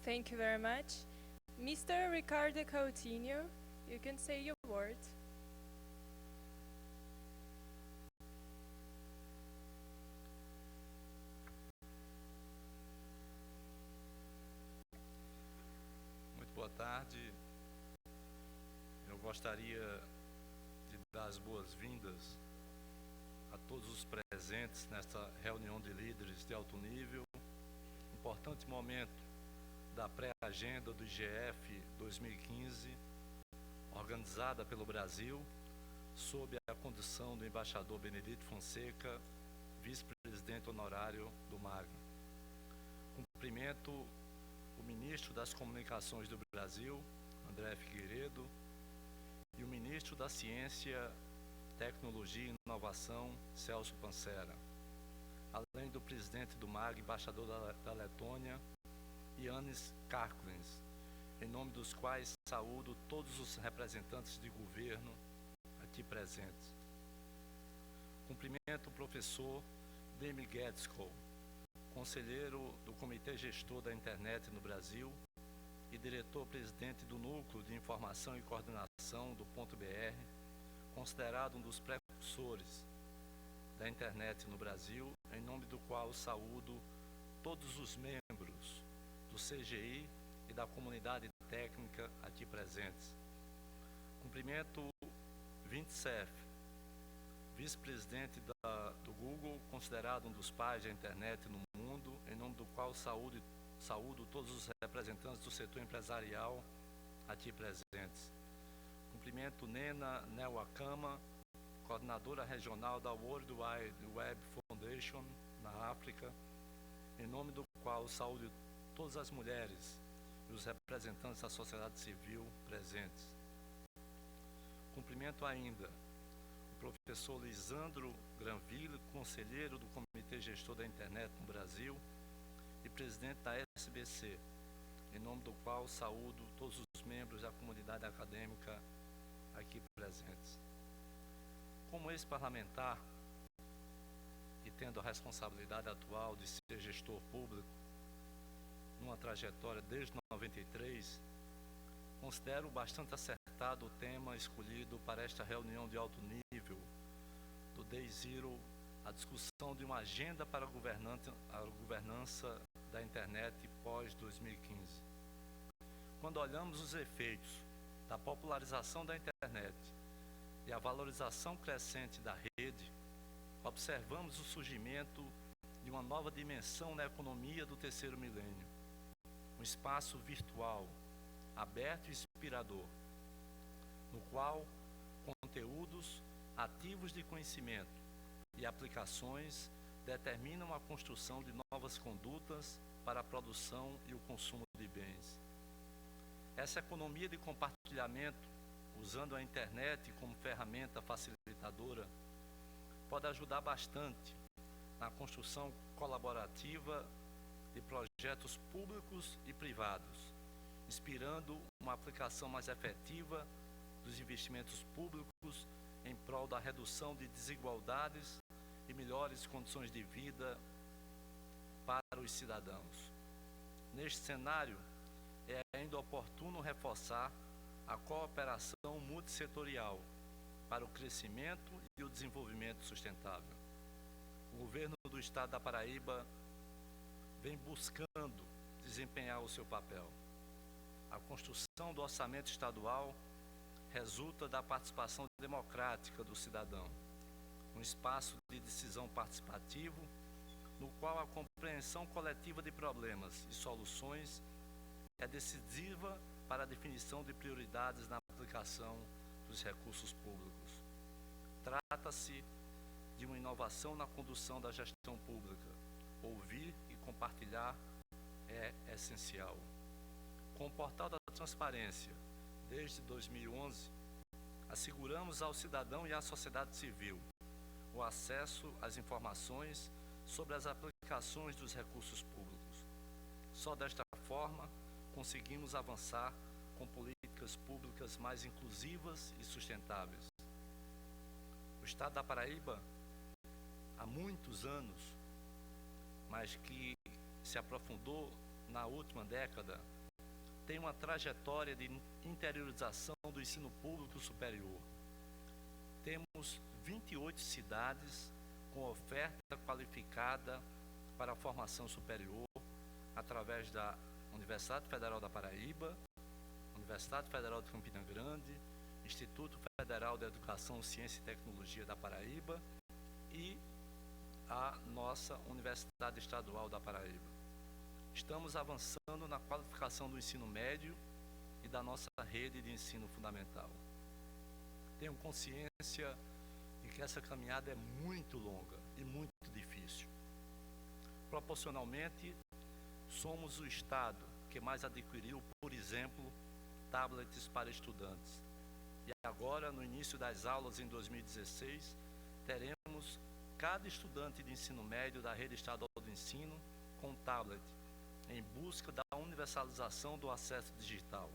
Thank you very much. Mr. Ricardo Coutinho, you can say your words. Muito boa tarde. Eu gostaria de dar as boas-vindas a todos os presentes nesta reunião de líderes de alto nível, importante momento da pré-agenda do IGF 2015, organizada pelo Brasil, sob a condução do embaixador Benedito Fonseca, vice-presidente honorário do MAG. Cumprimento o ministro das Comunicações do Brasil, André Figueiredo, e o ministro da Ciência, Tecnologia e Inovação, Celso Pancera, além do presidente do MAG, embaixador da Letônia, Yannis Karklins, em nome dos quais saúdo todos os representantes de governo aqui presentes. Cumprimento o professor Demi Getsko, conselheiro do Comitê Gestor da Internet no Brasil e diretor-presidente do Núcleo de Informação e Coordenação do .br, considerado um dos precursores da Internet no Brasil, em nome do qual saúdo todos os membros do CGI e da comunidade técnica aqui presentes. Cumprimento Vintsef, vice-presidente do Google, considerado um dos pais da internet no mundo, em nome do qual saúdo todos os representantes do setor empresarial aqui presentes. Cumprimento Nena Nelwakama, coordenadora regional da World Wide Web Foundation na África, em nome do qual saúdo todas as mulheres e os representantes da sociedade civil presentes. Cumprimento ainda o professor Lisandro Granville, conselheiro do Comitê Gestor da Internet no Brasil e presidente da SBC, em nome do qual saúdo todos os membros da comunidade acadêmica aqui presentes. Como ex-parlamentar e tendo a responsabilidade atual de ser gestor público, numa trajetória desde 93, considero bastante acertado o tema escolhido para esta reunião de alto nível do Day Zero, a discussão de uma agenda para a governança da internet pós-2015. Quando olhamos os efeitos da popularização da internet e a valorização crescente da rede, observamos o surgimento de uma nova dimensão na economia do terceiro milênio. Um espaço virtual, aberto e inspirador, no qual conteúdos ativos de conhecimento e aplicações determinam a construção de novas condutas para a produção e o consumo de bens. Essa economia de compartilhamento, usando a internet como ferramenta facilitadora, pode ajudar bastante na construção colaborativa de projetos públicos e privados, inspirando uma aplicação mais efetiva dos investimentos públicos em prol da redução de desigualdades e melhores condições de vida para os cidadãos. Neste cenário, é ainda oportuno reforçar a cooperação multissetorial para o crescimento e o desenvolvimento sustentável. O governo do Estado da Paraíba vem buscando desempenhar o seu papel. A construção do orçamento estadual resulta da participação democrática do cidadão, um espaço de decisão participativo no qual a compreensão coletiva de problemas e soluções é decisiva para a definição de prioridades na aplicação dos recursos públicos. Trata-se de uma inovação na condução da gestão pública. Ouvir e compartilhar é essencial. Com o Portal da Transparência, desde 2011, asseguramos ao cidadão e à sociedade civil o acesso às informações sobre as aplicações dos recursos públicos. Só desta forma, conseguimos avançar com políticas públicas mais inclusivas e sustentáveis. O Estado da Paraíba, há muitos anos, mas que se aprofundou na última década, tem uma trajetória de interiorização do ensino público superior. Temos 28 cidades com oferta qualificada para a formação superior através da Universidade Federal da Paraíba, Universidade Federal de Campina Grande, Instituto Federal de Educação, Ciência e Tecnologia da Paraíba e a nossa Universidade Estadual da Paraíba. Estamos avançando na qualificação do ensino médio e da nossa rede de ensino fundamental. Tenho consciência de que essa caminhada é muito longa e muito difícil. Proporcionalmente, somos o Estado que mais adquiriu, por exemplo, tablets para estudantes. E agora, no início das aulas em 2016, teremos cada estudante de ensino médio da rede estadual do ensino com tablet, em busca da universalização do acesso digital.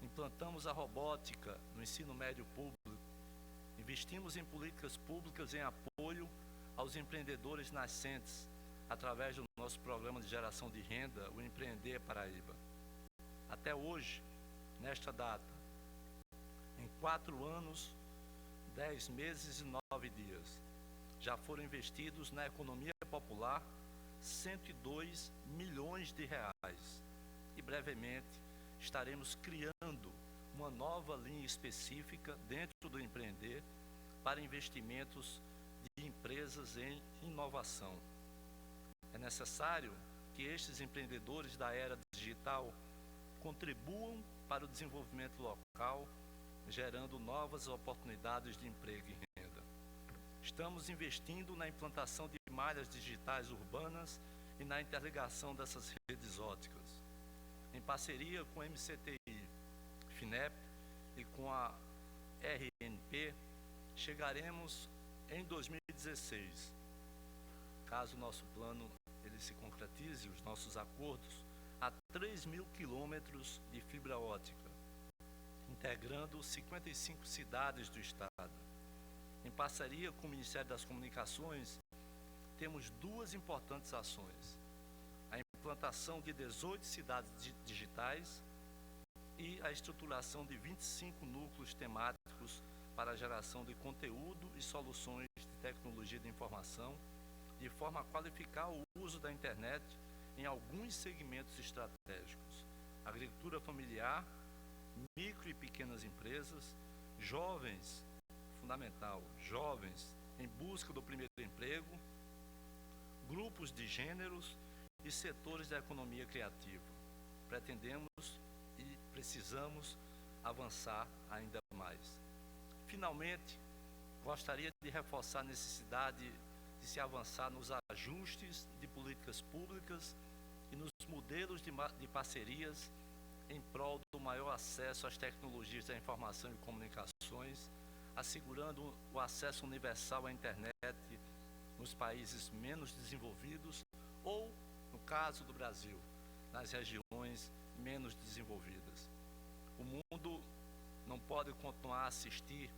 Implantamos a robótica no ensino médio público, investimos em políticas públicas em apoio aos empreendedores nascentes, através do nosso programa de geração de renda, o Empreender Paraíba. Até hoje, nesta data, em 4 anos, 10 meses e 9 dias, já foram investidos na economia popular 102 milhões de reais. E brevemente estaremos criando uma nova linha específica dentro do Empreender para investimentos de empresas em inovação. É necessário que estes empreendedores da era digital contribuam para o desenvolvimento local, gerando novas oportunidades de emprego e renda. Estamos investindo na implantação de malhas digitais urbanas e na interligação dessas redes óticas. Em parceria com a MCTI, FINEP e com a RNP, chegaremos em 2016, caso o nosso plano ele se concretize, os nossos acordos, a 3.000 quilômetros de fibra ótica, integrando 55 cidades do estado. Em parceria com o Ministério das Comunicações, temos 2 importantes ações: a implantação de 18 cidades digitais e a estruturação de 25 núcleos temáticos para a geração de conteúdo e soluções de tecnologia de informação, de forma a qualificar o uso da internet em alguns segmentos estratégicos: agricultura familiar, micro e pequenas empresas, jovens, fundamental, jovens em busca do primeiro emprego, grupos de gêneros e setores da economia criativa. Pretendemos e precisamos avançar ainda mais. Finalmente, gostaria de reforçar a necessidade de se avançar nos ajustes de políticas públicas e nos modelos de parcerias em prol do maior acesso às tecnologias da informação e comunicações, assegurando o acesso universal à internet nos países menos desenvolvidos ou, no caso do Brasil, nas regiões menos desenvolvidas. O mundo não pode continuar a assistir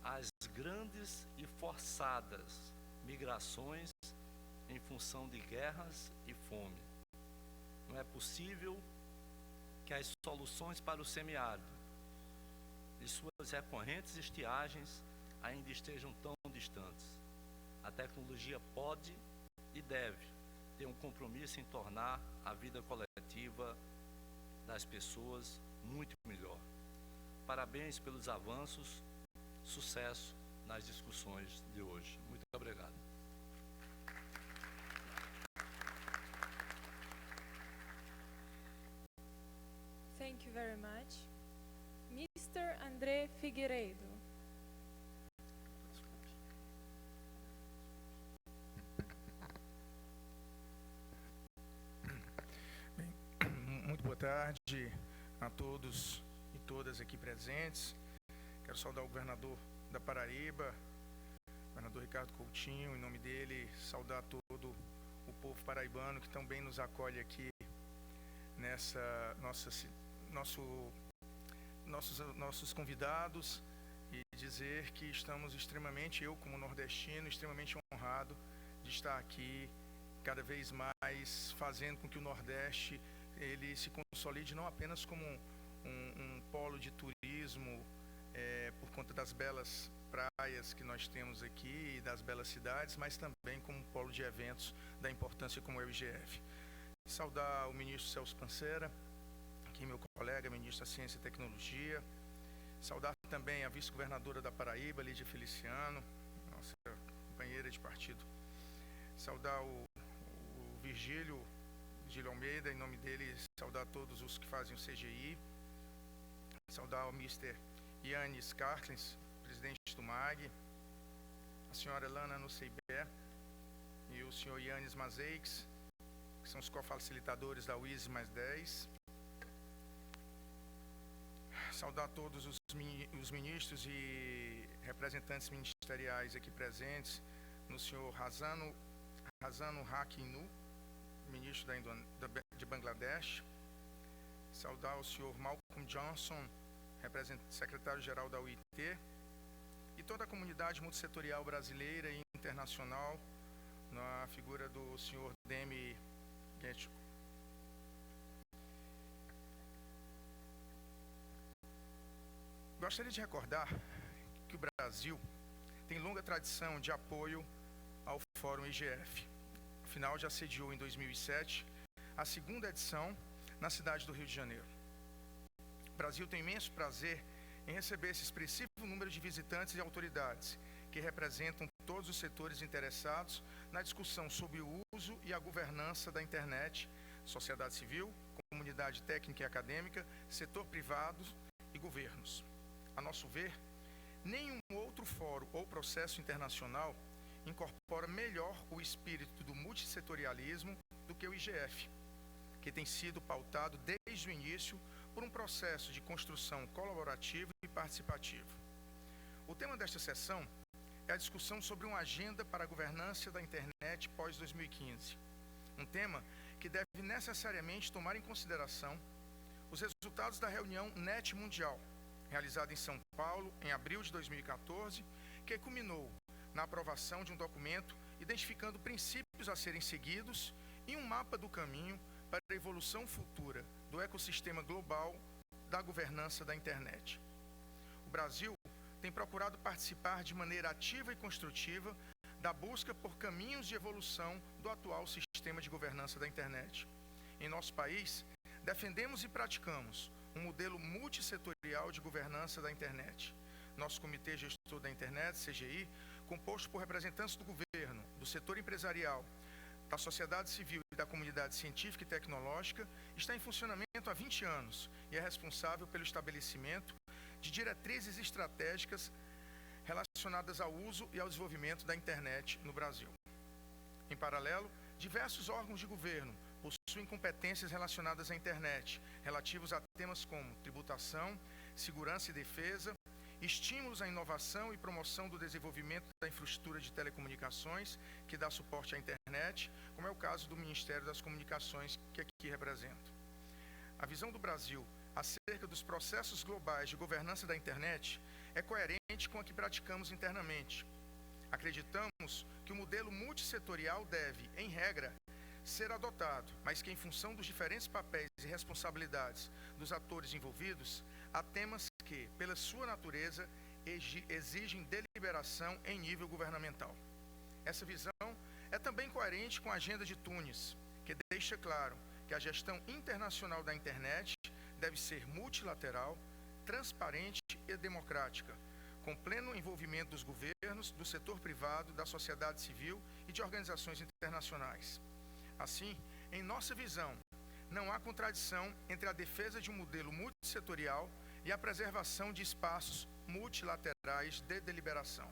às grandes e forçadas migrações em função de guerras e fome. Não é possível que as soluções para o semiárido e suas recorrentes estiagens ainda estejam tão distantes. A tecnologia pode e deve ter um compromisso em tornar a vida coletiva das pessoas muito melhor. Parabéns pelos avanços, sucesso nas discussões de hoje. Muito obrigado. Thank you very much. Mr. André Figueiredo. Muito boa tarde a todos e todas aqui presentes. Quero saudar o governador da Paraíba, o governador Ricardo Coutinho, em nome dele, saudar todo o povo paraibano que também nos acolhe aqui nessa nossos convidados, e dizer que estamos extremamente, eu como nordestino, extremamente honrado de estar aqui cada vez mais fazendo com que o Nordeste ele se consolide não apenas como um polo de turismo, por conta das belas praias que nós temos aqui e das belas cidades, mas também como um polo de eventos da importância como é o IGF. Saudar o ministro Celso Pancera, aqui meu colega, ministro da Ciência e Tecnologia. Saudar também a vice-governadora da Paraíba, Lídia Feliciano, nossa companheira de partido. Saudar o Virgílio Almeida, em nome dele, saudar todos os que fazem o CGI. Saudar o Mr. Yannis Carlins, presidente do MAG, a senhora Lana Nuceibé e o senhor Yannis Mazeix, que são os co-facilitadores da WIS mais 10. Saudar todos os ministros e representantes ministeriais aqui presentes, no senhor Razano Haquinu, ministro de Bangladesh. Saudar o senhor Malcolm Johnson, secretário-geral da UIT, e toda a comunidade multissetorial brasileira e internacional, na figura do senhor Demi Getchko. Gostaria de recordar que o Brasil tem longa tradição de apoio ao Fórum IGF. Afinal, já sediou em 2007 a segunda edição na cidade do Rio de Janeiro. O Brasil tem imenso prazer em receber esse expressivo número de visitantes e autoridades que representam todos os setores interessados na discussão sobre o uso e a governança da internet, sociedade civil, comunidade técnica e acadêmica, setor privado e governos. A nosso ver, nenhum outro fórum ou processo internacional incorpora melhor o espírito do multissetorialismo do que o IGF, que tem sido pautado desde o início por um processo de construção colaborativo e participativo. O tema desta sessão é a discussão sobre uma agenda para a governança da internet pós-2015, um tema que deve necessariamente tomar em consideração os resultados da reunião NET Mundial, realizada em São Paulo em abril de 2014, que culminou na aprovação de um documento identificando princípios a serem seguidos e um mapa do caminho para a evolução futura do ecossistema global da governança da internet. O Brasil tem procurado participar de maneira ativa e construtiva da busca por caminhos de evolução do atual sistema de governança da internet. Em nosso país, defendemos e praticamos um modelo multissetorial de governança da internet. Nosso Comitê Gestor da Internet, CGI, composto por representantes do governo, do setor empresarial, da sociedade civil e da comunidade científica e tecnológica, está em funcionamento há 20 anos e é responsável pelo estabelecimento de diretrizes estratégicas relacionadas ao uso e ao desenvolvimento da internet no Brasil. Em paralelo, diversos órgãos de governo possuem competências relacionadas à internet, relativos a temas como tributação, segurança e defesa, estímulos à inovação e promoção do desenvolvimento da infraestrutura de telecomunicações que dá suporte à internet, como é o caso do Ministério das Comunicações, que aqui represento. A visão do Brasil acerca dos processos globais de governança da internet é coerente com a que praticamos internamente. Acreditamos que o modelo multissetorial deve, em regra, ser adotado, mas que em função dos diferentes papéis e responsabilidades dos atores envolvidos, há temas que, pela sua natureza, exigem deliberação em nível governamental. Essa visão é também coerente com a agenda de Tunis, que deixa claro que a gestão internacional da internet deve ser multilateral, transparente e democrática, com pleno envolvimento dos governos, do setor privado, da sociedade civil e de organizações internacionais. Assim, em nossa visão, não há contradição entre a defesa de um modelo multissetorial e a preservação de espaços multilaterais de deliberação.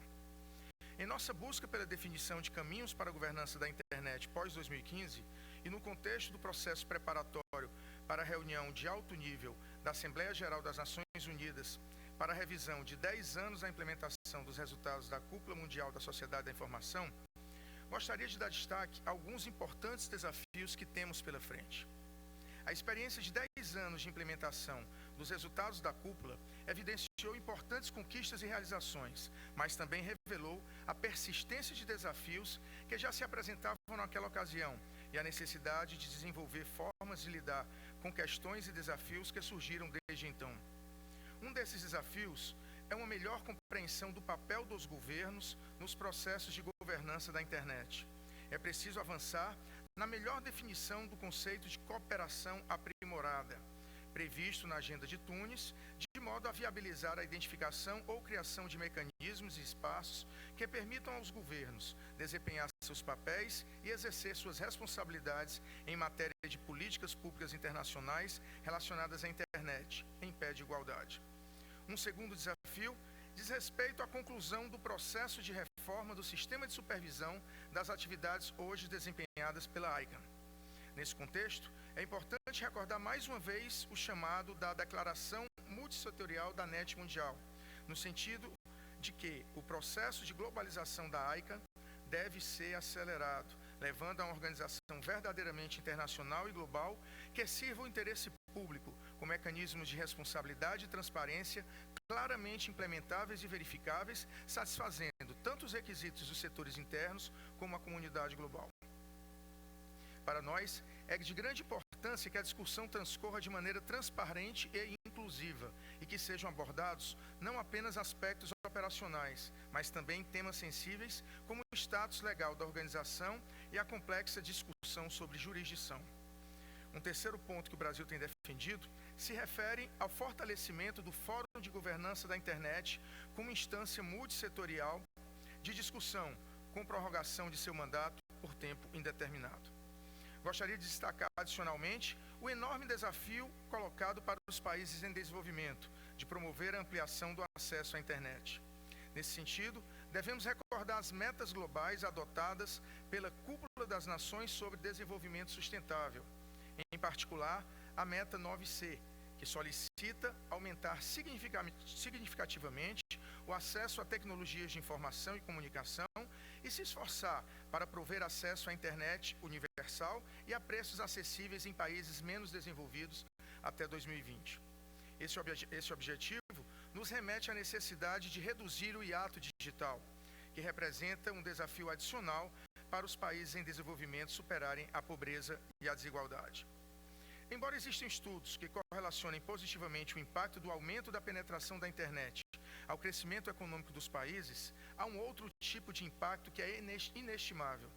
Em nossa busca pela definição de caminhos para a governança da internet pós-2015 e no contexto do processo preparatório para a reunião de alto nível da Assembleia Geral das Nações Unidas para a revisão de 10 anos da implementação dos resultados da Cúpula Mundial da Sociedade da Informação, gostaria de dar destaque a alguns importantes desafios que temos pela frente. A experiência de 10 anos de implementação dos resultados da cúpula evidenciou evidenciou importantes conquistas e realizações, mas também revelou a persistência de desafios que já se apresentavam naquela ocasião e a necessidade de desenvolver formas de lidar com questões e desafios que surgiram desde então. Um desses desafios é uma melhor compreensão do papel dos governos nos processos de governança da internet. É preciso avançar na melhor definição do conceito de cooperação aprimorada, previsto na Agenda de Tunis, de modo a viabilizar a identificação ou criação de mecanismos e espaços que permitam aos governos desempenhar seus papéis e exercer suas responsabilidades em matéria de políticas públicas internacionais relacionadas à internet, em pé de igualdade. Um segundo desafio diz respeito à conclusão do processo de reforma do sistema de supervisão das atividades hoje desempenhadas pela ICANN. Nesse contexto, é importante recordar mais uma vez o chamado da Declaração Multissetorial da NET Mundial, no sentido de que o processo de globalização da ICANN deve ser acelerado, levando a uma organização verdadeiramente internacional e global que sirva o interesse público, com mecanismos de responsabilidade e transparência claramente implementáveis e verificáveis, satisfazendo tanto os requisitos dos setores internos como a comunidade global. Para nós, é de grande importância que a discussão transcorra de maneira transparente e inclusiva e que sejam abordados não apenas aspectos operacionais, mas também temas sensíveis como o status legal da organização e a complexa discussão sobre jurisdição. Um terceiro ponto que o Brasil tem defendido se refere ao fortalecimento do Fórum de Governança da Internet como instância multissetorial de discussão com prorrogação de seu mandato por tempo indeterminado. Gostaria de destacar adicionalmente o enorme desafio colocado para os países em desenvolvimento de promover a ampliação do acesso à internet. Nesse sentido, devemos recordar as metas globais adotadas pela Cúpula das Nações sobre Desenvolvimento Sustentável, em particular a meta 9C, que solicita aumentar significativamente o acesso a tecnologias de informação e comunicação e se esforçar para prover acesso à internet universal e a preços acessíveis em países menos desenvolvidos até 2020. Esse objetivo nos remete à necessidade de reduzir o hiato digital, que representa um desafio adicional para os países em desenvolvimento superarem a pobreza e a desigualdade. Embora existam estudos que correlacionem positivamente o impacto do aumento da penetração da internet ao crescimento econômico dos países, há um outro tipo de impacto que é inestimável.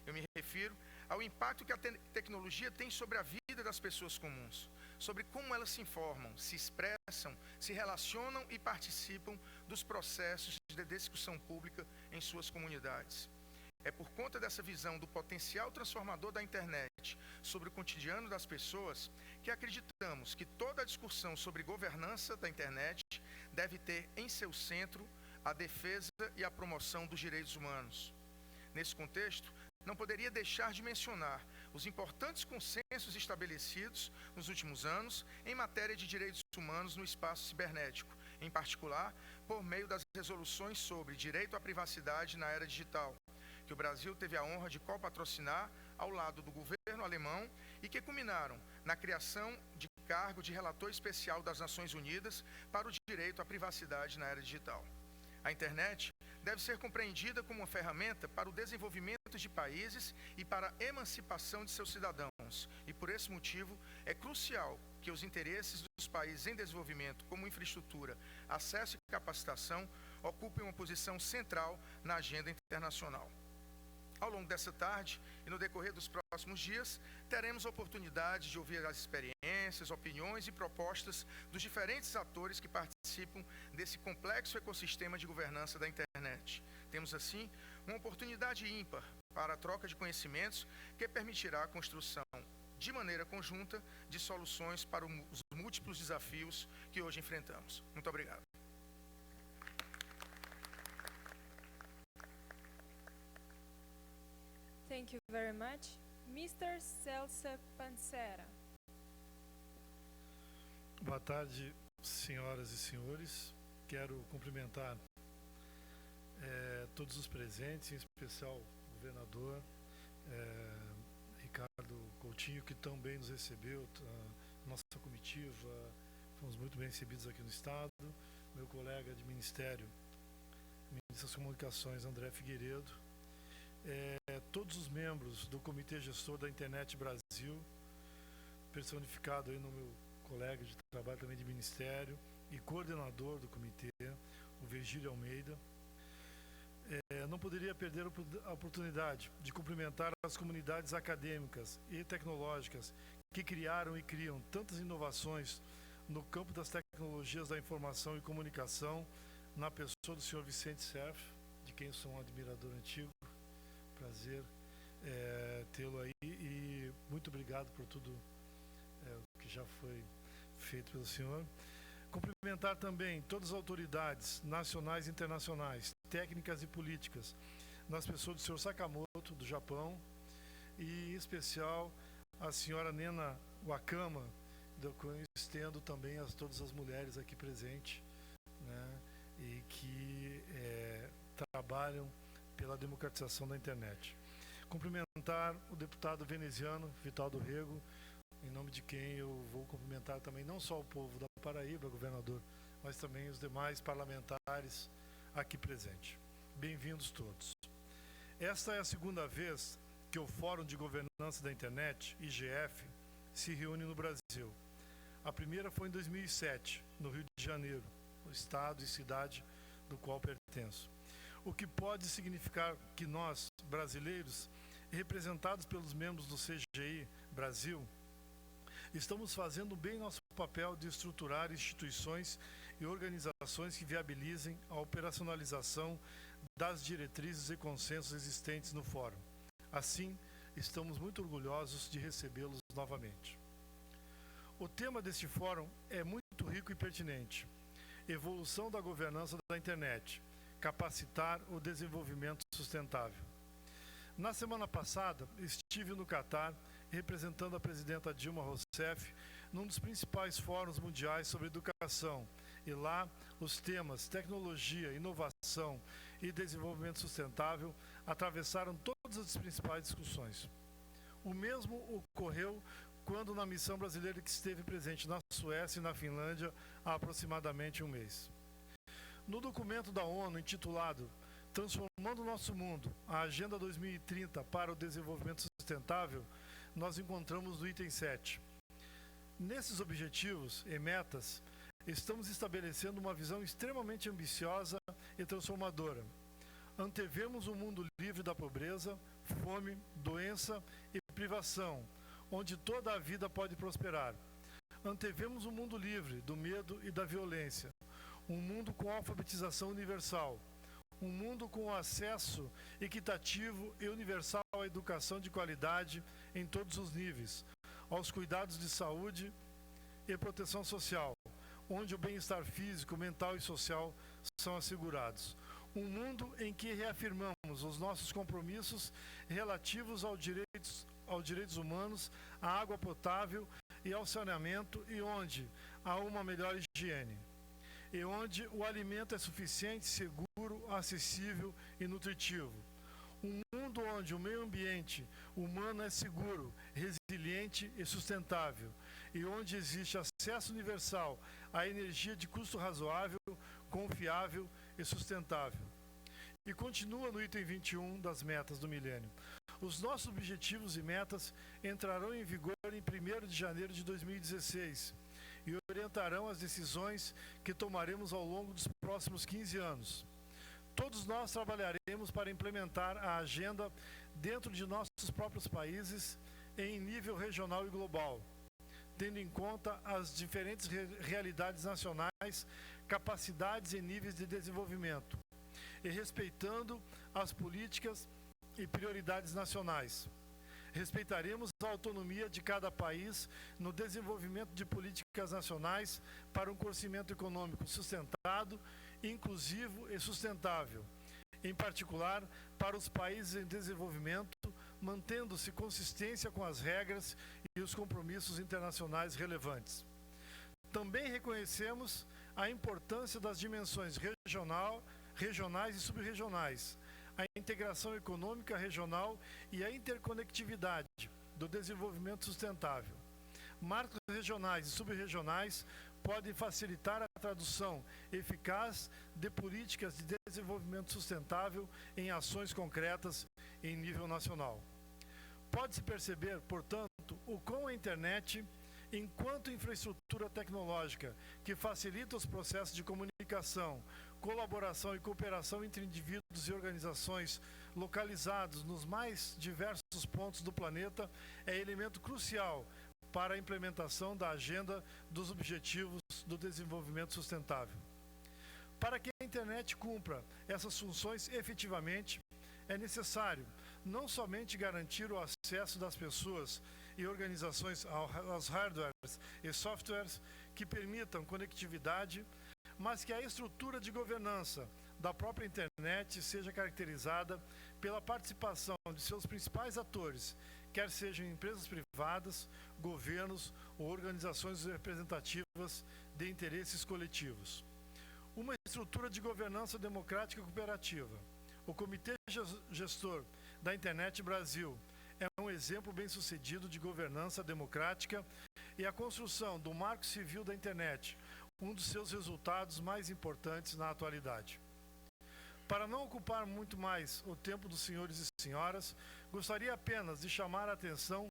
Eu me refiro ao impacto que a tecnologia tem sobre a vida das pessoas comuns, sobre como elas se informam, se expressam, se relacionam e participam dos processos de discussão pública em suas comunidades. É por conta dessa visão do potencial transformador da internet sobre o cotidiano das pessoas que acreditamos que toda a discussão sobre governança da internet deve ter em seu centro a defesa e a promoção dos direitos humanos. Nesse contexto, não poderia deixar de mencionar os importantes consensos estabelecidos nos últimos anos em matéria de direitos humanos no espaço cibernético, em particular por meio das resoluções sobre direito à privacidade na era digital, que o Brasil teve a honra de copatrocinar ao lado do governo alemão e que culminaram na criação de cargo de relator especial das Nações Unidas para o direito à privacidade na era digital. A internet deve ser compreendida como uma ferramenta para o desenvolvimento de países e para a emancipação de seus cidadãos. E por esse motivo, é crucial que os interesses dos países em desenvolvimento, como infraestrutura, acesso e capacitação, ocupem uma posição central na agenda internacional. Ao longo dessa tarde e no decorrer dos próximos dias, teremos a oportunidade de ouvir as experiências, opiniões e propostas dos diferentes atores que participam desse complexo ecossistema de governança da internet. Temos, assim, uma oportunidade ímpar para a troca de conhecimentos que permitirá a construção, de maneira conjunta, de soluções para os múltiplos desafios que hoje enfrentamos. Muito obrigado. Thank you very much. Mr. Celsa Pancera. Boa tarde, senhoras e senhores. Quero cumprimentar todos os presentes, em especial o governador Ricardo Coutinho, que também nos recebeu, nossa comitiva, fomos muito bem recebidos aqui no Estado, meu colega de ministério, ministro das Comunicações, André Figueiredo, todos os membros do Comitê Gestor da Internet Brasil, personificado aí no meu colega de trabalho também de ministério e coordenador do comitê, o Virgílio Almeida. Não poderia perder a oportunidade de cumprimentar as comunidades acadêmicas e tecnológicas que criaram e criam tantas inovações no campo das tecnologias da informação e comunicação, na pessoa do senhor Vicente Cerf, de quem eu sou um admirador antigo. Prazer tê-lo aí e muito obrigado por tudo o que já foi feito pelo senhor. Cumprimentar também todas as autoridades nacionais e internacionais, técnicas e políticas, nas pessoas do senhor Sakamoto, do Japão, e em especial a senhora Nena Wakama, do qual eu estendo também a todas as mulheres aqui presentes, né, e que trabalham pela democratização da internet. Cumprimentar o deputado veneziano, Vital do Rego, em nome de quem eu vou cumprimentar também não só o povo da Paraíba, governador, mas também os demais parlamentares aqui presentes. Bem-vindos todos. Esta é a segunda vez que o Fórum de Governança da Internet, IGF, se reúne no Brasil. A primeira foi em 2007, no Rio de Janeiro, o estado e cidade do qual pertenço. O que pode significar que nós, brasileiros, representados pelos membros do CGI Brasil, estamos fazendo bem nosso papel de estruturar instituições e organizações que viabilizem a operacionalização das diretrizes e consensos existentes no Fórum. Assim, estamos muito orgulhosos de recebê-los novamente. O tema deste fórum é muito rico e pertinente. Evolução da governança da internet, capacitar o desenvolvimento sustentável. Na semana passada, estive no Catar, representando a presidenta Dilma Rousseff, num dos principais fóruns mundiais sobre educação. E lá, os temas tecnologia, inovação e desenvolvimento sustentável atravessaram todas as principais discussões. O mesmo ocorreu quando na missão brasileira que esteve presente na Suécia e na Finlândia há aproximadamente um mês. No documento da ONU intitulado Transformando o Nosso Mundo, a Agenda 2030 para o Desenvolvimento Sustentável, nós encontramos no item 7. Nesses objetivos e metas, estamos estabelecendo uma visão extremamente ambiciosa e transformadora. Antevemos um mundo livre da pobreza, fome, doença e privação, onde toda a vida pode prosperar. Antevemos um mundo livre do medo e da violência, um mundo com alfabetização universal, um mundo com acesso equitativo e universal à educação de qualidade em todos os níveis, aos cuidados de saúde e proteção social, onde o bem-estar físico, mental e social são assegurados. Um mundo em que reafirmamos os nossos compromissos relativos aos direitos humanos, à água potável e ao saneamento, e onde há uma melhor higiene. E onde o alimento é suficiente, seguro, acessível e nutritivo. Um mundo onde o meio ambiente humano é seguro, resiliente e sustentável. E onde existe acesso universal à energia de custo razoável, confiável e sustentável. E continua no item 21 das metas do milênio. Os nossos objetivos e metas entrarão em vigor em 1º de janeiro de 2016 e orientarão as decisões que tomaremos ao longo dos próximos 15 anos. Todos nós trabalharemos para implementar a agenda dentro de nossos próprios países em nível regional e global, tendo em conta as diferentes realidades nacionais, capacidades e níveis de desenvolvimento, e respeitando as políticas e prioridades nacionais. Respeitaremos a autonomia de cada país no desenvolvimento de políticas nacionais para um crescimento econômico sustentado, inclusivo e sustentável, em particular para os países em desenvolvimento, mantendo-se consistência com as regras e os compromissos internacionais relevantes. Também reconhecemos a importância das dimensões regionais e subregionais, a integração econômica regional e a interconectividade do desenvolvimento sustentável. Marcos regionais e subregionais podem facilitar a tradução eficaz de políticas de desenvolvimento sustentável em ações concretas em nível nacional. Pode-se perceber, portanto, o quão a internet, enquanto infraestrutura tecnológica que facilita os processos de comunicação, colaboração e cooperação entre indivíduos e organizações localizados nos mais diversos pontos do planeta, é elemento crucial para a implementação da Agenda dos Objetivos do Desenvolvimento Sustentável. Para que a internet cumpra essas funções efetivamente, é necessário não somente garantir o acesso das pessoas e organizações aos hardwares e softwares que permitam conectividade, mas que a estrutura de governança da própria internet seja caracterizada pela participação de seus principais atores, quer sejam empresas privadas, governos ou organizações representativas de interesses coletivos. Uma estrutura de governança democrática e cooperativa. O Comitê Gestor da Internet Brasil é um exemplo bem-sucedido de governança democrática e a construção do Marco Civil da Internet, um dos seus resultados mais importantes na atualidade. Para não ocupar muito mais o tempo dos senhores e senhoras, gostaria apenas de chamar a atenção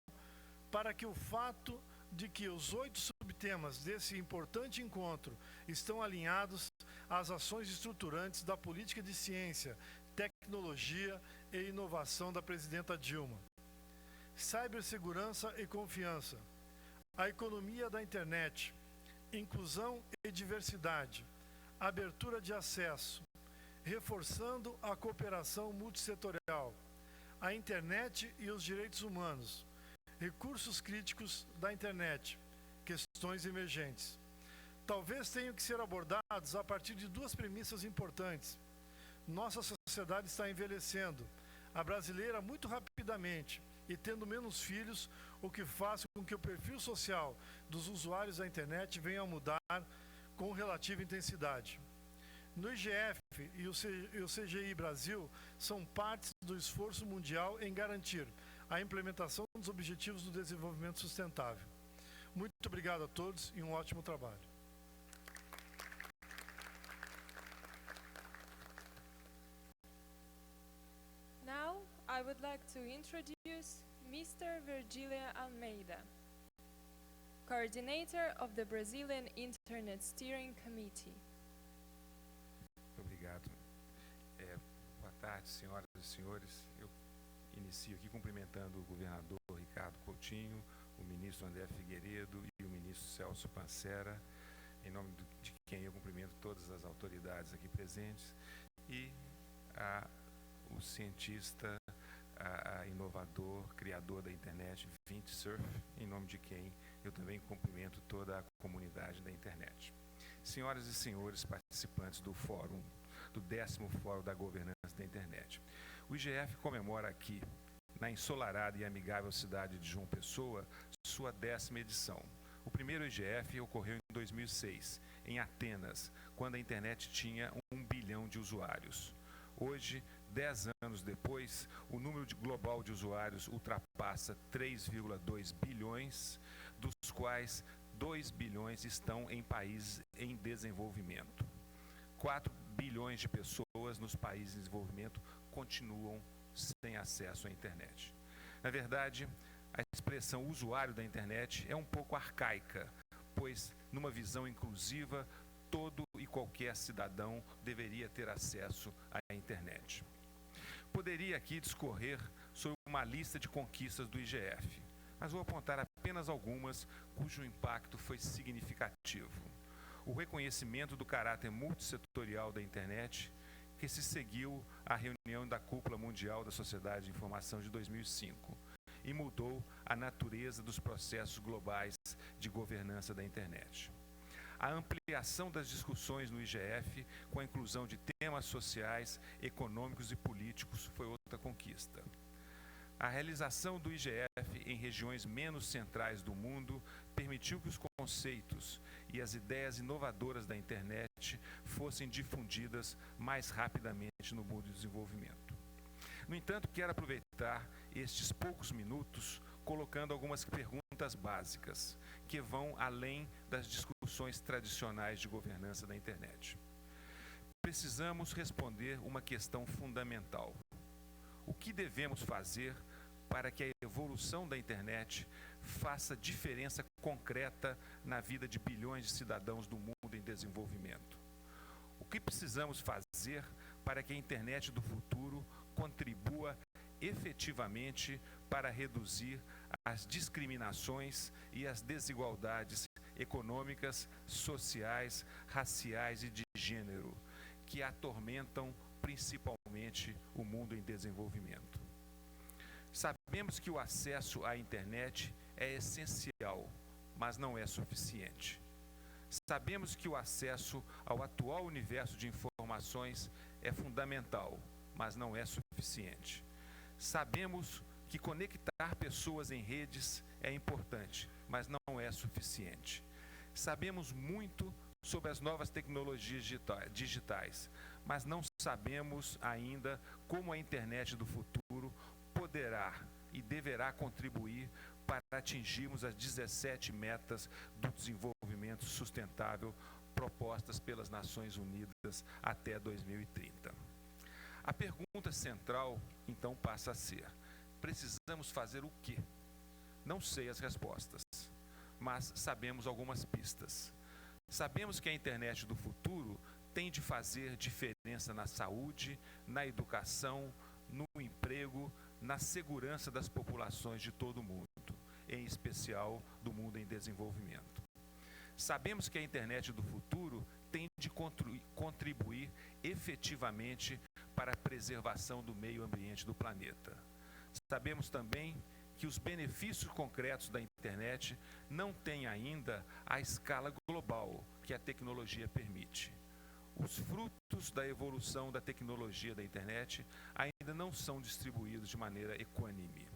para que o fato de que os 8 subtemas desse importante encontro estão alinhados às ações estruturantes da política de ciência, tecnologia e inovação da presidenta Dilma. Cibersegurança e confiança, a economia da internet, inclusão e diversidade, abertura de acesso, reforçando a cooperação multissetorial, a internet e os direitos humanos, recursos críticos da internet, questões emergentes. Talvez tenham que ser abordados a partir de 2 premissas importantes. Nossa sociedade está envelhecendo, a brasileira muito rapidamente e tendo menos filhos, o que faz com que o perfil social dos usuários da internet venha a mudar com relativa intensidade. No IGF e o CGI Brasil são partes do esforço mundial em garantir a implementação dos Objetivos do Desenvolvimento Sustentável. Muito obrigado a todos e um ótimo trabalho. Now, I would like to introduce Mr. Virgílio Almeida, Coordinator of the Brazilian Internet Steering Committee. Obrigado. Boa tarde, senhoras e senhores. Eu inicio aqui cumprimentando o governador Ricardo Coutinho, o ministro André Figueiredo e o ministro Celso Pancera, em nome de quem eu cumprimento todas as autoridades aqui presentes, e o cientista, inovador, criador da internet, Surf, em nome de quem eu também cumprimento toda a comunidade da internet. Senhoras e senhores participantes do 10º Fórum da Governança da Internet, o IGF comemora aqui, na ensolarada e amigável cidade de João Pessoa, sua 10ª edição. O primeiro IGF ocorreu em 2006, em Atenas, quando a internet tinha 1 bilhão de usuários. Hoje, 10 anos depois, o número global de usuários ultrapassa 3,2 bilhões, dos quais 2 bilhões estão em países em desenvolvimento. 4 bilhões de pessoas nos países em desenvolvimento continuam sem acesso à internet. Na verdade, a expressão usuário da internet é um pouco arcaica, pois, numa visão inclusiva, todo e qualquer cidadão deveria ter acesso à internet. Poderia aqui discorrer sobre uma lista de conquistas do IGF, mas vou apontar apenas algumas cujo impacto foi significativo. O reconhecimento do caráter multissetorial da internet, que se seguiu à reunião da Cúpula Mundial da Sociedade de Informação de 2005 e mudou a natureza dos processos globais de governança da internet. A ampliação das discussões no IGF com a inclusão de temas sociais, econômicos e políticos foi outra conquista. A realização do IGF em regiões menos centrais do mundo permitiu que os conceitos e as ideias inovadoras da internet fossem difundidas mais rapidamente no mundo do desenvolvimento. No entanto, quero aproveitar estes poucos minutos colocando algumas perguntas perguntas básicas, que vão além das discussões tradicionais de governança da internet. Precisamos responder uma questão fundamental: o que devemos fazer para que a evolução da internet faça diferença concreta na vida de bilhões de cidadãos do mundo em desenvolvimento? O que precisamos fazer para que a internet do futuro contribua efetivamente para reduzir as discriminações e as desigualdades econômicas, sociais, raciais e de gênero que atormentam principalmente o mundo em desenvolvimento? Sabemos que o acesso à internet é essencial, mas não é suficiente. Sabemos que o acesso ao atual universo de informações é fundamental, mas não é suficiente. Sabemos que conectar pessoas em redes é importante, mas não é suficiente. Sabemos muito sobre as novas tecnologias digitais, mas não sabemos ainda como a internet do futuro poderá e deverá contribuir para atingirmos as 17 metas do desenvolvimento sustentável propostas pelas Nações Unidas até 2030. A pergunta central, então, passa a ser: precisamos fazer o quê? Não sei as respostas, mas sabemos algumas pistas. Sabemos que a internet do futuro tem de fazer diferença na saúde, na educação, no emprego, na segurança das populações de todo o mundo, em especial do mundo em desenvolvimento. Sabemos que a internet do futuro tem de contribuir efetivamente para a preservação do meio ambiente do planeta. Sabemos também que os benefícios concretos da internet não têm ainda a escala global que a tecnologia permite. Os frutos da evolução da tecnologia da internet ainda não são distribuídos de maneira equânime.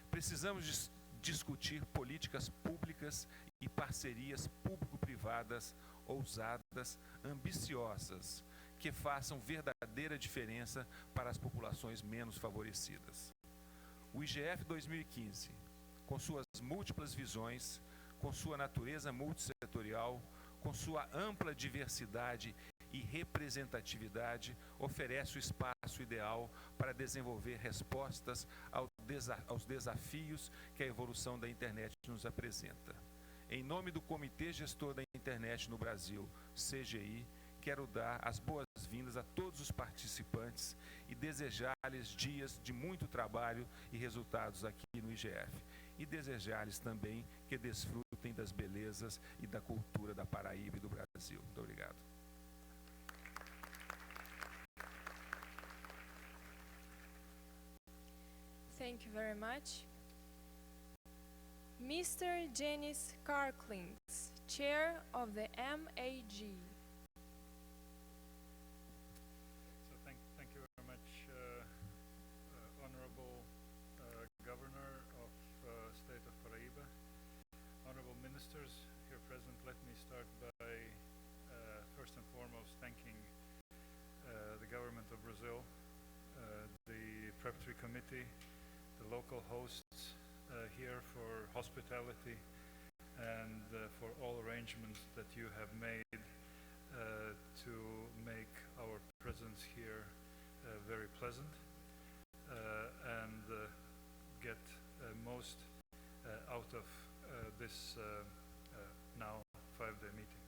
Precisamos discutir políticas públicas e parcerias público-privadas ousadas, ambiciosas, que façam verdadeira diferença para as populações menos favorecidas. O IGF 2015, com suas múltiplas visões, com sua natureza multissetorial, com sua ampla diversidade e representatividade, oferece o espaço ideal para desenvolver respostas aos desafios que a evolução da internet nos apresenta. Em nome do Comitê Gestor da Internet no Brasil, CGI, quero dar as boas-vindas a todos os participantes e desejar-lhes dias de muito trabalho e resultados aqui no IGF. E desejar-lhes também que desfrutem das belezas e da cultura da Paraíba e do Brasil. Muito obrigado. Thank you very much. Mr. Janis Karklins, Chair of the MAG. So thank you very much, Honorable Governor of State of Paraíba, Honorable Ministers here present. Let me start by first and foremost thanking the government of Brazil, the preparatory committee, the local hosts here for hospitality and for all arrangements that you have made to make our presence here very pleasant and get most out of this now 5-day meeting.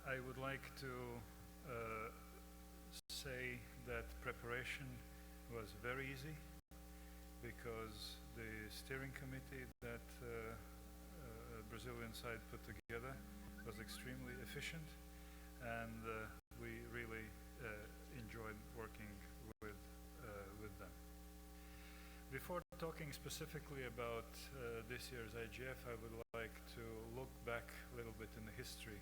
I would like to say that preparation was very easy because the steering committee that Brazilian side put together was extremely efficient, and we really enjoyed working with them. Before talking specifically about this year's IGF, I would like to look back a little bit in the history.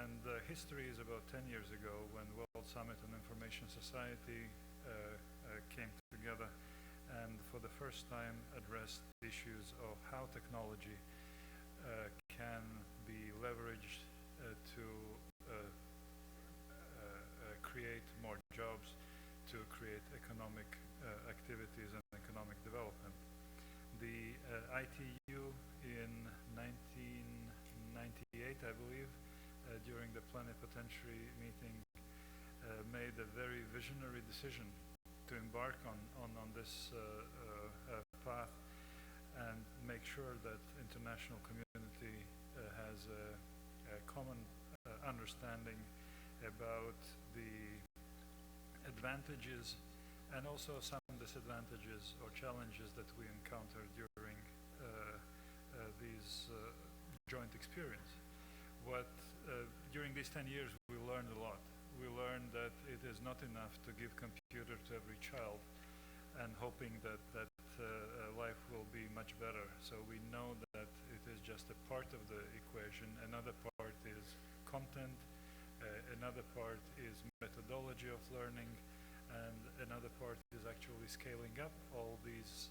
And history is about 10 years ago when World Summit on Information Society came together and for the first time addressed issues of how technology can be leveraged to create more jobs, to create economic activities and economic development. during the plenipotentiary meeting made a very visionary decision to embark on this path and make sure that international community has a common understanding about the advantages and also some disadvantages or challenges that we encounter during these joint experience. During these 10 years we learned a lot. We learned that it is not enough to give computer to every child and hoping that life will be much better. So we know that it is just a part of the equation. Another part is content, another part is methodology of learning, and another part is actually scaling up all these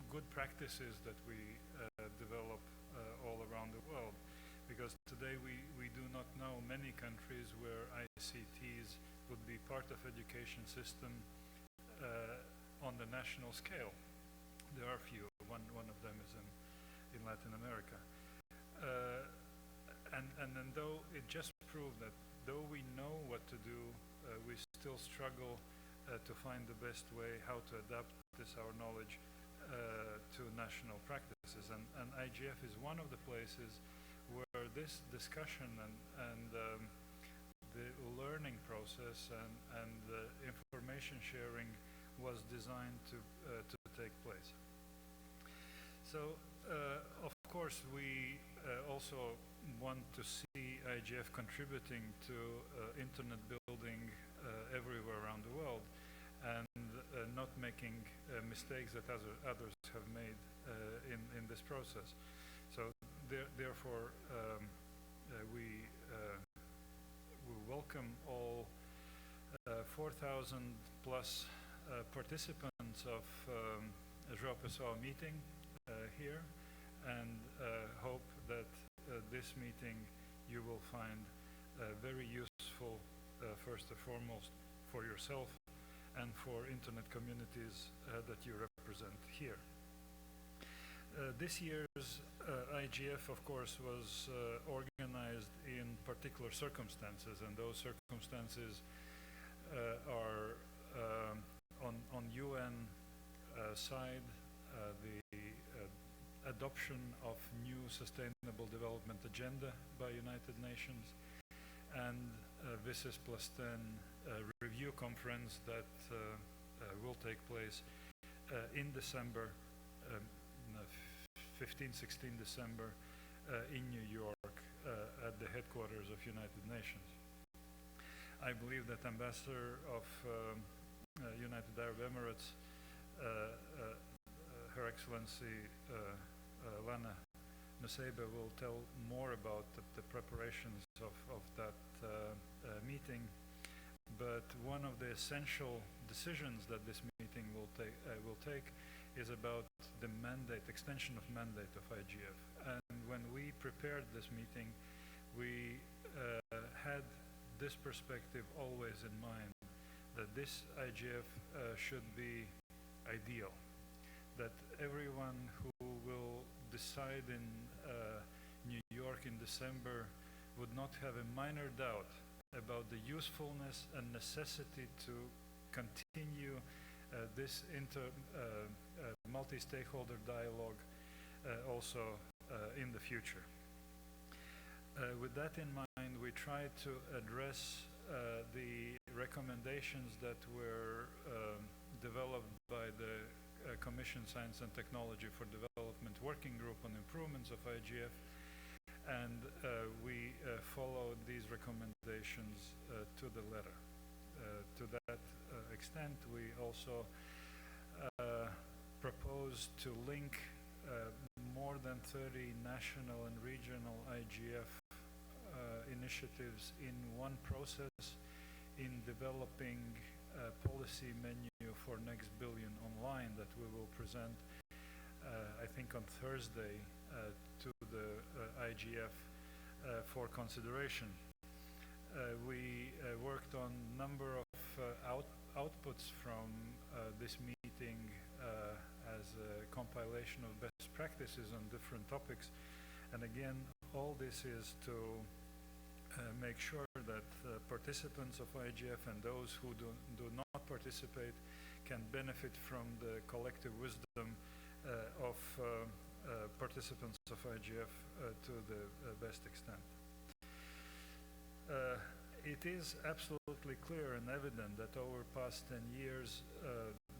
good practices that we develop all around the world. Because today we do not know many countries where ICTs would be part of education system on the national scale. There are few. One of them is in Latin America. And then though it just proved that though we know what to do, we still struggle to find the best way how to adapt our knowledge to national practices. And IGF is one of the places where this discussion and the learning process and information sharing was designed to take place. So, of course, we also want to see IGF contributing to internet building everywhere around the world and not making mistakes that others have made in this process. So therefore, we welcome all 4,000 plus participants of João Pessoal meeting here, and hope that this meeting you will find very useful, first and foremost, for yourself and for internet communities that you represent here. This year's IGF, of course, was organized in particular circumstances, and those circumstances are on UN side, the adoption of new Sustainable Development Agenda by United Nations, and Vices Plus 10 review conference that will take place in December, 15-16 December in New York at the headquarters of United Nations. I believe that Ambassador of United Arab Emirates, Her Excellency Lana Nusseibeh, will tell more about the preparations of that meeting. But one of the essential decisions that this meeting will take is about the mandate, extension of mandate of IGF. And when we prepared this meeting, we had this perspective always in mind, that this IGF should be ideal, that everyone who will decide in New York in December would not have a minor doubt about the usefulness and necessity to continue this multi-stakeholder dialogue also in the future. With that in mind, we tried to address the recommendations that were developed by the Commission Science and Technology for Development Working Group on Improvements of IGF, and we followed these recommendations to the letter. To that extent, we also proposed to link more than 30 national and regional IGF initiatives in one process in developing a policy menu for Next Billion Online that we will present, I think, on Thursday to the IGF for consideration. We worked on a number of outputs from this meeting as a compilation of best practices on different topics, and again all this is to make sure that participants of IGF and those who do not participate can benefit from the collective wisdom of participants of IGF to the best extent. It is absolutely clear and evident that over past 10 years,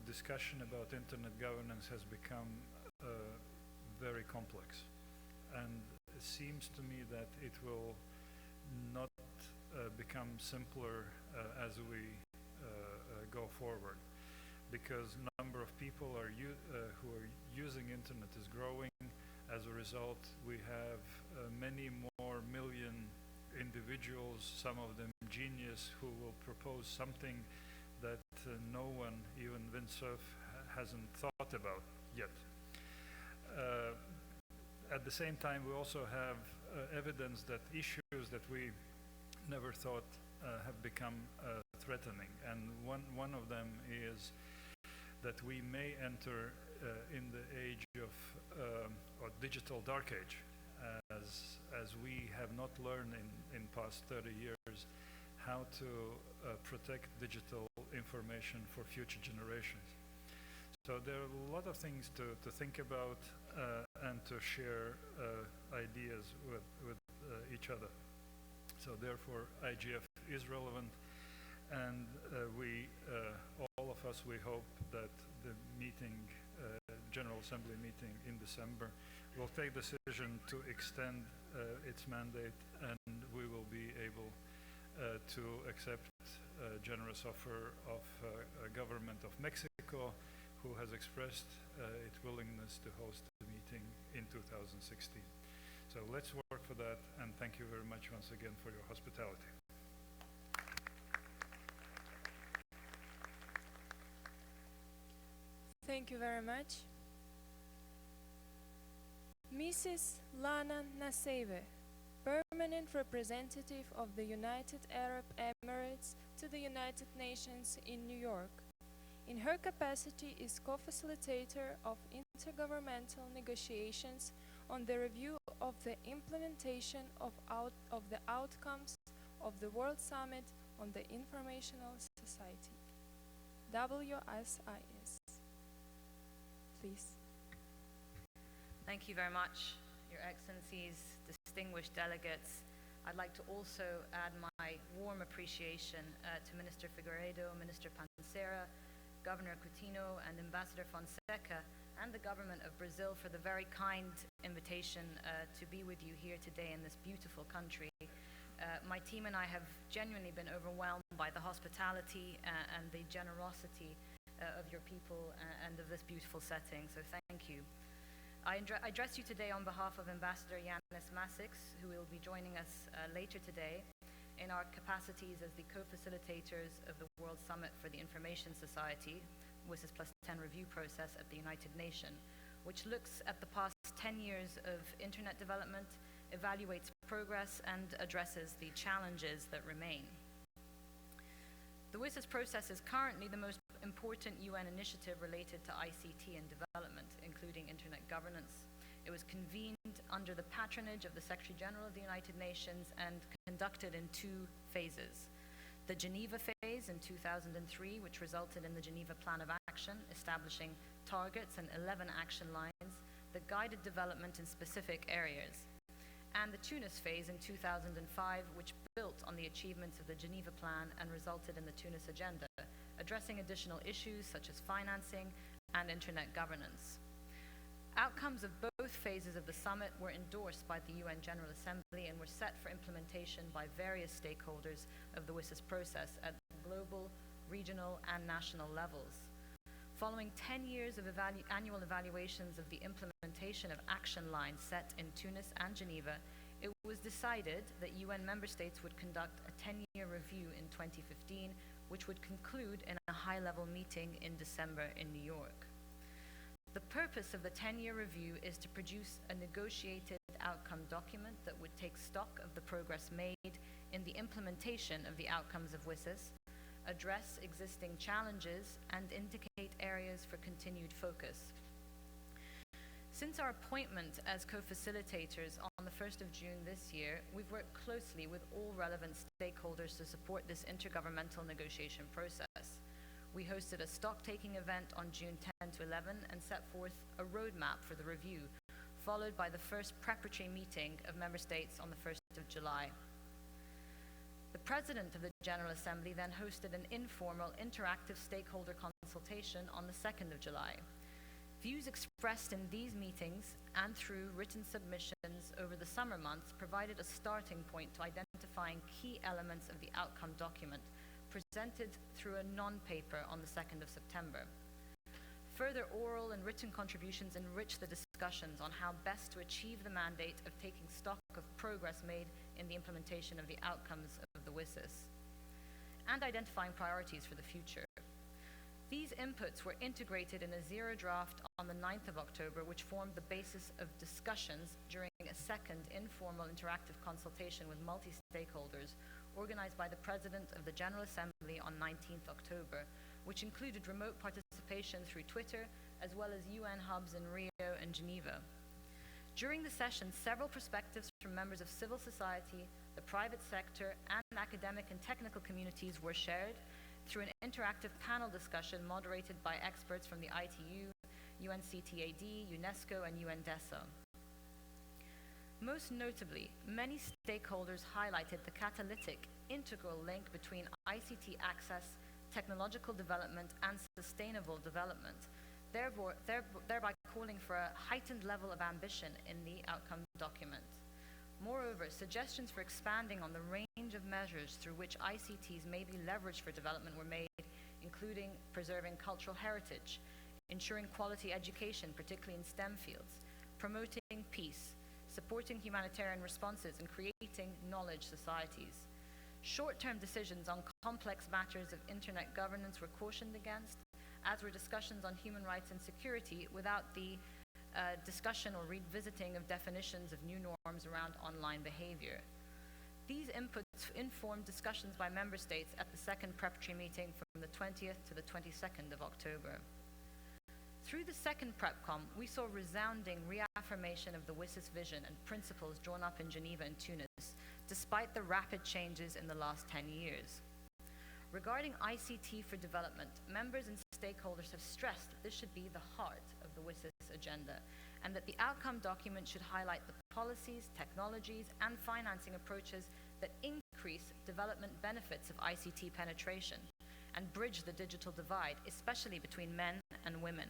discussion about internet governance has become very complex. And it seems to me that it will not become simpler as we go forward, because number of people who are using internet is growing. As a result, we have many more million individuals, some of them genius, who will propose something that no one, even Windsurf, hasn't thought about yet. At the same time, we also have evidence that issues that we never thought have become threatening, and one of them is that we may enter in the age of or digital dark age, as we have not learned in past 30 years how to protect digital information for future generations. So there are a lot of things to think about and to share ideas with each other. So therefore, IGF is relevant, and all of us, we hope that the meeting, General Assembly meeting in December, will take decision to extend its mandate, and we will be able to accept a generous offer of government of Mexico, who has expressed its willingness to host the meeting in 2016. So let's work for that, and thank you very much once again for your hospitality. Thank you very much. Mrs. Lana Nasebe, Permanent Representative of the United Arab Emirates to the United Nations in New York. In her capacity is co-facilitator of intergovernmental negotiations on the review of the implementation of the outcomes of the World Summit on the Informational Society, WSIS. Please. Thank you very much, Your Excellencies, distinguished delegates. I'd like to also add my warm appreciation to Minister Figueiredo, Minister Pancera, Governor Coutinho, and Ambassador Fonseca, and the government of Brazil for the very kind invitation to be with you here today in this beautiful country. My team and I have genuinely been overwhelmed by the hospitality and the generosity of your people and of this beautiful setting, so thank you. I address you today on behalf of Ambassador Yanis Masix, who will be joining us later today in our capacities as the co-facilitators of the World Summit for the Information Society, WSIS Plus 10 review process at the United Nations, which looks at the past 10 years of internet development, evaluates progress, and addresses the challenges that remain. The WSIS process is currently the most important UN initiative related to ICT and development, including internet governance. It was convened under the patronage of the Secretary General of the United Nations and conducted in 2 phases. The Geneva phase in 2003, which resulted in the Geneva Plan of Action, establishing targets and 11 action lines that guided development in specific areas. And the Tunis phase in 2005, which built on the achievements of the Geneva Plan and resulted in the Tunis Agenda, addressing additional issues such as financing and internet governance. Outcomes of both phases of the summit were endorsed by the UN General Assembly and were set for implementation by various stakeholders of the WSIS process at global, regional, and national levels. Following 10 years of annual evaluations of the implementation of action lines set in Tunis and Geneva, it was decided that UN member states would conduct a 10-year review in 2015, which would conclude in a high-level meeting in December in New York. The purpose of the 10-year review is to produce a negotiated outcome document that would take stock of the progress made in the implementation of the outcomes of WSIS, address existing challenges, and indicate areas for continued focus. Since our appointment as co-facilitators on the 1st of June this year, we've worked closely with all relevant stakeholders to support this intergovernmental negotiation process. We hosted a stock-taking event on June 10 to 11 and set forth a roadmap for the review, followed by the first preparatory meeting of member states on the 1st of July. The President of the General Assembly then hosted an informal interactive stakeholder consultation on the 2nd of July. Views expressed in these meetings and through written submissions over the summer months provided a starting point to identifying key elements of the outcome document, presented through a non-paper on the 2nd of September. Further oral and written contributions enrich the discussions on how best to achieve the mandate of taking stock of progress made in the implementation of the outcomes of the WSIS, and identifying priorities for the future. These inputs were integrated in a zero draft on the 9th of October, which formed the basis of discussions during a second informal interactive consultation with multi-stakeholders organized by the President of the General Assembly on 19th October, which included remote participation through Twitter, as well as UN hubs in Rio and Geneva. During the session, several perspectives from members of civil society, the private sector, and academic and technical communities were shared through an interactive panel discussion moderated by experts from the ITU, UNCTAD, UNESCO, and UNDESA. Most notably, many stakeholders highlighted the catalytic, integral link between ICT access, technological development, and sustainable development, thereby calling for a heightened level of ambition in the outcome document. Moreover, suggestions for expanding on the range of measures through which ICTs may be leveraged for development were made, including preserving cultural heritage, ensuring quality education, particularly in STEM fields, promoting peace, supporting humanitarian responses, and creating knowledge societies. Short-term decisions on complex matters of internet governance were cautioned against, as were discussions on human rights and security without the discussion or revisiting of definitions of new norms around online behavior. These inputs informed discussions by member states at the second preparatory meeting from the 20th to the 22nd of October. Through the second PrepCom, we saw resounding reaffirmation of the WSIS vision and principles drawn up in Geneva and Tunis, despite the rapid changes in the last 10 years. Regarding ICT for development, members and stakeholders have stressed that this should be the heart of the WSIS agenda, and that the outcome document should highlight the policies, technologies, and financing approaches that increase development benefits of ICT penetration and bridge the digital divide, especially between men and women.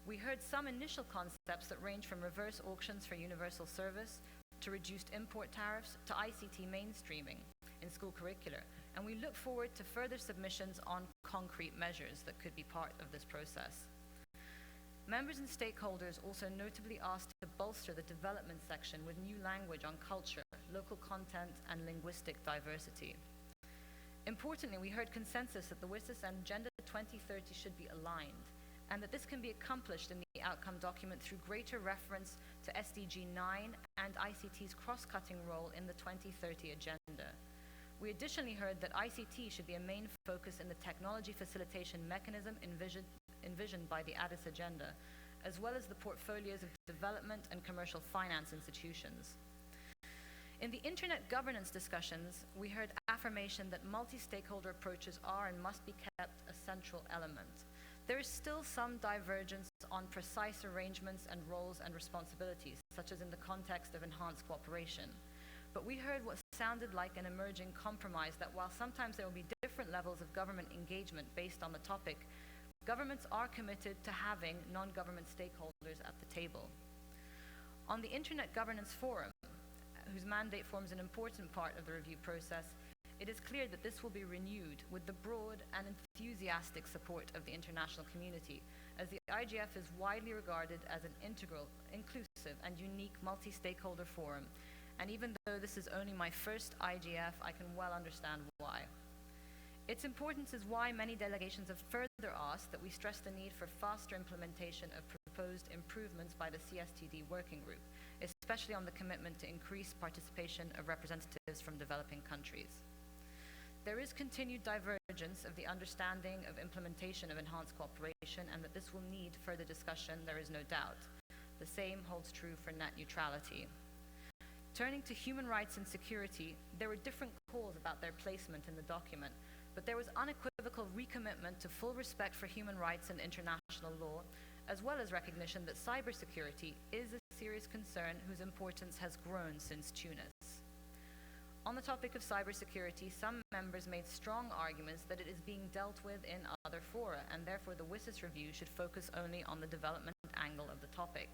We heard some initial concepts that range from reverse auctions for universal service to reduced import tariffs to ICT mainstreaming in school curricula, and we look forward to further submissions on concrete measures that could be part of this process. Members and stakeholders also notably asked to bolster the development section with new language on culture, local content, and linguistic diversity. Importantly, we heard consensus that the WSIS and Agenda 2030 should be aligned, and that this can be accomplished in the outcome document through greater reference to SDG 9 and ICT's cross-cutting role in the 2030 agenda. We additionally heard that ICT should be a main focus in the technology facilitation mechanism envisioned by the Addis Agenda, as well as the portfolios of development and commercial finance institutions. In the internet governance discussions, we heard affirmation that multi-stakeholder approaches are and must be kept a central element. There is still some divergence on precise arrangements and roles and responsibilities, such as in the context of enhanced cooperation. But we heard what sounded like an emerging compromise that while sometimes there will be different levels of government engagement based on the topic, governments are committed to having non-government stakeholders at the table. On the Internet Governance Forum, whose mandate forms an important part of the review process, it is clear that this will be renewed with the broad and enthusiastic support of the international community, as the IGF is widely regarded as an integral, inclusive, and unique multi-stakeholder forum. And even though this is only my first IGF, I can well understand why. Its importance is why many delegations have further asked that we stress the need for faster implementation of proposed improvements by the CSTD working group, especially on the commitment to increase participation of representatives from developing countries. There is continued divergence of the understanding of implementation of enhanced cooperation, and that this will need further discussion, there is no doubt. The same holds true for net neutrality. Turning to human rights and security, there were different calls about their placement in the document, but there was unequivocal recommitment to full respect for human rights and international law, as well as recognition that cybersecurity is a serious concern whose importance has grown since Tunis. On the topic of cybersecurity, some members made strong arguments that it is being dealt with in other fora, and therefore the WSIS review should focus only on the development angle of the topic.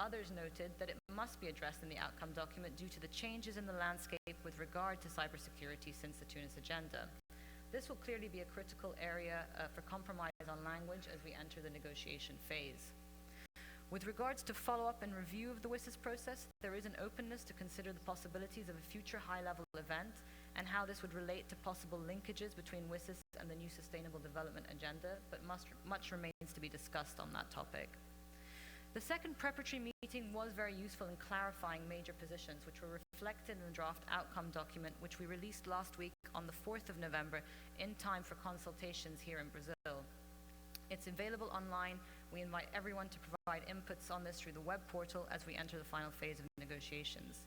Others noted that it must be addressed in the outcome document due to the changes in the landscape with regard to cybersecurity since the Tunis agenda. This will clearly be a critical area for compromise on language as we enter the negotiation phase. With regards to follow-up and review of the WSIS process, there is an openness to consider the possibilities of a future high-level event and how this would relate to possible linkages between WSIS and the new Sustainable Development Agenda, but much remains to be discussed on that topic. The second preparatory meeting was very useful in clarifying major positions, which were reflected in the draft outcome document, which we released last week on the 4th of November in time for consultations here in Brazil. It's available online. We invite everyone to provide inputs on this through the web portal as we enter the final phase of negotiations.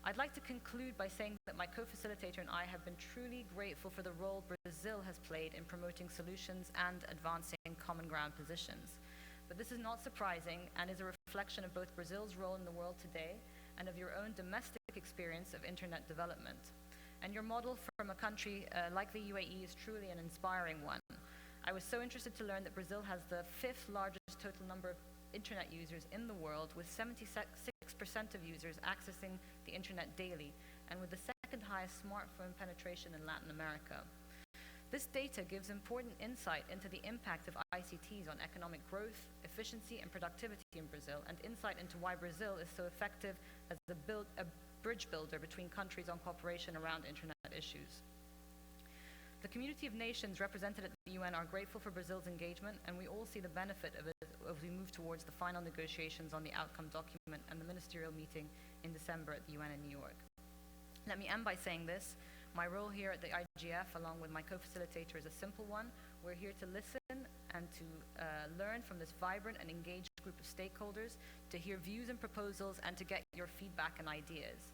I'd like to conclude by saying that my co-facilitator and I have been truly grateful for the role Brazil has played in promoting solutions and advancing common ground positions. But this is not surprising and is a reflection of both Brazil's role in the world today and of your own domestic experience of internet development. And your model from a country like the UAE is truly an inspiring one. I was so interested to learn that Brazil has the 5th largest total number of internet users in the world, with 76% of users accessing the internet daily, and with the 2nd highest smartphone penetration in Latin America. This data gives important insight into the impact of ICTs on economic growth, efficiency, and productivity in Brazil, and insight into why Brazil is so effective as a bridge builder between countries on cooperation around internet issues. The community of nations represented at the UN are grateful for Brazil's engagement, and we all see the benefit of it as we move towards the final negotiations on the outcome document and the ministerial meeting in December at the UN in New York. Let me end by saying this. My role here at the IGF, along with my co-facilitator, is a simple one. We're here to listen and to learn from this vibrant and engaged group of stakeholders, to hear views and proposals, and to get your feedback and ideas.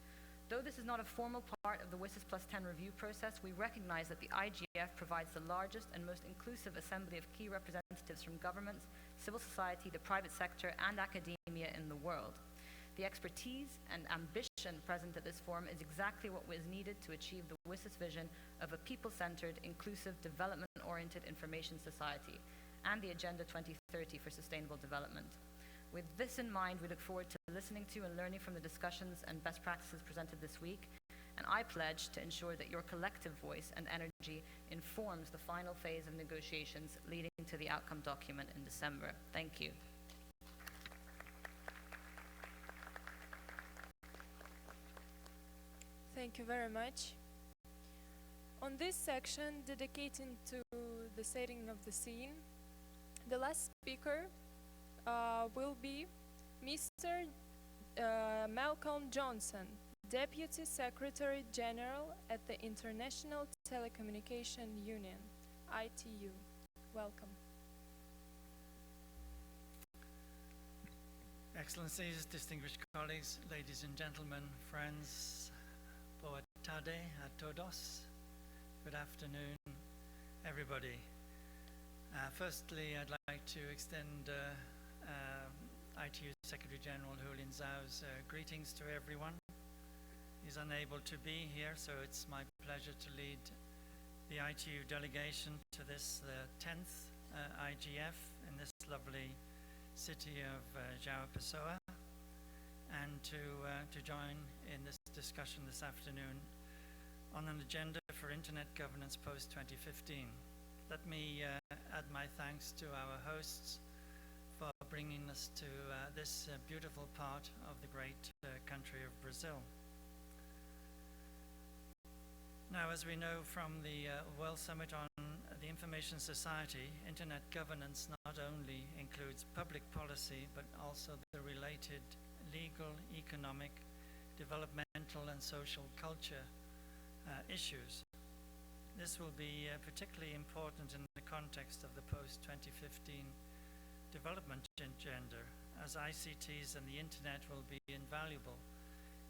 Though this is not a formal part of the WSIS Plus 10 review process, we recognize that the IGF provides the largest and most inclusive assembly of key representatives from governments, civil society, the private sector, and academia in the world. The expertise and ambition present at this forum is exactly what was needed to achieve the WSIS vision of a people-centered, inclusive, development-oriented information society and the Agenda 2030 for Sustainable Development. With this in mind, we look forward to listening to and learning from the discussions and best practices presented this week, and I pledge to ensure that your collective voice and energy informs the final phase of negotiations leading to the outcome document in December. Thank you. Thank you very much. On this section dedicated to the setting of the scene, the last speaker will be Mr. Malcolm Johnson, Deputy Secretary General at the International Telecommunication Union, ITU. Welcome. Excellencies, distinguished colleagues, ladies and gentlemen, friends, boa tarde a todos. Good afternoon, everybody. Firstly, I'd like to extend ITU Secretary General Hulin Zhao's greetings to everyone. He's unable to be here, so it's my pleasure to lead the ITU delegation to this, the 10th IGF in this lovely city of João Pessoa, and to join in this discussion this afternoon on an agenda for Internet governance post-2015. Let me add my thanks to our hosts for bringing us to this beautiful part of the great country of Brazil. Now, as we know from the World Summit on the Information Society, Internet governance not only includes public policy, but also the related legal, economic, developmental, and social culture issues. This will be particularly important in the context of the post-2015 development agenda, as ICTs and the internet will be invaluable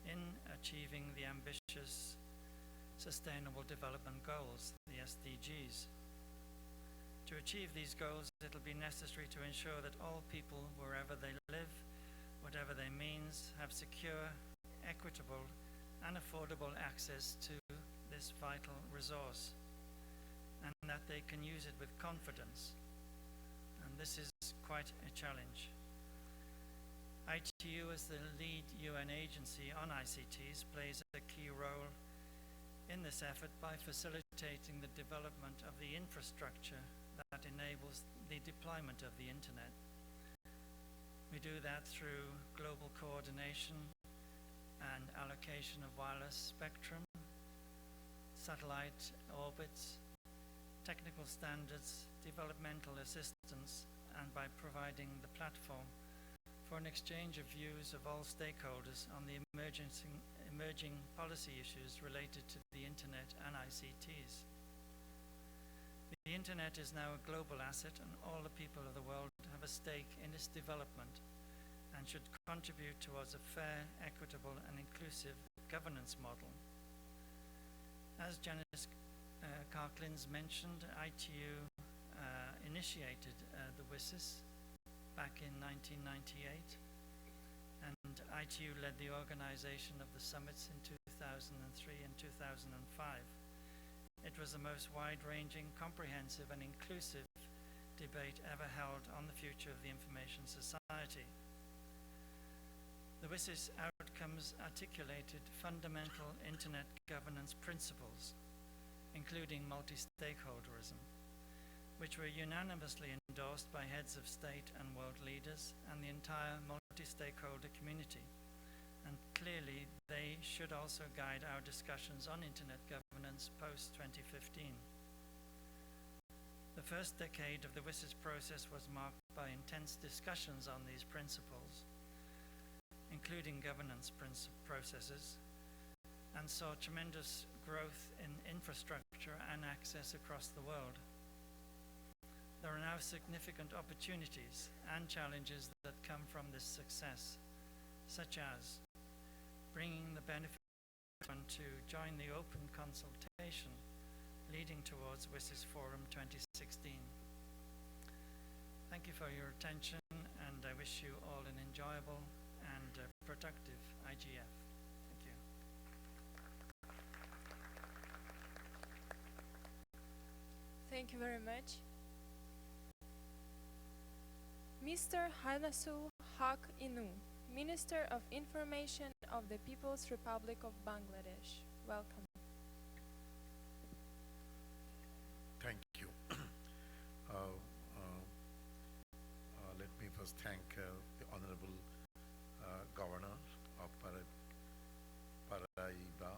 in achieving the ambitious Sustainable Development Goals, the SDGs. To achieve these goals, it will be necessary to ensure that all people, wherever they live, whatever their means, have secure, equitable, and affordable access to this vital resource, and that they can use it with confidence. And this is quite a challenge. ITU, as the lead UN agency on ICTs, plays a key role in this effort by facilitating the development of the infrastructure that enables the deployment of the internet. We do that through global coordination and allocation of wireless spectrum, satellite orbits, technical standards, developmental assistance, and by providing the platform for an exchange of views of all stakeholders on the emerging policy issues related to the internet and ICTs. The internet is now a global asset, and all the people of the world have a stake in its development and should contribute towards a fair, equitable, and inclusive governance model. As Janice Karklins mentioned, ITU initiated the WSIS back in 1998, and ITU led the organization of the summits in 2003 and 2005. It was the most wide-ranging, comprehensive, and inclusive debate ever held on the future of the information society. The WSIS outcomes articulated fundamental internet governance principles, including multi-stakeholderism, which were unanimously endorsed by heads of state and world leaders and the entire multi-stakeholder community. And clearly, they should also guide our discussions on internet governance post-2015. The first decade of the WSIS process was marked by intense discussions on these principles, including governance processes, and saw tremendous growth in infrastructure and access across the world. There are now significant opportunities and challenges that come from this success, such as bringing the benefit to join the open consultation leading towards WSIS Forum 2016. Thank you for your attention, and I wish you all an enjoyable and productive IGF. Thank you. Thank you very much. Mr. Hanasul Haq Inu, Minister of Information of the People's Republic of Bangladesh. Welcome. Thank you. Let me first thank the Honorable Governor of Paraiba,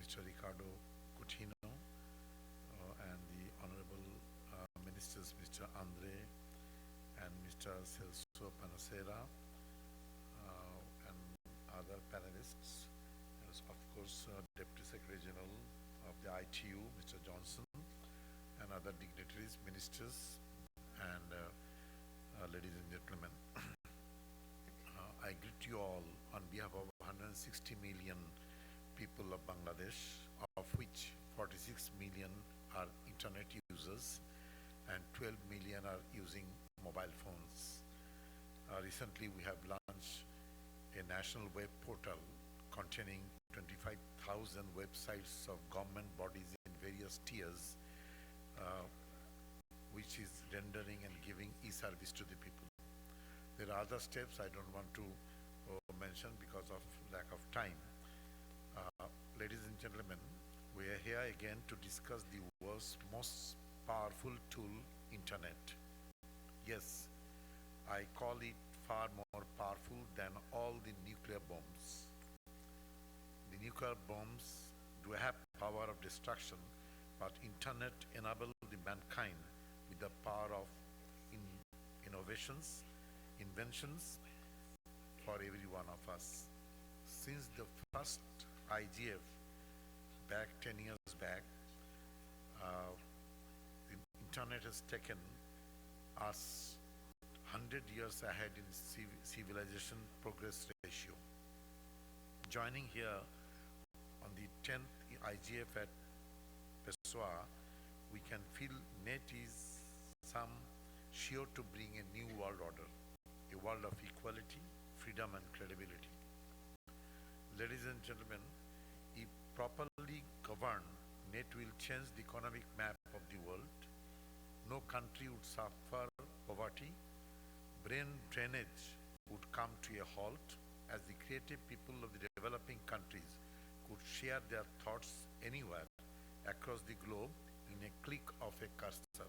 Mr. Ricardo Coutinho, and the Honorable Ministers, Mr. Andre and Mr. Celso Panacera, and other panelists, as of course Deputy Secretary General of the ITU, Mr. Johnson, and other dignitaries, ministers, and ladies and gentlemen. I greet you all on behalf of 160 million people of Bangladesh, of which 46 million are internet users and 12 million are using mobile phones. Recently we have launched a national web portal containing 25,000 websites of government bodies in various tiers, which is rendering and giving e-service to the people. There are other steps I don't want to mention because of lack of time. Ladies and gentlemen, we are here again to discuss the world's most powerful tool, internet. Yes, I call it far more powerful than all the nuclear bombs. The nuclear bombs do have power of destruction, but internet enables the mankind with the power of inventions for every one of us. Since the first IGF back 10 years back, the internet has taken us 100 100 years ahead in civilization progress ratio. Joining here on the 10th IGF at Pessoa, we can feel net is some sure to bring a new world order, a world of equality, freedom and credibility. Ladies and gentlemen, if properly governed, net will change the economic map of the world. No country would suffer poverty. Brain drainage would come to a halt as the creative people of the developing countries could share their thoughts anywhere across the globe in a click of a cursor.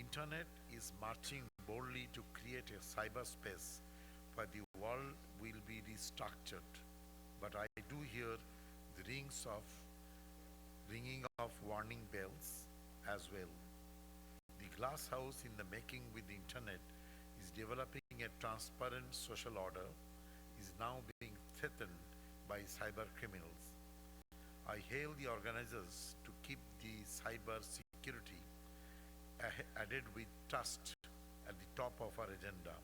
Internet is marching boldly to create a cyberspace where the world will be restructured. But I do hear the ringing of warning bells as well. The glass house in the making with the internet is developing a transparent social order, is now being threatened by cyber criminals. I hail the organizers to keep the cyber security added with trust at the top of our agenda,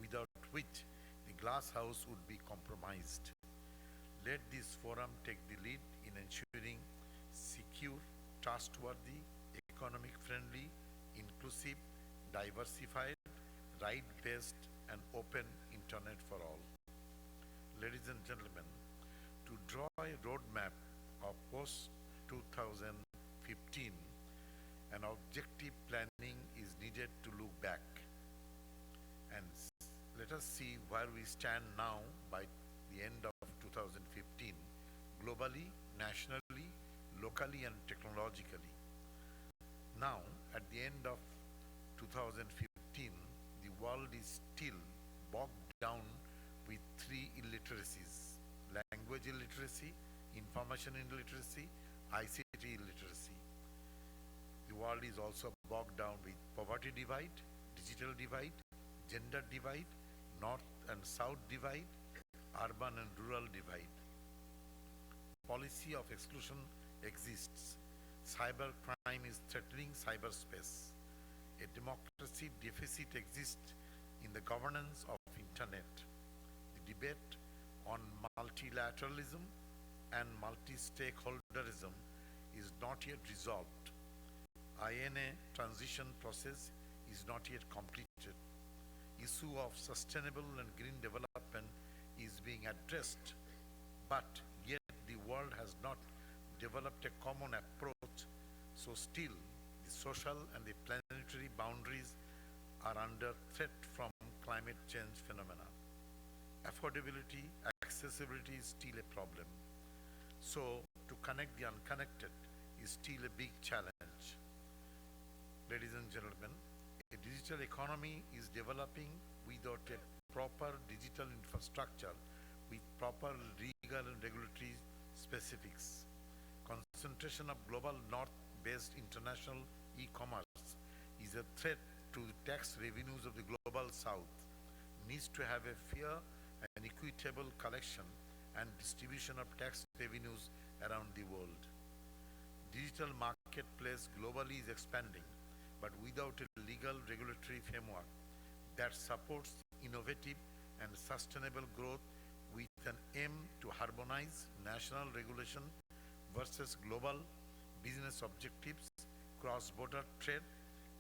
without which the glass house would be compromised. Let this forum take the lead in ensuring secure, trustworthy, economic friendly, inclusive, diversified, right-based and open internet for all. Ladies and gentlemen, to draw a roadmap of post-2015, an objective planning is needed to look back and let us see where we stand now by the end of 2015, globally, nationally, locally and technologically. Now, at the end of 2015, the world is still bogged down with three illiteracies: language illiteracy, information illiteracy, ICT illiteracy. The world is also bogged down with poverty divide, digital divide, gender divide, north and south divide, urban and rural divide. Policy of exclusion exists. Cyber crime is threatening cyberspace. A democracy deficit exists in the governance of internet. The debate on multilateralism and multi-stakeholderism is not yet resolved. INA transition process is not yet completed. Issue of sustainable and green development is being addressed, but yet the world has not developed a common approach, so still the social and the planetary boundaries are under threat from climate change phenomena. Affordability, accessibility is still a problem. So to connect the unconnected is still a big challenge. Ladies and gentlemen, a digital economy is developing without a proper digital infrastructure with proper legal and regulatory specifics. Concentration of global north-based international e-commerce is a threat to the tax revenues of the global south. Needs to have a fair and equitable collection and distribution of tax revenues around the world. Digital marketplace globally is expanding, but without a legal regulatory framework that supports innovative and sustainable growth with an aim to harmonize national regulation versus global business objectives, cross-border trade,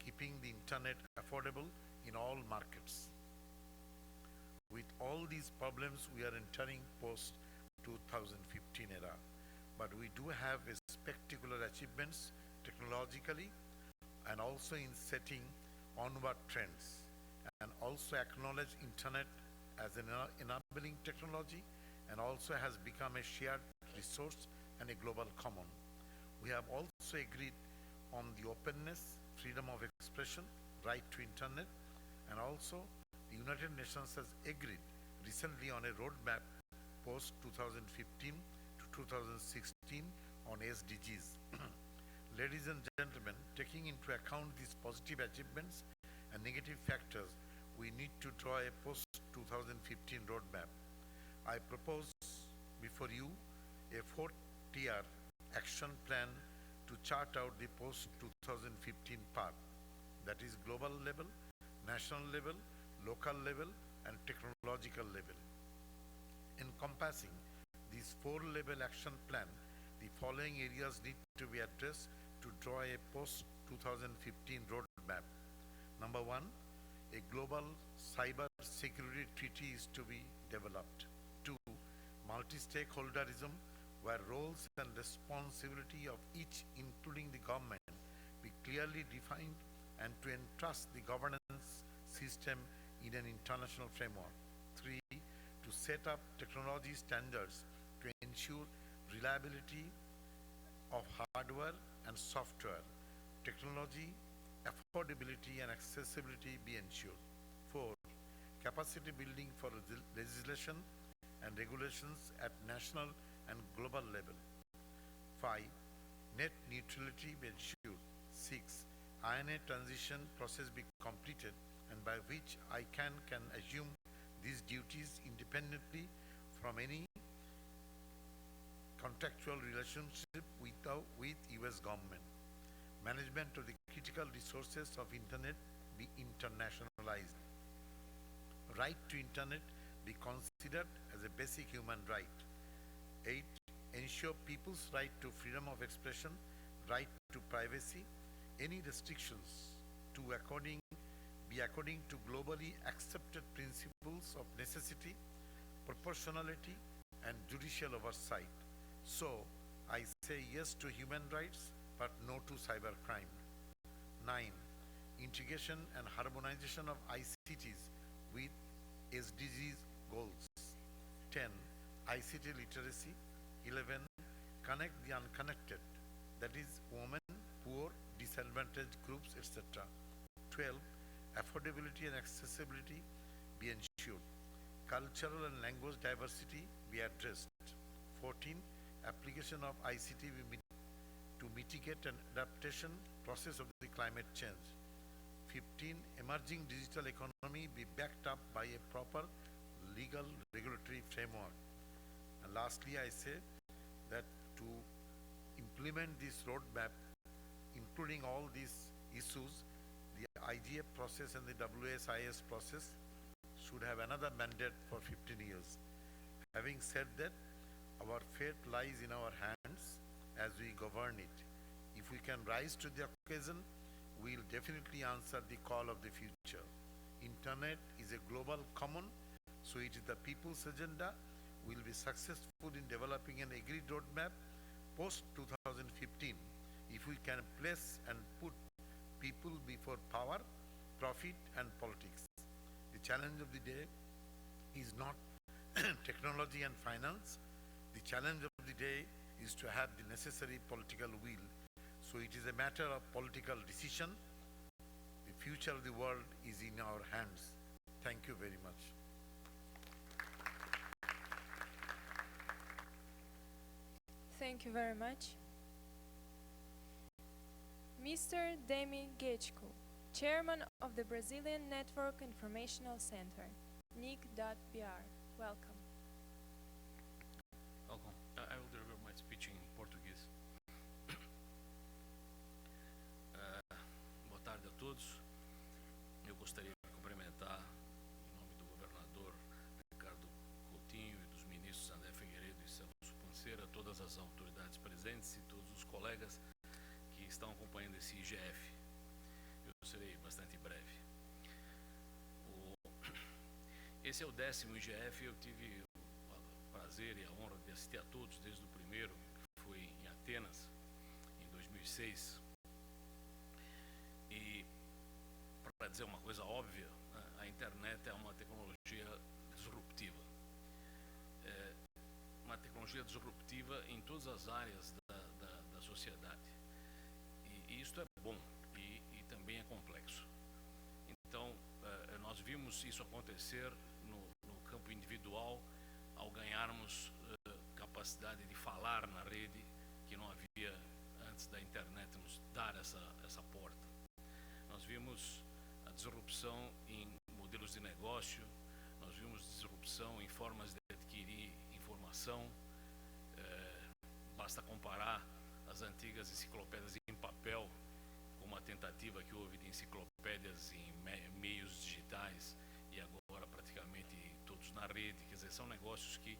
keeping the internet affordable in all markets. With all these problems, we are entering post-2015 era, but we do have a spectacular achievements technologically and also in setting onward trends, and also acknowledge internet as an enabling technology and also has become a shared resource and a global common. We have also agreed on the openness, freedom of expression, right to internet, and also the United Nations has agreed recently on a roadmap post 2015 to 2016 on SDGs. Ladies and gentlemen, taking into account these positive achievements and negative factors, we need to draw a post-2015 roadmap. I propose before you a 4-tier action plan to chart out the post-2015 path, that is global level, national level, local level, and technological level. Encompassing this four-level action plan, the following areas need to be addressed to draw a post-2015 roadmap. Number one, a global cyber security treaty is to be developed. Two, multi-stakeholderism, where roles and responsibility of each, including the government, be clearly defined, and to entrust the governance system in an international framework. Three, to set up technology standards to ensure reliability of hardware and software, technology, affordability and accessibility be ensured. Four, capacity building for legislation and regulations at national and global level. Five, net neutrality be ensured. Six, INA transition process be completed, and by which ICANN can assume these duties independently from any contractual relationship with US government. Management of the critical resources of internet be internationalized. Right to internet be considered as a basic human right. 8. Ensure people's right to freedom of expression, right to privacy. Any restrictions to be according to globally accepted principles of necessity, proportionality, and judicial oversight. So, I say yes to human rights, but no to cybercrime. 9. Integration and harmonization of ICTs with SDGs goals. 10. ICT literacy. 11. Connect the unconnected, that is women, poor, disadvantaged groups, etc. 12. Affordability and accessibility be ensured. Cultural and language diversity be addressed. 14. Application of ICT to mitigate an adaptation process of the climate change. 15. Emerging digital economy be backed up by a proper legal regulatory framework. And lastly, I say that to implement this roadmap, including all these issues, the IGF process and the WSIS process should have another mandate for 15 years. Having said that, our fate lies in our hands as we govern it. If we can rise to the occasion, we'll definitely answer the call of the future. Internet is a global common, so it is the people's agenda. We'll be successful in developing an agreed roadmap post-2015 if we can place and put people before power, profit, and politics. The challenge of the day is not technology and finance. The challenge of the day is to have the necessary political will. So it is a matter of political decision. The future of the world is in our hands. Thank you very much. Thank you very much. Mr. Demi Gechko, Chairman of the Brazilian Network Informational Center, NIC.br. Welcome. Welcome. I will deliver my speech in português. Boa tarde a todos. Eu gostaria de cumprimentar, em nome do governador Ricardo Coutinho e dos ministros André Figueiredo e Celso Panceira, todas as autoridades presentes e todos os colegas que estão acompanhando esse IGF. Eu serei bastante breve. Esse é o 10º IGF. Eu tive o prazer e a honra de assistir a todos desde o primeiro, que foi em Atenas, em 2006. E, para dizer uma coisa óbvia, a internet é uma tecnologia disruptiva. É uma tecnologia disruptiva em todas as áreas da sociedade. E isto é bom e também é complexo. Então, nós vimos isso acontecer no campo individual, ao ganharmos capacidade de falar na rede, que não havia antes da internet nos dar essa porta. Nós vimos a disrupção em modelos de negócio, nós vimos disrupção em formas de adquirir informação. Basta comparar as antigas enciclopédias em papel, como uma tentativa que houve de enciclopédias em meios digitais e agora praticamente todos na rede. Quer dizer, são negócios que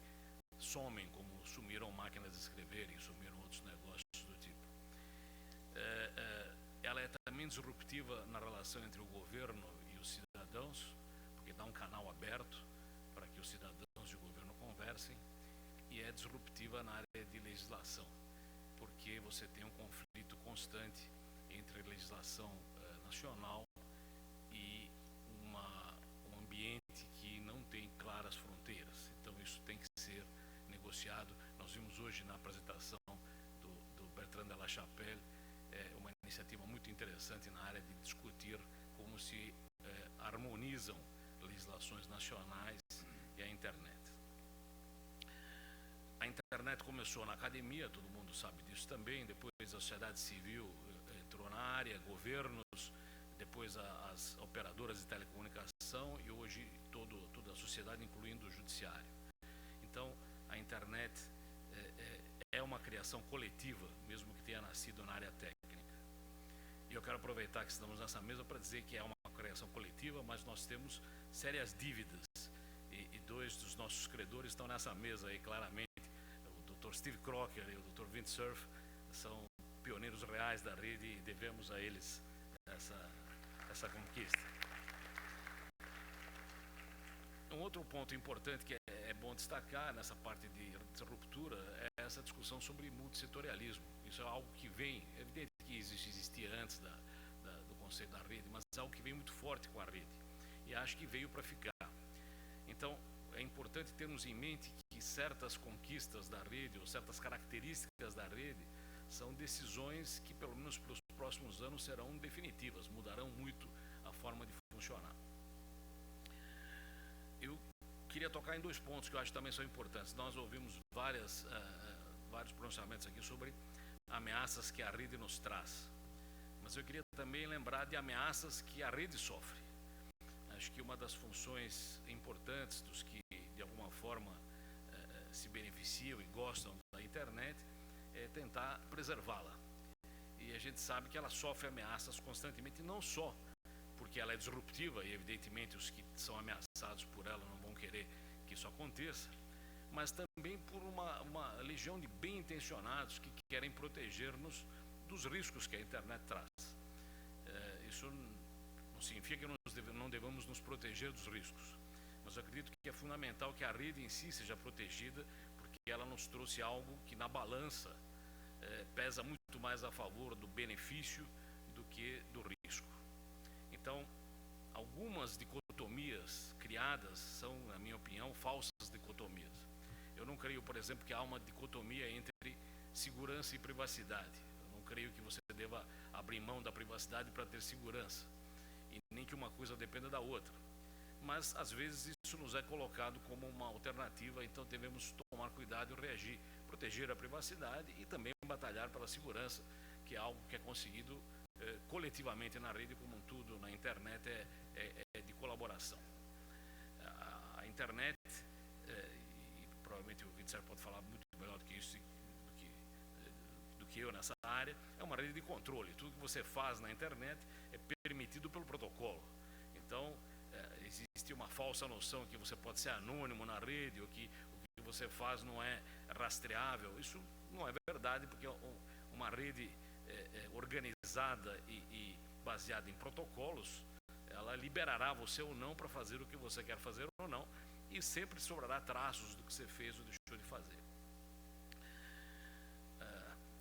somem, como sumiram máquinas de escrever e sumiram outros negócios do tipo. Ela é também disruptiva na relação entre o governo e os cidadãos, porque dá um canal aberto para que os cidadãos e o governo conversem, e é disruptiva na área de legislação, porque você tem um conflito constante entre legislação nacional e um ambiente que não tem claras fronteiras. Então isso tem que ser negociado. Nós vimos hoje na apresentação do Bertrand de la Chapelle uma iniciativa muito interessante na área de discutir como se harmonizam legislações nacionais e a internet. A internet começou na academia, todo mundo sabe disso também, depois a sociedade civil entrou na área, governos, depois as operadoras de telecomunicação e hoje toda a sociedade, incluindo o judiciário. Então, a internet é uma criação coletiva, mesmo que tenha nascido na área técnica. E eu quero aproveitar que estamos nessa mesa para dizer que é uma criação coletiva, mas nós temos sérias dívidas e dois dos nossos credores estão nessa mesa aí claramente. O Dr. Steve Crocker e o Dr. Vint Cerf são pioneiros reais da rede e devemos a eles essa conquista. Um outro ponto importante que é bom destacar nessa parte de ruptura é essa discussão sobre multissetorialismo. Isso é algo que vem, é evidente que existia antes do conceito da rede, mas é algo que vem muito forte com a rede e acho que veio para ficar. Então, é importante termos em mente que certas conquistas da rede ou certas características da rede são decisões que, pelo menos para os próximos anos, serão definitivas, mudarão muito a forma de funcionar. Eu queria tocar em dois pontos que eu acho que também são importantes. Nós ouvimos vários pronunciamentos aqui sobre ameaças que a rede nos traz, mas eu queria também lembrar de ameaças que a rede sofre. Acho que uma das funções importantes dos que de alguma forma se beneficiam e gostam da internet é tentar preservá-la. E a gente sabe que ela sofre ameaças constantemente, não só porque ela é disruptiva e evidentemente os que são ameaçados por ela não vão querer que isso aconteça, mas também por uma legião de bem intencionados que querem proteger-nos dos riscos que a internet traz. Isso não significa que não devamos nos proteger dos riscos, mas eu acredito que é fundamental que a rede em si seja protegida, porque ela nos trouxe algo que na balança pesa muito mais a favor do benefício do que do risco. Então, algumas dicotomias criadas são, na minha opinião, falsas dicotomias. Eu não creio, por exemplo, que há uma dicotomia entre segurança e privacidade. Eu não creio que você deva abrir mão da privacidade para ter segurança, e nem que uma coisa dependa da outra. Mas, às vezes, isso nos é colocado como uma alternativa, então devemos tomar cuidado e reagir, proteger a privacidade e também batalhar pela segurança, que é algo que é conseguido coletivamente na rede como um todo. Na internet é de colaboração. A internet, e provavelmente o Vitzer pode falar muito melhor do que isso, do que eu nessa área, é uma rede de controle. Tudo que você faz na internet é permitido pelo protocolo. Então, existe uma falsa noção que você pode ser anônimo na rede ou que o que você faz não é rastreável. Isso não é verdade, porque uma rede organizada e baseada em protocolos, ela liberará você ou não para fazer o que você quer fazer ou não, e sempre sobrará traços do que você fez ou deixou de fazer.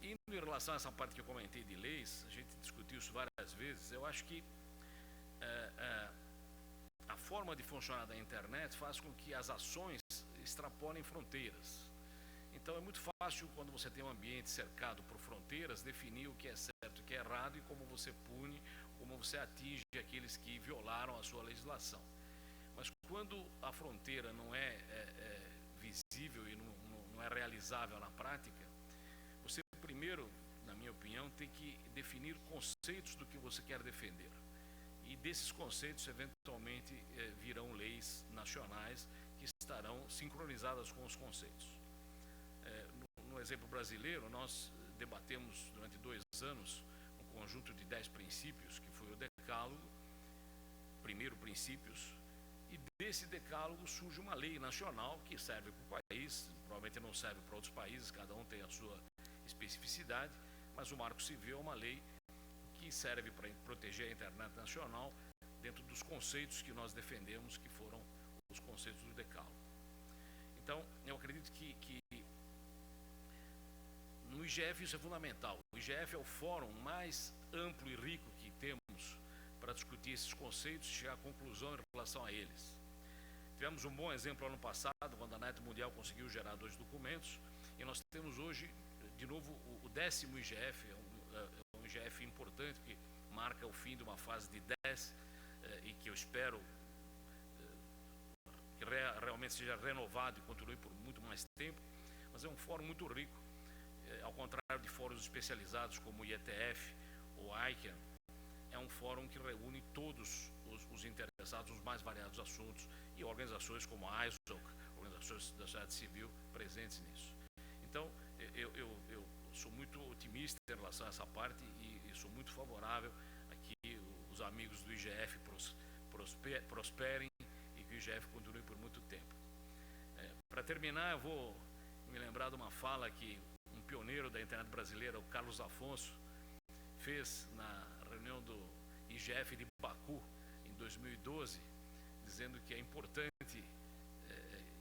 Indo em relação a essa parte que eu comentei de leis, a gente discutiu isso várias vezes. Eu acho que a forma de funcionar da internet faz com que as ações extrapolem fronteiras. Então é muito fácil, quando você tem um ambiente cercado por fronteiras, definir o que é certo e o que é errado e como você pune, como você atinge aqueles que violaram a sua legislação. Mas quando a fronteira não é visível e não é realizável na prática, você primeiro, na minha opinião, tem que definir conceitos do que você quer defender. E desses conceitos, eventualmente, virão leis nacionais que estarão sincronizadas com os conceitos. No exemplo brasileiro, nós debatemos durante 2 anos um conjunto de 10 princípios, que foi o decálogo, primeiro princípios, e desse decálogo surge uma lei nacional que serve para o país, provavelmente não serve para outros países, cada um tem a sua especificidade, mas o Marco Civil é uma lei que serve para proteger a internet nacional dentro dos conceitos que nós defendemos, que foram os conceitos do decálogo. Então, eu acredito que no IGF isso é fundamental. O IGF é o fórum mais amplo e rico que temos para discutir esses conceitos e chegar à conclusão em relação a eles. Tivemos um bom exemplo ano passado, quando a Net Mundial conseguiu gerar 2 documentos, e nós temos hoje, de novo, o 10º IGF, é um IGF importante, que marca o fim de uma fase de 10, e que eu espero que realmente seja renovado e continue por muito mais tempo, mas é um fórum muito rico, ao contrário de fóruns especializados como o IETF ou a ICANN. É um fórum que reúne todos os interessados nos mais variados assuntos e organizações como a ISOC, organizações da sociedade civil presentes nisso. Então, eu sou muito otimista em relação a essa parte e sou muito favorável a que os amigos do IGF prosperem e que o IGF continue por muito tempo. Para terminar, eu vou me lembrar de uma fala que um pioneiro da internet brasileira, o Carlos Afonso, fez na reunião do IGF de Baku em 2012, dizendo que é importante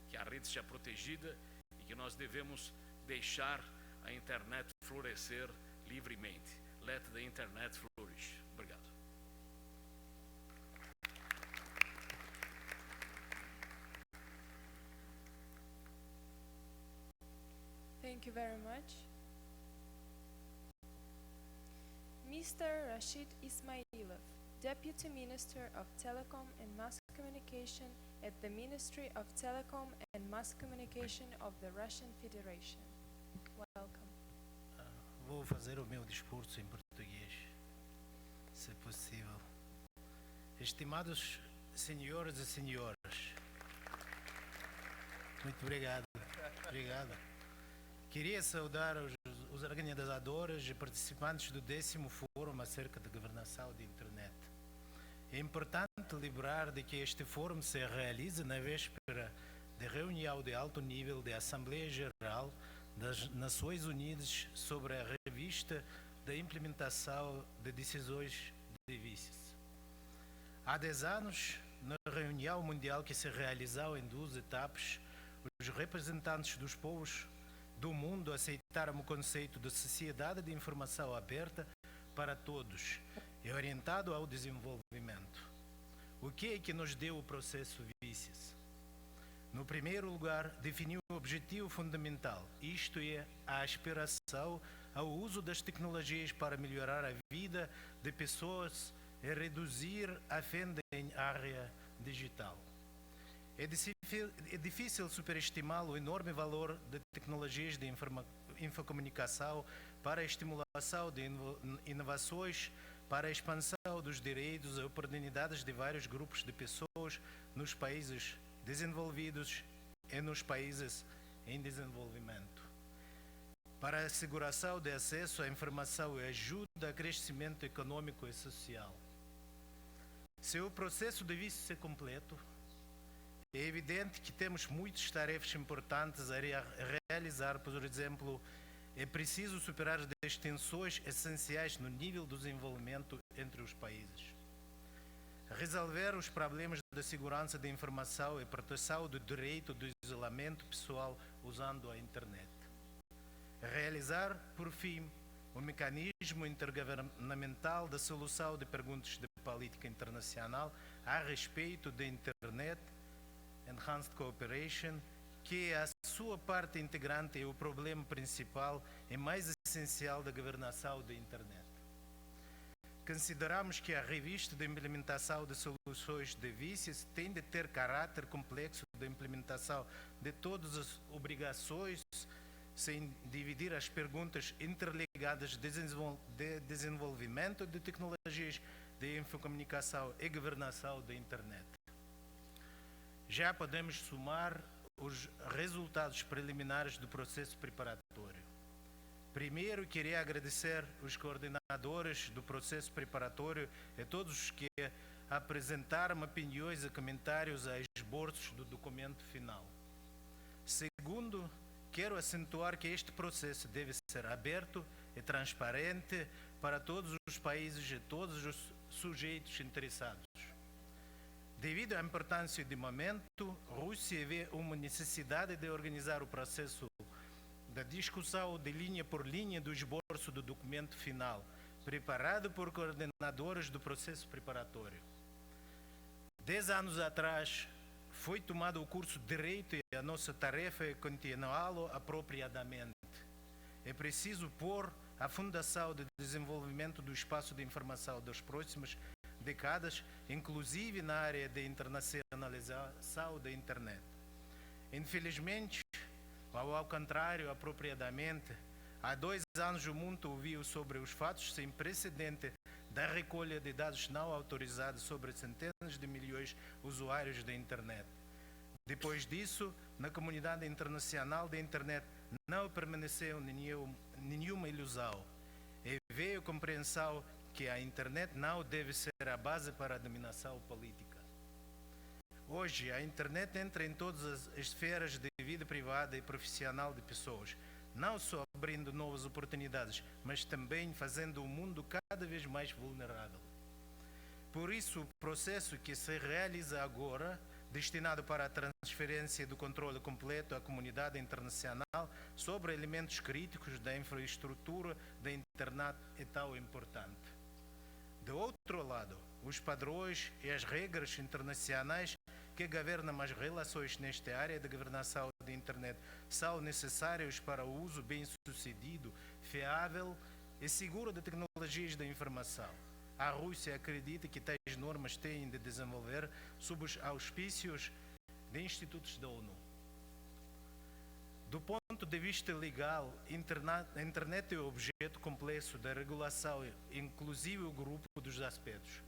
que a rede seja protegida e que nós devemos deixar a internet florescer livremente. Let the internet flourish. Obrigado. Thank you very much. Mr. Rashid Ismailov, Deputy Minister of Telecom and Mass Communication at the Ministry of Telecom and Mass Communication of the Russian Federation. Welcome. Vou fazer o meu discurso em português, se possível. Estimados senhores e senhoras, muito obrigado. Obrigado. Queria saudar os organizadores e participantes do 10º Fórum acerca da governação de internet. É importante lembrar de que este fórum se realiza na véspera da reunião de alto nível da Assembleia Geral das Nações Unidas sobre a revista da implementação de decisões de vícios. Há 10 anos, na reunião mundial que se realizou em 2 etapas, os representantes dos povos do mundo aceitaram o conceito de sociedade de informação aberta para todos e orientado ao desenvolvimento. O que é que nos deu o processo vícios? No primeiro lugar, definiu o objetivo fundamental, isto é, a aspiração ao uso das tecnologias para melhorar a vida de pessoas e reduzir a fenda em área digital. É difícil superestimar o enorme valor de tecnologias de infocomunicação para a estimulação de inovações, para a expansão dos direitos e oportunidades de vários grupos de pessoas nos países desenvolvidos e nos países em desenvolvimento. Para a asseguração de acesso à informação e ajuda ao crescimento econômico e social. Se o processo de vício é completo, é evidente que temos muitas tarefas importantes a realizar. Por exemplo, é preciso superar as tensões essenciais no nível do desenvolvimento entre os países. Resolver os problemas da segurança da informação e proteção do direito do isolamento pessoal usando a internet. Realizar, por fim, o mecanismo intergovernamental da solução de perguntas de política internacional a respeito da internet, Enhanced Cooperation, que a sua parte integrante é o problema principal e mais essencial da governação da internet. Consideramos que a revista de implementação de soluções de vícios tem de ter caráter complexo de implementação de todas as obrigações, sem dividir as perguntas interligadas de desenvolvimento de tecnologias de infocomunicação e governação da internet. Já podemos somar os resultados preliminares do processo preparatório. Primeiro, queria agradecer os coordenadores coordenadores do processo preparatório e todos os que apresentaram opiniões e comentários a esboços do documento final. Segundo, quero acentuar que este processo deve ser aberto e transparente para todos os países e todos os sujeitos interessados. Devido à importância do momento, a Rússia vê uma necessidade de organizar o processo da discussão de linha por linha do esboço do documento final, preparado por coordenadores do processo preparatório. 10 anos atrás, foi tomado o curso de Direito e a nossa tarefa é continuá-lo apropriadamente. É preciso pôr a fundação de desenvolvimento do espaço de informação das próximas décadas, inclusive na área de internacionalização da internet. Infelizmente, ou ao contrário, apropriadamente, há 2 anos o mundo ouviu sobre os fatos sem precedente da recolha de dados não autorizados sobre centenas de milhões de usuários da internet. Depois disso, na comunidade internacional da internet não permaneceu nenhuma ilusão e veio a compreensão que a internet não deve ser a base para a dominação política. Hoje, a internet entra em todas as esferas de vida privada e profissional de pessoas, não só abrindo novas oportunidades, mas também fazendo o mundo cada vez mais vulnerável. Por isso, o processo que se realiza agora, destinado para a transferência do controle completo à comunidade internacional sobre elementos críticos da infraestrutura da internet, é tão importante. Do outro lado, os padrões e as regras internacionais que governam as relações nesta área de governação da internet são necessários para o uso bem-sucedido, fiável e seguro de tecnologias da informação. A Rússia acredita que tais normas têm de desenvolver sob os auspícios de institutos da ONU. Do ponto de vista legal, a internet é o objeto complexo da regulação, inclusive o grupo dos aspectos: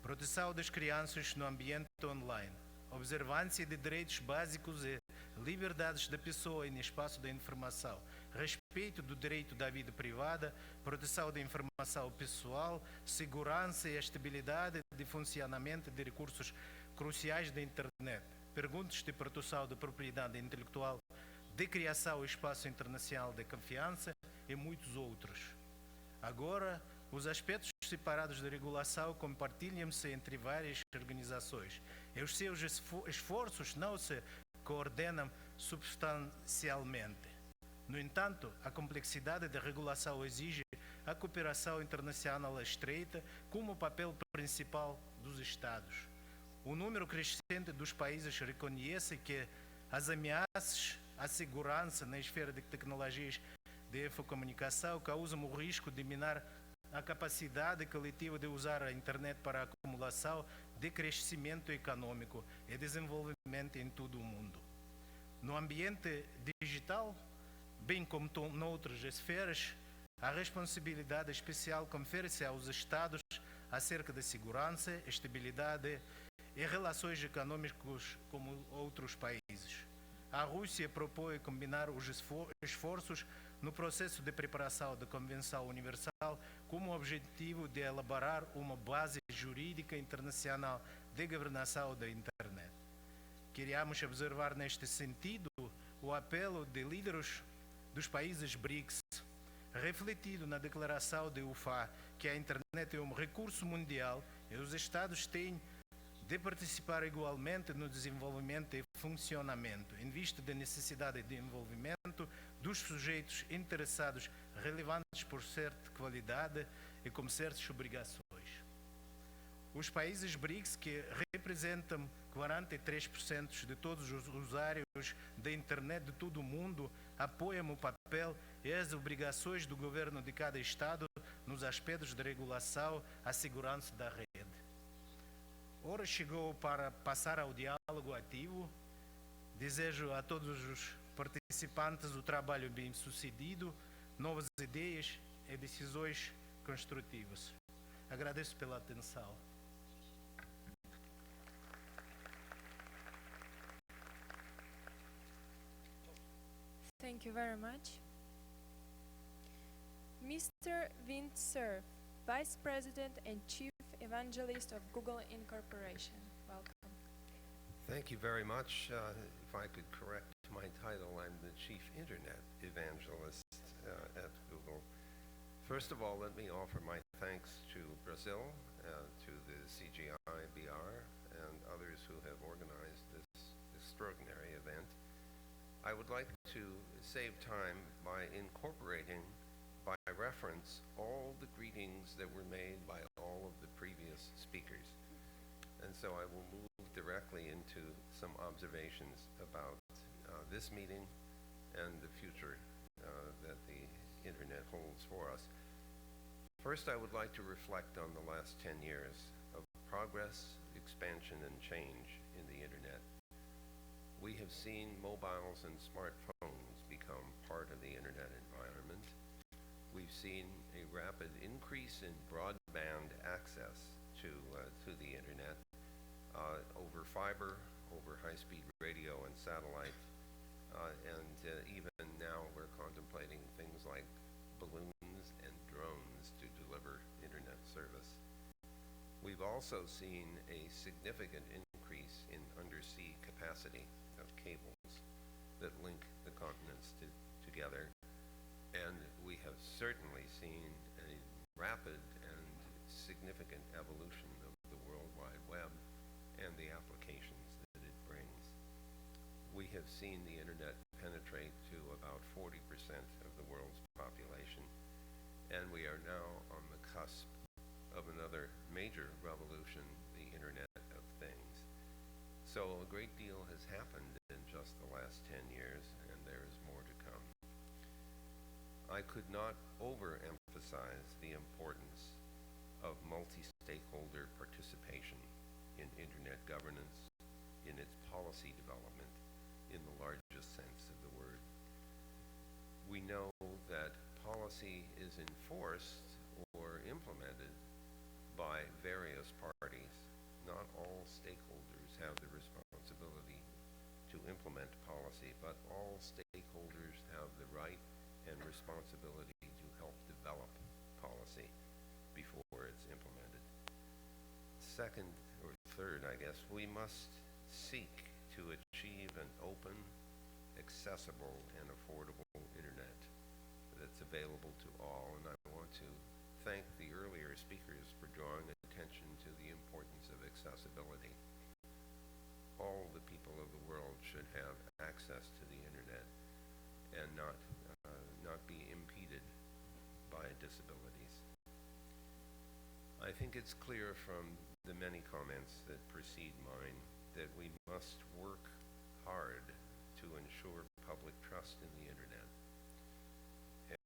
proteção das crianças no ambiente online, observância de direitos básicos e liberdades da pessoa no espaço da informação, respeito do direito da vida privada, proteção da informação pessoal, segurança e estabilidade de funcionamento de recursos cruciais da internet, perguntas de proteção da propriedade intelectual, de criação e espaço internacional de confiança e muitos outros. Agora, os aspectos separados da regulação compartilham-se entre várias organizações e os seus esforços não se coordenam substancialmente. No entanto, a complexidade da regulação exige a cooperação internacional estreita como papel principal dos Estados. O número crescente dos países reconhece que as ameaças à segurança na esfera de tecnologias de infocomunicação causam o risco de minar a capacidade coletiva de usar a internet para a acumulação de crescimento econômico e desenvolvimento em todo o mundo. No ambiente digital, bem como noutras esferas, a responsabilidade especial confere-se aos Estados acerca da segurança, estabilidade e relações econômicas com outros países. A Rússia propõe combinar os esforços no processo de preparação da Convenção Universal com o objetivo de elaborar uma base jurídica internacional de governação da internet. Queríamos observar neste sentido o apelo de líderes dos países BRICS, refletido na declaração de UFA, que a internet é um recurso mundial e os Estados têm de participar igualmente no desenvolvimento e funcionamento, em vista da necessidade de envolvimento dos sujeitos interessados relevantes por certa qualidade e com certas obrigações. Os países BRICS, que representam 43% de todos os usuários da internet de todo o mundo, apoiam o papel e as obrigações do governo de cada Estado nos aspectos de regulação à segurança da rede. Hora chegou para passar ao diálogo ativo. Desejo a todos os participantes o trabalho bem sucedido, novas ideias e decisões construtivas. Agradeço pela atenção. Thank you very much. Mr. Mr. Vint Cerf, Vice President and Chief Evangelist of Google Incorporation. Welcome. Thank you very much. If I could correct my title, I'm the Chief Internet Evangelist at Google. First of all, let me offer my thanks to Brazil, to the CGI BR, and others who have organized this extraordinary event. I would like to save time by incorporating by reference all the greetings that were made by all of the previous speakers. And so I will move directly into some observations about this meeting and the future that the internet holds for us. First, I would like to reflect on the last 10 years of progress, expansion, and change in the internet. We have seen mobiles and smartphones become part of the internet environment. We've seen a rapid increase in broadband access to the internet over fiber, over high-speed radio and satellite, and even now we're contemplating things like balloons and drones to deliver internet service. We've also seen a significant increase in undersea capacity of cables that link the continents together. And we have certainly seen a rapid and significant evolution of the World Wide Web and the applications that it brings. We have seen the internet penetrate to about 40% of the world's population, and we are now on the cusp of another major revolution, the Internet of Things. So a great deal has happened in just the last 10 years, and there is more to come. I could not overemphasize the importance of multi-stakeholder participation in internet governance, in its policy development, in the largest sense of the word. We know that policy is enforced or implemented by various parties. Not all stakeholders have the responsibility to implement policy, but all stakeholders have the right and responsibility to help develop policy before it's implemented. Second, or third, I guess, we must seek to achieve an open, accessible, and affordable internet that's available to all. And I want to thank the earlier speakers for drawing attention to the importance of accessibility. All the people of the world should have access to the internet and not be impeded by disabilities. I think it's clear from the many comments that precede mine that we must work hard to ensure public trust in the internet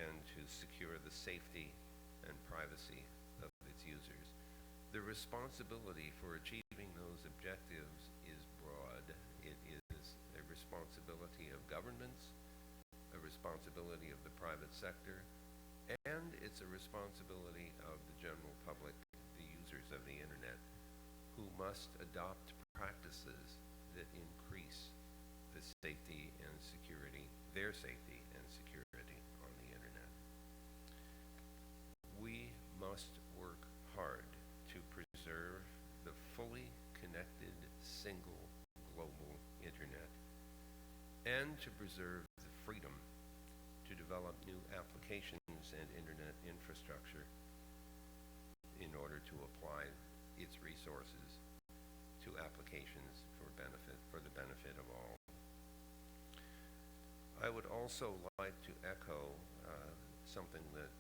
and to secure the safety and privacy of its users. The responsibility for achieving those objectives is broad. It is a responsibility of governments, a responsibility of the private sector, and it's a responsibility of the general public, the users of the internet, who must adopt practices that increase the safety and security, their safety and security on the internet. We must work hard to preserve the fully connected single global internet and to preserve the freedom to develop new applications and internet infrastructure in order to apply its resources to applications for the benefit of all. I would also like to echo something that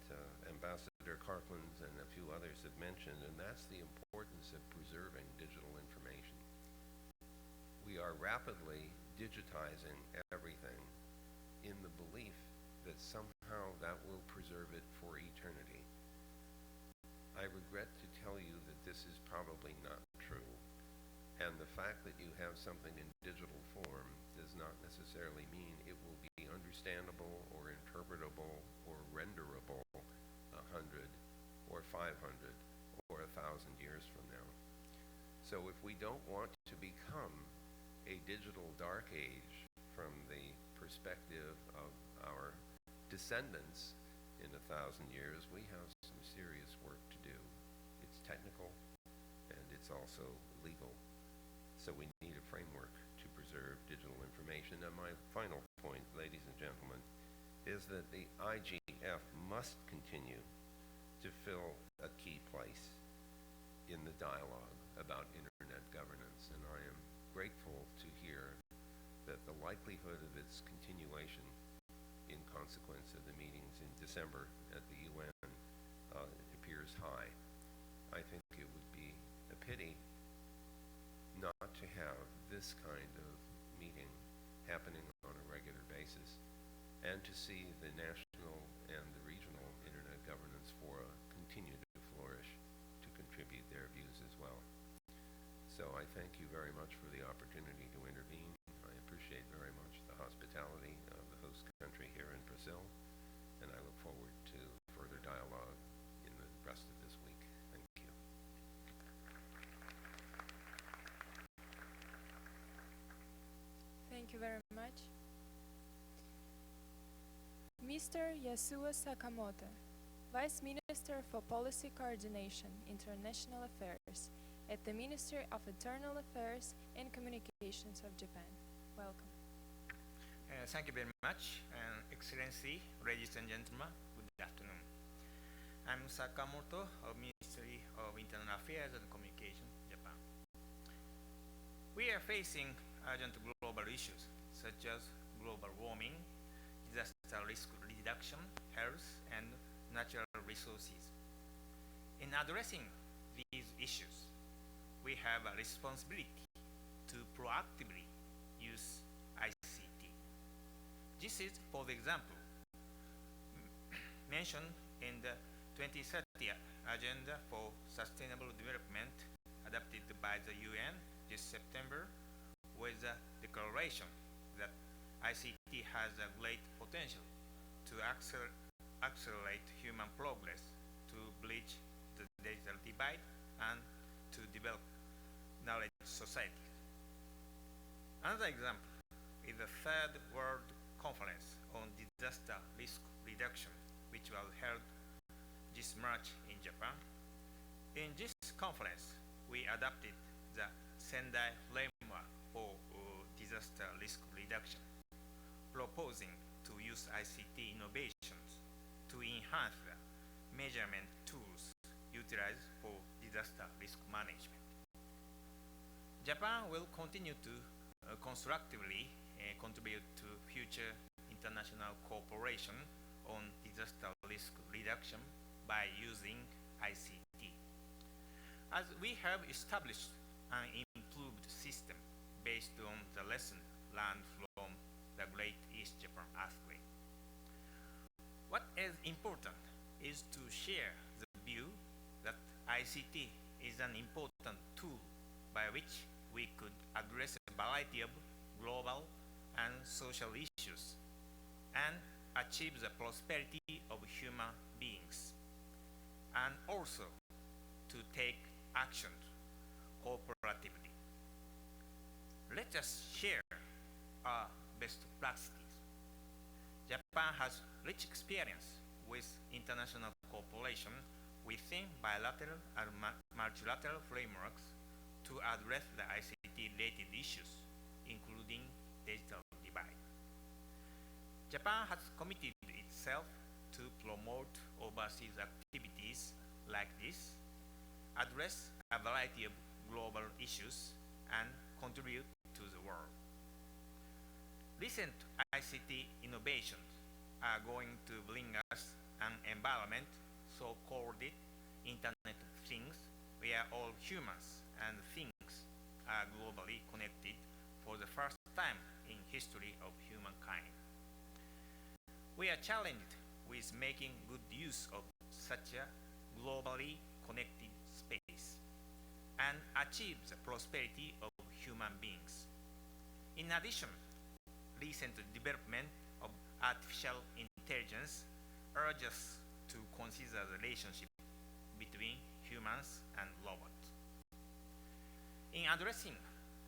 Ambassador Karklins and a few others have mentioned, and that's the importance of preserving digital information. We are rapidly digitizing everything in the belief that somehow that will preserve it for eternity. I regret to tell you that this is probably not true, and the fact that you have something in digital form does not necessarily mean it will be understandable or interpretable or renderable 100 or 500 or 1,000 years from now. So if we don't want to become a digital dark age from the perspective of our descendants in 1,000 years, we have some serious work to do. It's technical and it's also legal. So we need a framework to preserve digital information. And my final point, ladies and gentlemen, is that the IGF must continue to fill a key place in the dialogue about internet governance. And I am grateful to hear that the likelihood of its continuation in consequence of the meetings in December at the UN appears high. I think it would be a pity not to have this kind of meeting happening on a regular basis, and to see the national and the regional Internet Governance Fora continue to flourish, to contribute their views as well. So I thank you very much for the opportunity to intervene. I appreciate very much the hospitality of the host country here in Brazil, and I look forward to further dialogue in the rest of this week. Thank you. Thank you very much. Mr. Yasuo Sakamoto, Vice Minister for Policy Coordination, International Affairs at the Ministry of Internal Affairs and Communications of Japan. Welcome. Thank you very much, Excellency, ladies and gentlemen, good afternoon. I'm Sakamoto of Ministry of Internal Affairs and Communication, Japan. We are facing urgent global issues such as global warming, disaster risk reduction, health, and natural resources. In addressing these issues, we have a responsibility to proactively use ICT. This is, for example, mentioned in the 2030 Agenda for Sustainable Development adopted by the UN this September, with a declaration that ICT has a great potential to accelerate human progress, to bridge the digital divide, and to develop knowledge societies. Another example is the Third World Conference on Disaster Risk Reduction, which was held this March in Japan. In this conference, we adopted the Sendai framework for disaster risk reduction, proposing to use ICT innovations to enhance the measurement tools utilized for disaster risk management. Japan will continue to constructively contribute to future international cooperation on disaster risk reduction by using ICT. As we have established an improved system based on the lesson learned from the Great East Japan earthquake. What is important is to share the view that ICT is an important tool by which we could address a variety of global and social issues and achieve the prosperity of human beings, and also to take actions cooperatively. Let us share our best practices. Japan has rich experience with international cooperation within bilateral and multilateral frameworks to address the ICT-related issues, including digital divide. Japan has committed itself to promote overseas activities like this, address a variety of global issues, and contribute to the world. Recent ICT innovations are going to bring us an environment so-called Internet of Things, where all humans and things are globally connected for the first time in history of humankind. We are challenged with making good use of such a globally connected space and achieve the prosperity of human beings. In addition, recent development of artificial intelligence urges us to consider the relationship between humans and robots. In addressing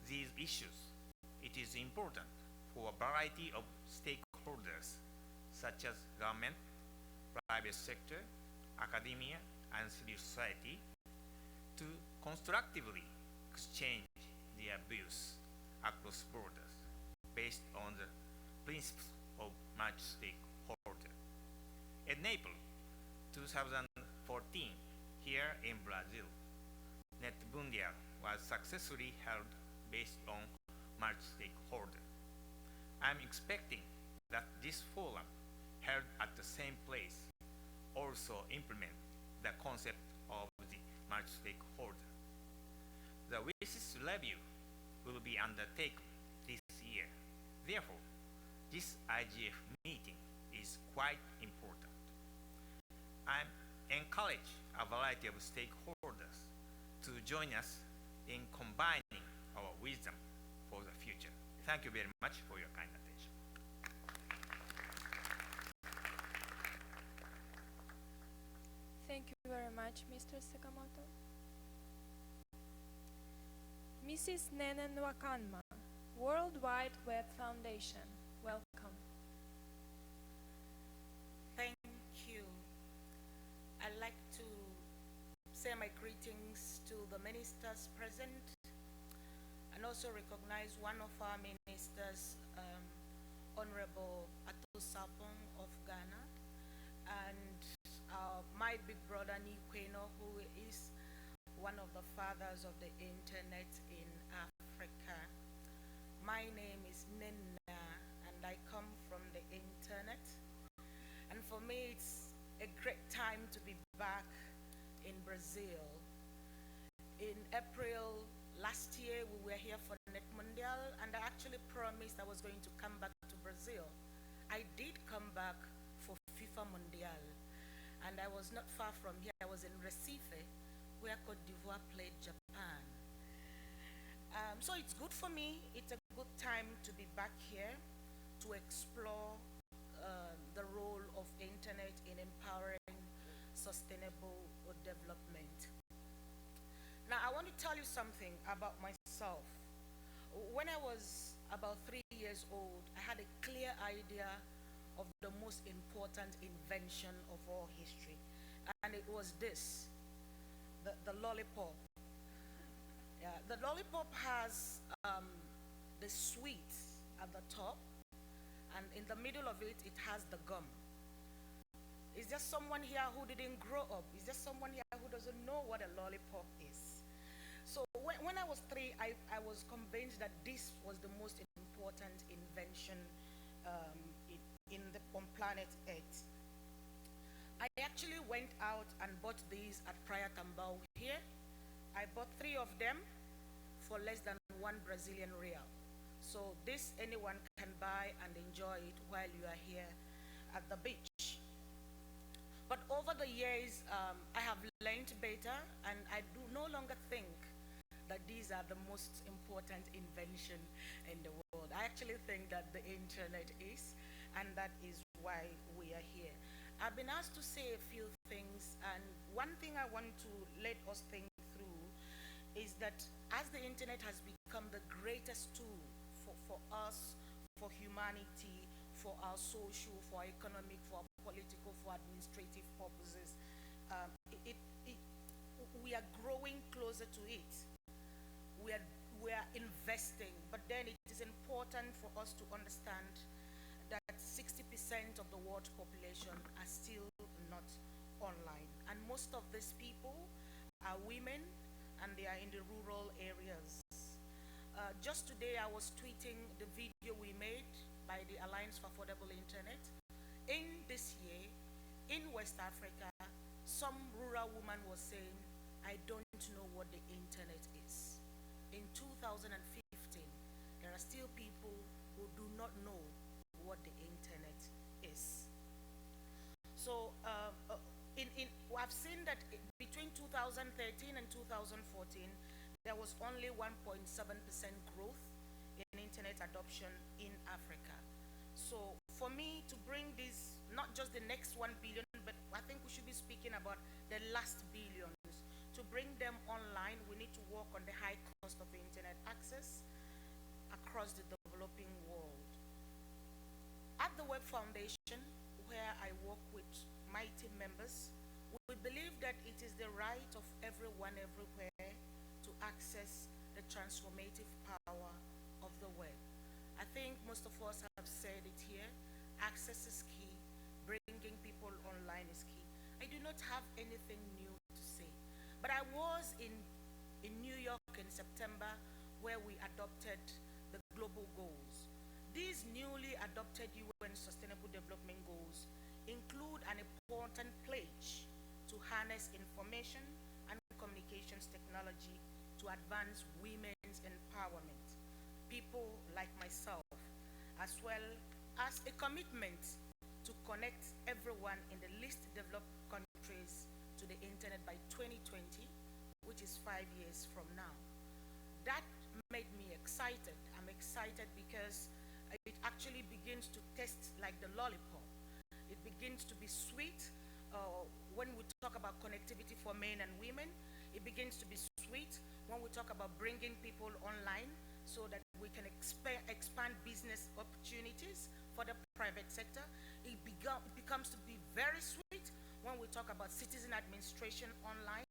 these issues, it is important for a variety of stakeholders, such as government, private sector, academia, and civil society to constructively exchange their views across borders based on the principles of multi-stakeholder. In April 2014, here in Brazil, Net Mundial was successfully held based on multi-stakeholder. I'm expecting that this forum held at the same place also implement the concept of the multi-stakeholder. The WISIS review will be undertaken this year. Therefore, this IGF meeting is quite important. I encourage a variety of stakeholders to join us in combining our wisdom for the future. Thank you very much for your kind attention. Thank you very much, Mr. Sakamoto. Mrs. Nenen Wakanma, World Wide Web Foundation, welcome. Thank you. I'd like to say my greetings to the ministers present and also recognize one of our ministers, Honorable Atu Sapong of Ghana, and my big brother Nikweno, who is one of the fathers of the internet in Africa. My name is Nena, and I come from the internet. And for me, it's a great time to be back in Brazil. In April last year, we were here for Net Mundial, and I actually promised I was going to come back to Brazil. I did come back for FIFA Mundial, and I was not far from here. I was in Recife, where Cote d'Ivoire played Japan. So it's good for me. It's a good time to be back here to explore the role of internet in empowering sustainable development. Now, I want to tell you something about myself. When I was about 3 years old, I had a clear idea of the most important invention of all history, and it was this, the lollipop. Yeah, the lollipop has the sweet at the top, and in the middle of it, it has the gum. Is there someone here who didn't grow up? Is there someone here who doesn't know what a lollipop is? So when I was 3, I was convinced that this was the most important invention on planet Earth. I actually went out and bought these at Praia Tambao here. I bought 3 of them for less than 1 Brazilian real. So this anyone can buy and enjoy it while you are here at the beach. But over the years, I have learned better, and I do no longer think that these are the most important invention in the world. I actually think that the internet is, and that is why we are here. I've been asked to say a few things, and one thing I want to let us think through is that as the internet has become the greatest tool for us, for humanity, for our social, for our economic, for our political, for administrative purposes, we are growing closer to it. We are investing, but then it is important for us to understand that 60% of the world population are still not online. And most of these people are women, and they are in the rural areas. Just today, I was tweeting the video we made by the Alliance for Affordable Internet. In this year, in West Africa, some rural woman was saying, I don't know what the internet is. In 2015, there are still people who do not know what the internet is. So I've seen that between 2013 and 2014, there was only 1.7% growth in internet adoption in Africa. So for me to bring this, not just the next 1 billion, but I think we should be speaking about the last billions. To bring them online, we need to work on the high cost of internet access across the developing world. At the Web Foundation, where I work with my team members, we believe that it is the right of everyone everywhere to access the transformative power of the web. I think most of us have said it here, access is key, bringing people online is key. I do not have anything new to say, but I was in New York in September where we adopted the global goals. These newly adopted UN Sustainable Development Goals include an important pledge to harness information and communications technology to advance women's empowerment, people like myself, as well as a commitment to connect everyone in the least developed countries to the internet by 2020, which is 5 years from now. That made me excited. I'm excited because it actually begins to taste like the lollipop. It begins to be sweet. When we talk about connectivity for men and women, it begins to be sweet when we talk about bringing people online so that we can expand business opportunities for the private sector. It becomes to be very sweet when we talk about citizen administration online,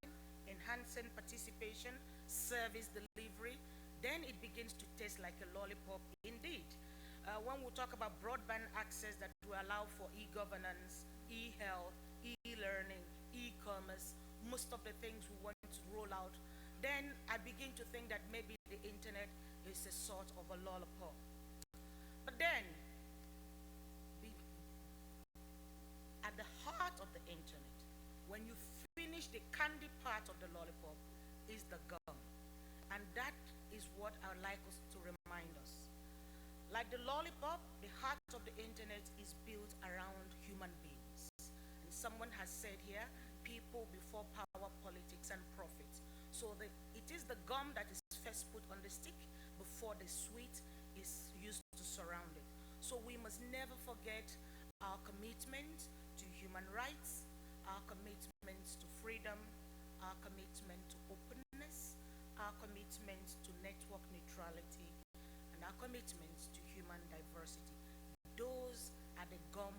enhancing participation, service delivery. Then it begins to taste like a lollipop indeed. When we talk about broadband access that will allow for e-governance, e-health, e-learning, e-commerce, most of the things we want to roll out, then I begin to think that maybe the internet is a sort of a lollipop. But then, at the heart of the internet, when you finish the candy part of the lollipop, is the gum. And that is what I would like us to remind us. Like the lollipop, the heart of the internet is built around human beings. And someone has said here, people before power, politics, and profit. So it is the gum that is first put on the stick before the sweet is used to surround it. So we must never forget our commitment to human rights, our commitment to freedom, our commitment to openness, our commitment to network neutrality, and our commitment to human diversity. Those are the gum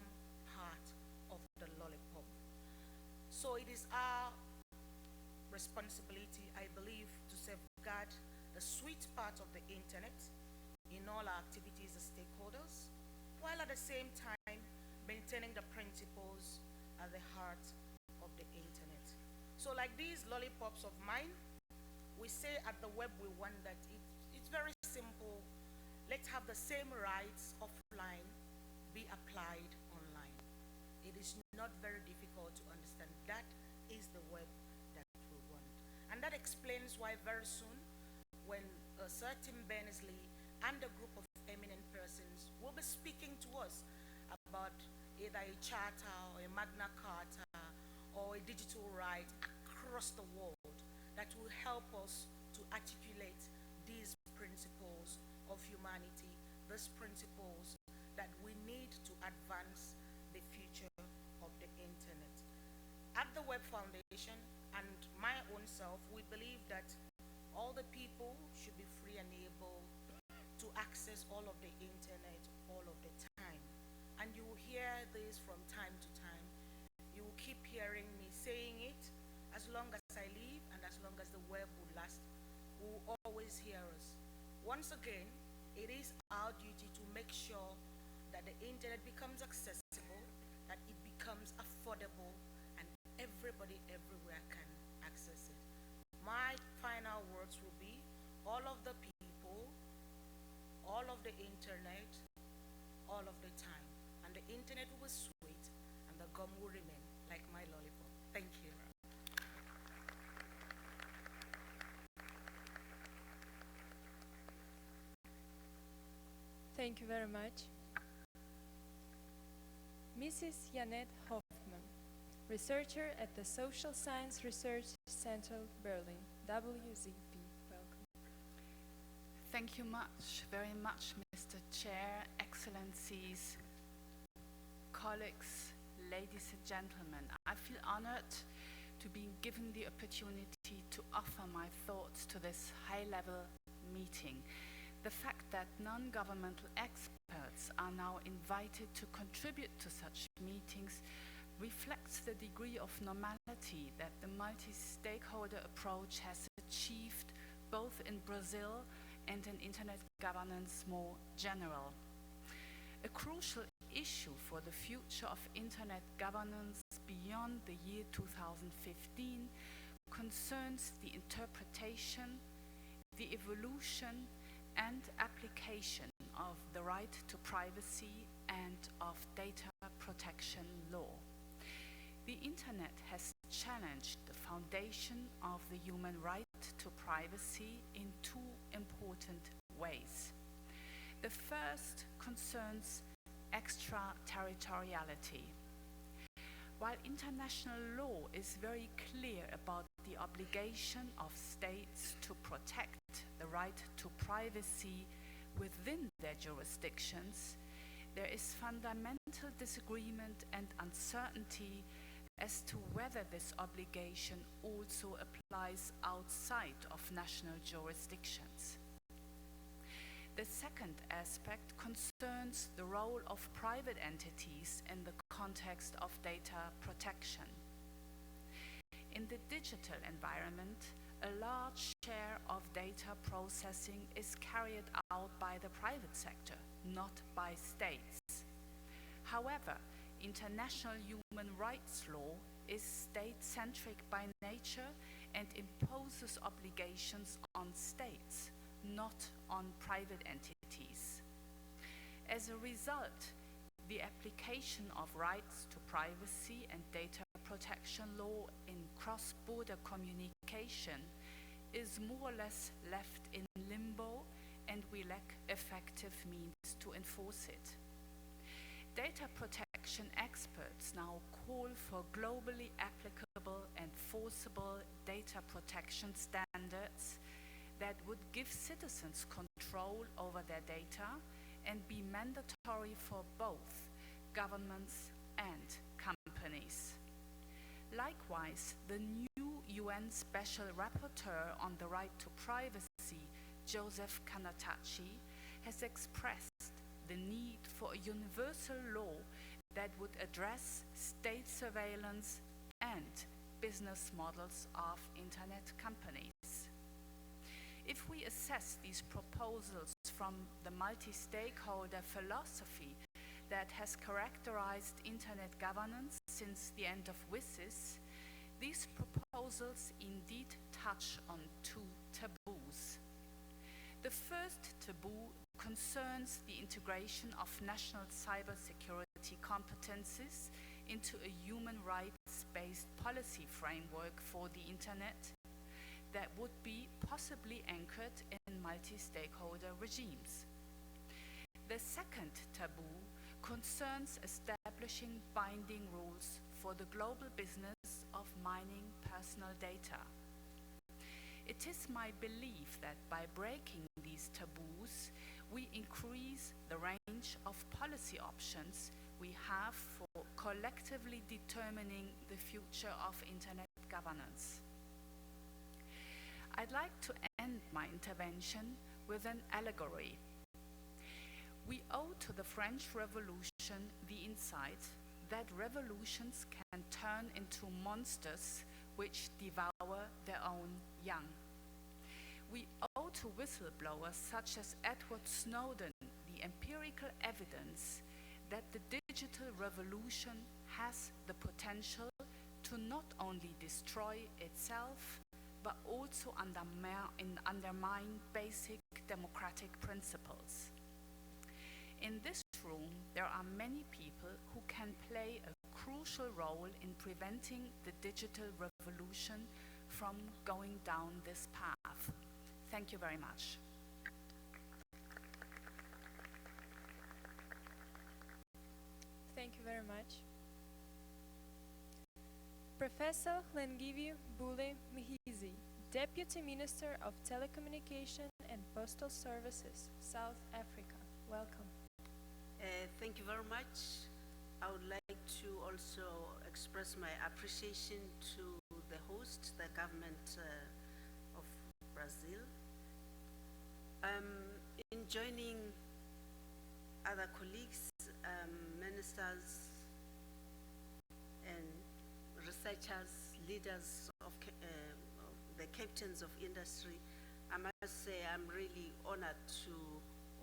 part of the lollipop. So it is our responsibility, I believe, to safeguard the sweet part of the internet in all our activities as stakeholders, while at the same time maintaining the principles at the heart of the internet. So like these lollipops of mine, we say at the web we want that it's very simple. Let's have the same rights offline be applied online. It is not very difficult to understand. That is the web that we want. And that explains why very soon, when Sir Tim Berners-Lee and a group of eminent persons will be speaking to us about either a charter or a Magna Carta or a digital right across the world that will help us to articulate these principles of humanity, these principles that we need to advance the future of the internet. At the Web Foundation and my own self, we believe that all the people should be free and able to access all of the internet all of the time. And you will hear this from time to time. You will keep hearing me saying it. As long as I live and as long as the web will last, we will always hear us. Once again, it is our duty to make sure that the internet becomes accessible, that it becomes affordable, and everybody everywhere can access it. My final words will be, all of the people, all of the internet, all of the time. And the internet will be sweet, and the gum will remain like my lollipop. Thank you. Thank you very much. Mrs. Janet Hoffman, researcher at the Social Science Research Center, Berlin, WZP. Welcome. Thank you very much, Mr. Chair, Excellencies, colleagues, ladies and gentlemen. I feel honored to be given the opportunity to offer my thoughts to this high-level meeting. The fact that non-governmental experts are now invited to contribute to such meetings reflects the degree of normality that the multi-stakeholder approach has achieved both in Brazil and in internet governance more general. A crucial issue for the future of internet governance beyond the year 2015 concerns the interpretation, the evolution, and application of the right to privacy and of data protection law. The internet has challenged the foundation of the human right to privacy in two important ways. The first concerns extraterritoriality. While international law is very clear about the obligation of states to protect the right to privacy within their jurisdictions, there is fundamental disagreement and uncertainty as to whether this obligation also applies outside of national jurisdictions. The second aspect concerns the role of private entities in the context of data protection. In the digital environment, a large share of data processing is carried out by the private sector, not by states. However, international human rights law is state-centric by nature and imposes obligations on states, not on private entities. As a result, the application of rights to privacy and data protection law in cross-border communication is more or less left in limbo, and we lack effective means to enforce it. Data protection experts now call for globally applicable and forcible data protection standards that would give citizens control over their data and be mandatory for both governments and companies. Likewise, the new UN Special Rapporteur on the right to privacy, Joseph Kanatachi, has expressed the need for a universal law that would address state surveillance and business models of internet companies. If we assess these proposals from the multi-stakeholder philosophy that has characterized internet governance since the end of WSIS, these proposals indeed touch on two taboos. The first taboo concerns the integration of national cybersecurity competencies into a human rights-based policy framework for the internet that would be possibly anchored in multi-stakeholder regimes. The second taboo concerns establishing binding rules for the global business of mining personal data. It is my belief that by breaking these taboos, we increase the range of policy options we have for collectively determining the future of internet governance. I'd like to end my intervention with an allegory. We owe to the French Revolution the insight that revolutions can turn into monsters which devour their own young. We owe to whistleblowers such as Edward Snowden the empirical evidence that the digital revolution has the potential to not only destroy itself, but also undermine basic democratic principles. In this room, there are many people who can play a crucial role in preventing the digital revolution from going down this path. Thank you very much. Thank you very much. Professor Hlengiviu Bule Mhizi, Deputy Minister of Telecommunication and Postal Services, South Africa. Welcome. Thank you very much. I would like to also express my appreciation to the host, the government of Brazil. joining other colleagues, ministers, and researchers, leaders of the captains of industry, I must say I'm really honored to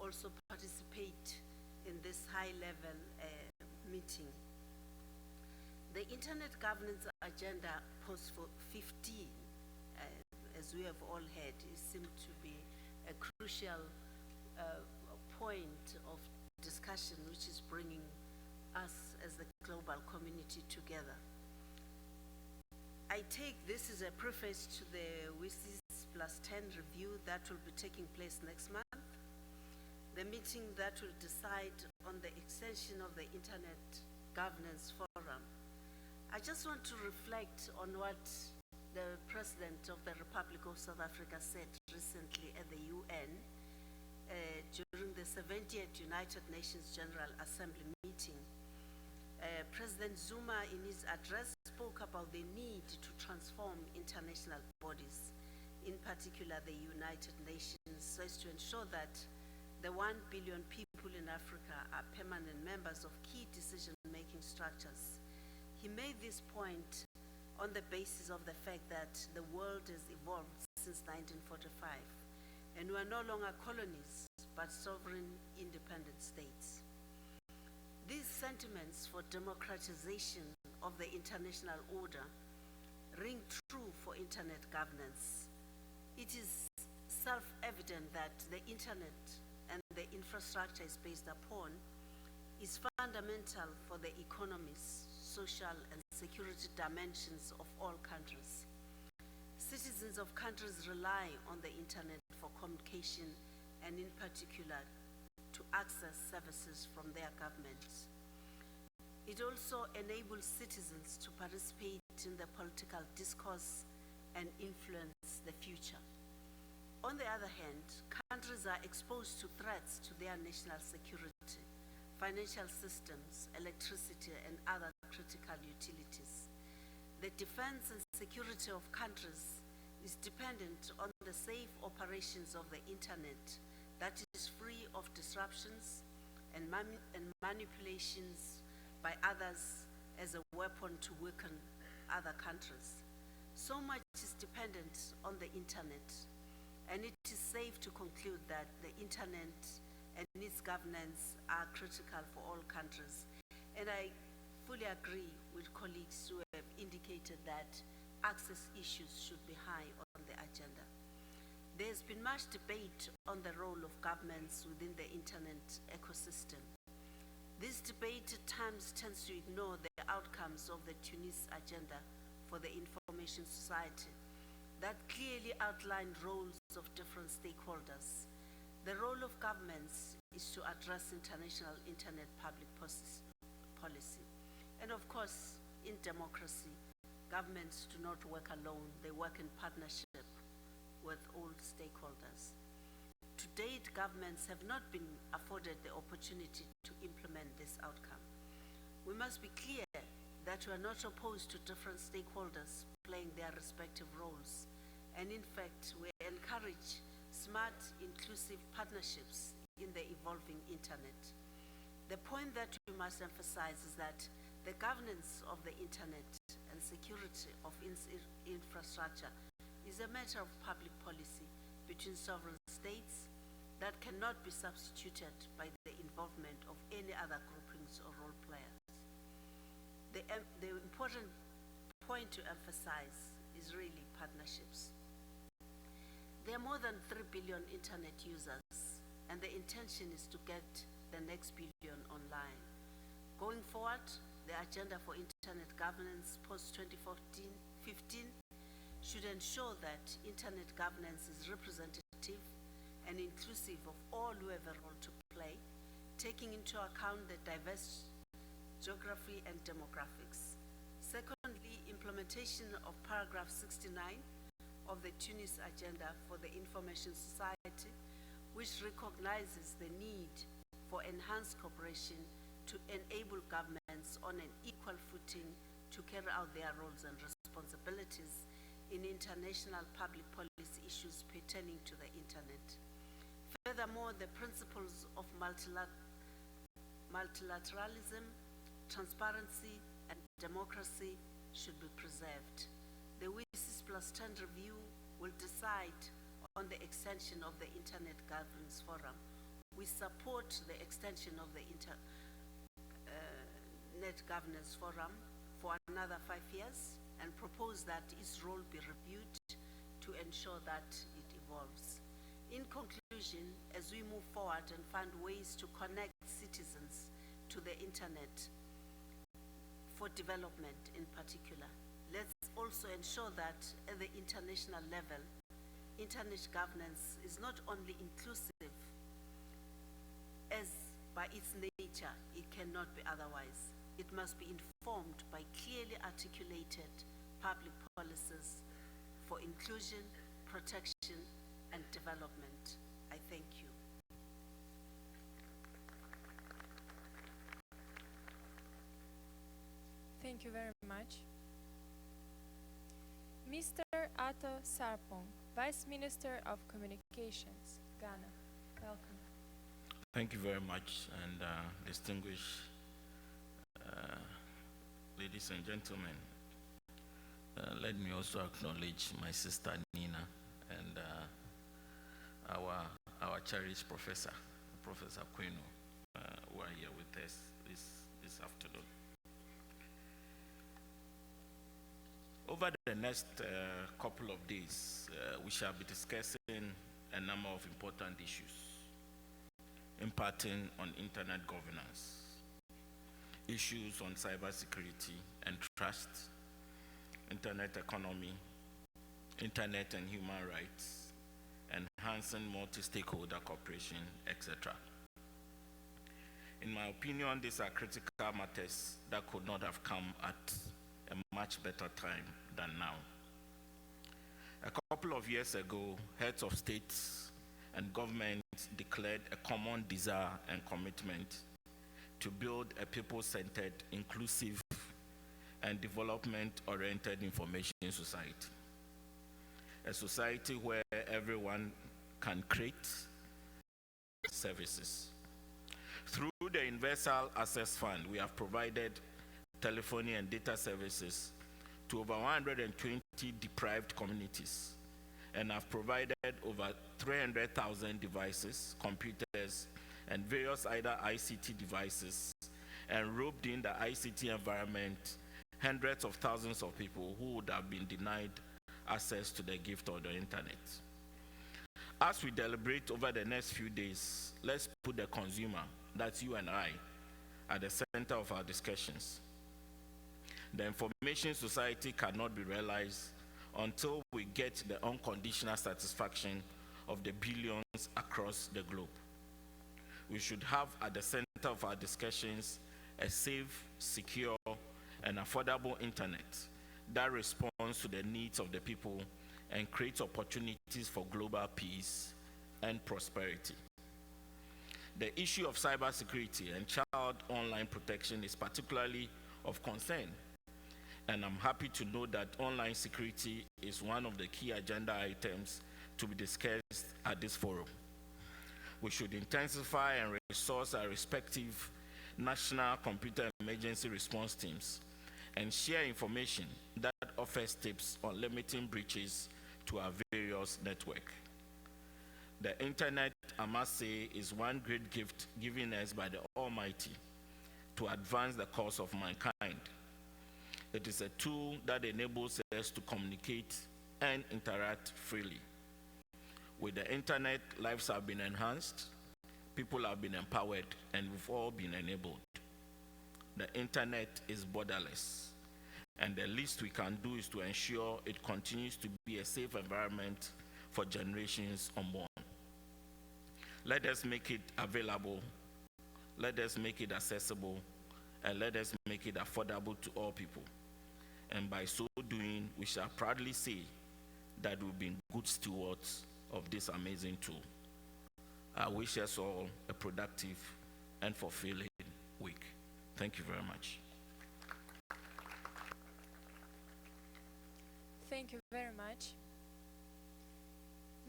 also participate in this high-level meeting. The Internet Governance Agenda post for 15, as we have all heard, it seemed to be a crucial point of discussion which is bringing us as the global community together. I take this as a preface to the WSIS +10 review that will be taking place next month, the meeting that will decide on the extension of the Internet Governance Forum. I just want to reflect on what the President of the Republic of South Africa said recently at the UN during the 70th United Nations General Assembly meeting. President Zuma, in his address, spoke about the need to transform international bodies, in particular the United Nations, so as to ensure that the 1 billion people in Africa are permanent members of key decision-making structures. He made this point on the basis of the fact that the world has evolved since 1945, and we are no longer colonies, but sovereign independent states. These sentiments for democratization of the international order ring true for Internet governance. It is self-evident that the Internet and the infrastructure is based upon is fundamental for the economies, social and security dimensions of all countries. Citizens of countries rely on the Internet for communication and in particular to access services from their governments. It also enables citizens to participate in the political discourse and influence the future. On the other hand, countries are exposed to threats to their national security, financial systems, electricity, and other critical utilities. The defense and security of countries is dependent on the safe operations of the Internet that is free of disruptions and manipulations by others as a weapon to weaken other countries. So much is dependent on the Internet, and it is safe to conclude that the Internet and its governance are critical for all countries. And I fully agree with colleagues who have indicated that access issues should be high on the agenda. There's been much debate on the role of governments within the Internet ecosystem. This debate at times tends to ignore the outcomes of the Tunis agenda for the information society that clearly outlined roles of different stakeholders. The role of governments is to address international Internet public policy. And of course, in democracy, governments do not work alone, they work in partnership with all stakeholders. To date, governments have not been afforded the opportunity to implement this outcome. We must be clear that we are not opposed to different stakeholders playing their respective roles, and in fact, we encourage smart, inclusive partnerships in the evolving Internet. The point that we must emphasize is that the governance of the Internet and security of its infrastructure is a matter of public policy between sovereign states that cannot be substituted by the involvement of any other groupings or role players. The important point to emphasize is really partnerships. There are more than 3 billion Internet users, and the intention is to get the next billion online. Going forward, the agenda for Internet governance post-2015 should ensure that Internet governance is representative and inclusive of all who have a role to play, taking into account the diverse geography and demographics. Secondly, implementation of paragraph 69 of the Tunis Agenda for the Information Society, which recognizes the need for enhanced cooperation to enable governments on an equal footing to carry out their roles and responsibilities in international public policy issues pertaining to the Internet. Furthermore, the principles of multilateralism, transparency, and democracy should be preserved. The WSIS Plus 10 review will decide on the extension of the Internet Governance Forum. We support the extension of the Net Governance Forum for another 5 years and propose that its role be reviewed to ensure that it evolves. In conclusion, as we move forward and find ways to connect citizens to the Internet for development in particular, let's also ensure that at the international level, Internet governance is not only inclusive, as by its nature, it cannot be otherwise. It must be informed by clearly articulated public policies for inclusion, protection, and development. I thank you. Thank you very much. Mr. Ato Sarpong, Vice Minister of Communications, Ghana. Welcome. Thank you very much, and distinguished ladies and gentlemen. Let me also acknowledge my sister Nina and our cherished professor, Professor Quino, who are here with us this afternoon. Over the next couple of days, we shall be discussing a number of important issues impacting on internet governance, issues on cybersecurity and trust, internet economy, internet and human rights, enhancing multi-stakeholder cooperation, etc. In my opinion, these are critical matters that could not have come at a much better time than now. A couple of years ago, heads of states and governments declared a common desire and commitment to build a people-centered, inclusive, and development-oriented information society. A society where everyone can create services. Through the Universal Access Fund, we have provided telephony and data services to over 120 deprived communities and have provided over 300,000 devices, computers, and various other ICT devices, and roped in the ICT environment hundreds of thousands of people who would have been denied access to the gift of the internet. As we deliberate over the next few days, let's put the consumer, that's you and I, at the center of our discussions. The information society cannot be realized until we get the unconditional satisfaction of the billions across the globe. We should have at the center of our discussions a safe, secure, and affordable internet that responds to the needs of the people and creates opportunities for global peace and prosperity. The issue of cybersecurity and child online protection is particularly of concern, and I'm happy to know that online security is one of the key agenda items to be discussed at this forum. We should intensify and resource our respective national computer emergency response teams and share information that offers tips on limiting breaches to our various networks. The internet, I must say, is one great gift given us by the Almighty to advance the cause of mankind. It is a tool that enables us to communicate and interact freely. With the internet, lives have been enhanced, people have been empowered, and we've all been enabled. The internet is borderless, and the least we can do is to ensure it continues to be a safe environment for generations unborn. Let us make it available, let us make it accessible, and let us make it affordable to all people. And by so doing, we shall proudly say that we've been good stewards of this amazing tool. I wish us all a productive and fulfilling week. Thank you very much. Thank you very much.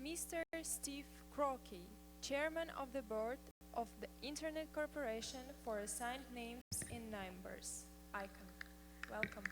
Mr. Steve Crockey, Chairman of the Board of the Internet Corporation for Assigned Names in Numbers, ICANN. Welcome.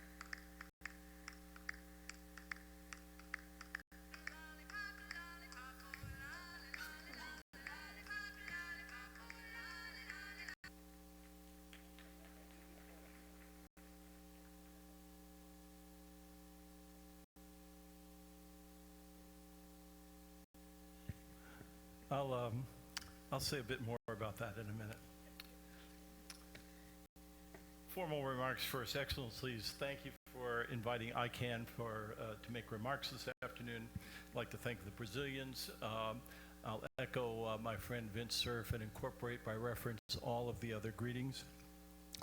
I'll say a bit more about that in a minute. Formal remarks first. Excellencies, thank you for inviting ICANN to make remarks this afternoon. I'd like to thank the Brazilians. I'll echo my friend Vince Cerf and incorporate by reference all of the other greetings.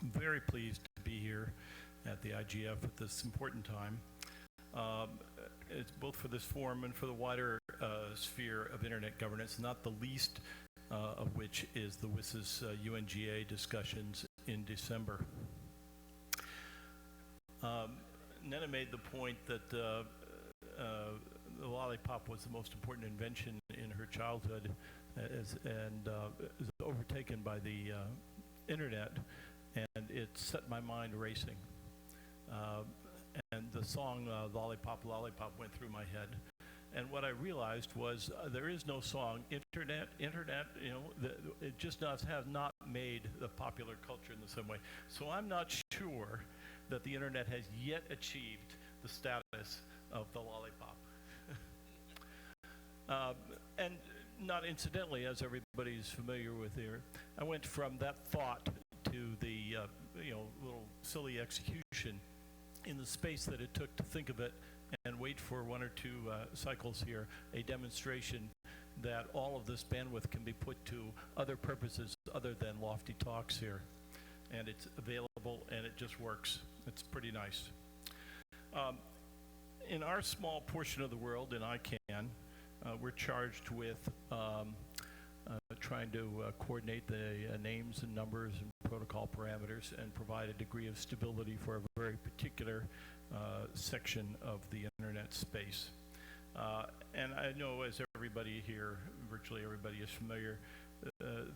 I'm very pleased to be here at the IGF at this important time. It's both for this forum and for the wider sphere of internet governance, not the least of which is the WSIS UNGA discussions in December. Nena made the point that the lollipop was the most important invention in her childhood and is overtaken by the internet, and it set my mind racing. And the song Lollipop, Lollipop went through my head. And what I realized was there is no song. Internet, you know, it just has not made the popular culture in the same way. So I'm not sure that the internet has yet achieved the status of the lollipop. And not incidentally, as everybody's familiar with here, I went from that thought to the little silly execution in the space that it took to think of it and wait for one or two cycles here, a demonstration that all of this bandwidth can be put to other purposes other than lofty talks here. And it's available and it just works. It's pretty nice. In our small portion of the world, in ICANN, we're charged with trying to coordinate the names and numbers and protocol parameters and provide a degree of stability for a very particular section of the internet space. And I know, as everybody here, virtually everybody is familiar,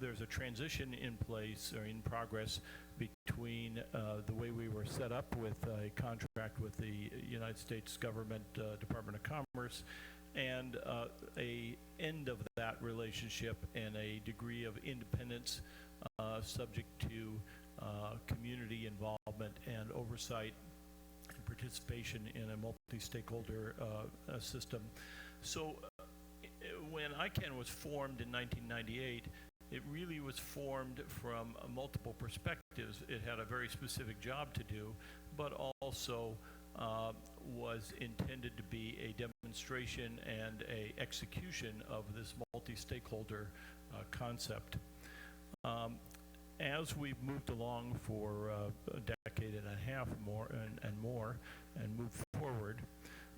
there's a transition in place or in progress between the way we were set up with a contract with the United States government, Department of Commerce, and a end of that relationship and a degree of independence subject to community involvement and oversight and participation in a multi-stakeholder system. So when ICANN was formed in 1998, it really was formed from multiple perspectives. It had a very specific job to do, but also was intended to be a demonstration and a execution of this multi-stakeholder concept. As we've moved along for a decade and a half more and moved forward,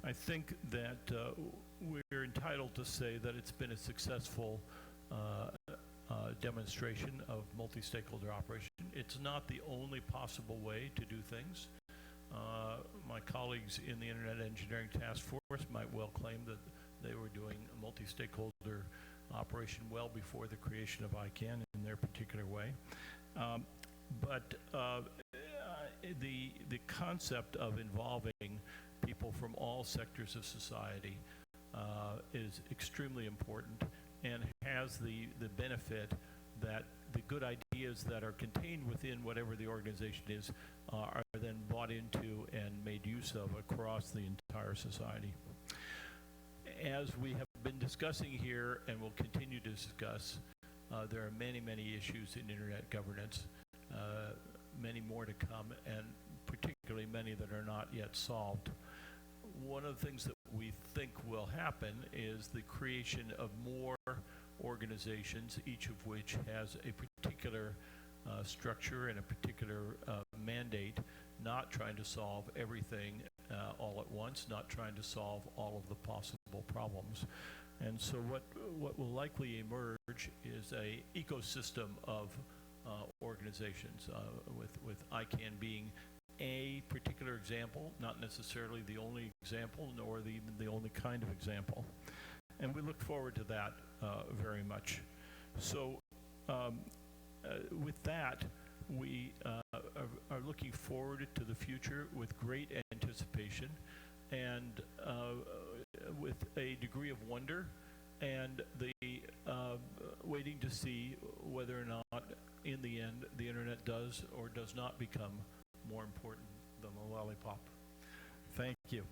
I think that we're entitled to say that it's been a successful demonstration of multi-stakeholder operation. It's not the only possible way to do things. My colleagues in the Internet Engineering Task Force might well claim that they were doing a multi-stakeholder operation well before the creation of ICANN in their particular way. But the concept of involving people from all sectors of society is extremely important and has the benefit that the good ideas that are contained within whatever the organization is are then bought into and made use of across the entire society. As we have been discussing here and will continue to discuss, there are many, many issues in internet governance, many more to come, and particularly many that are not yet solved. One of the things that we think will happen is the creation of more organizations, each of which has a particular structure and a particular mandate, not trying to solve everything all at once, not trying to solve all of the possible problems. And so what will likely emerge is a ecosystem of organizations, with ICANN being a particular example, not necessarily the only example, nor even the only kind of example. And we look forward to that very much. So with that, we are looking forward to the future with great anticipation and with a degree of wonder and the waiting to see whether or not in the end the internet does or does not become more important than the lollipop. Thank you.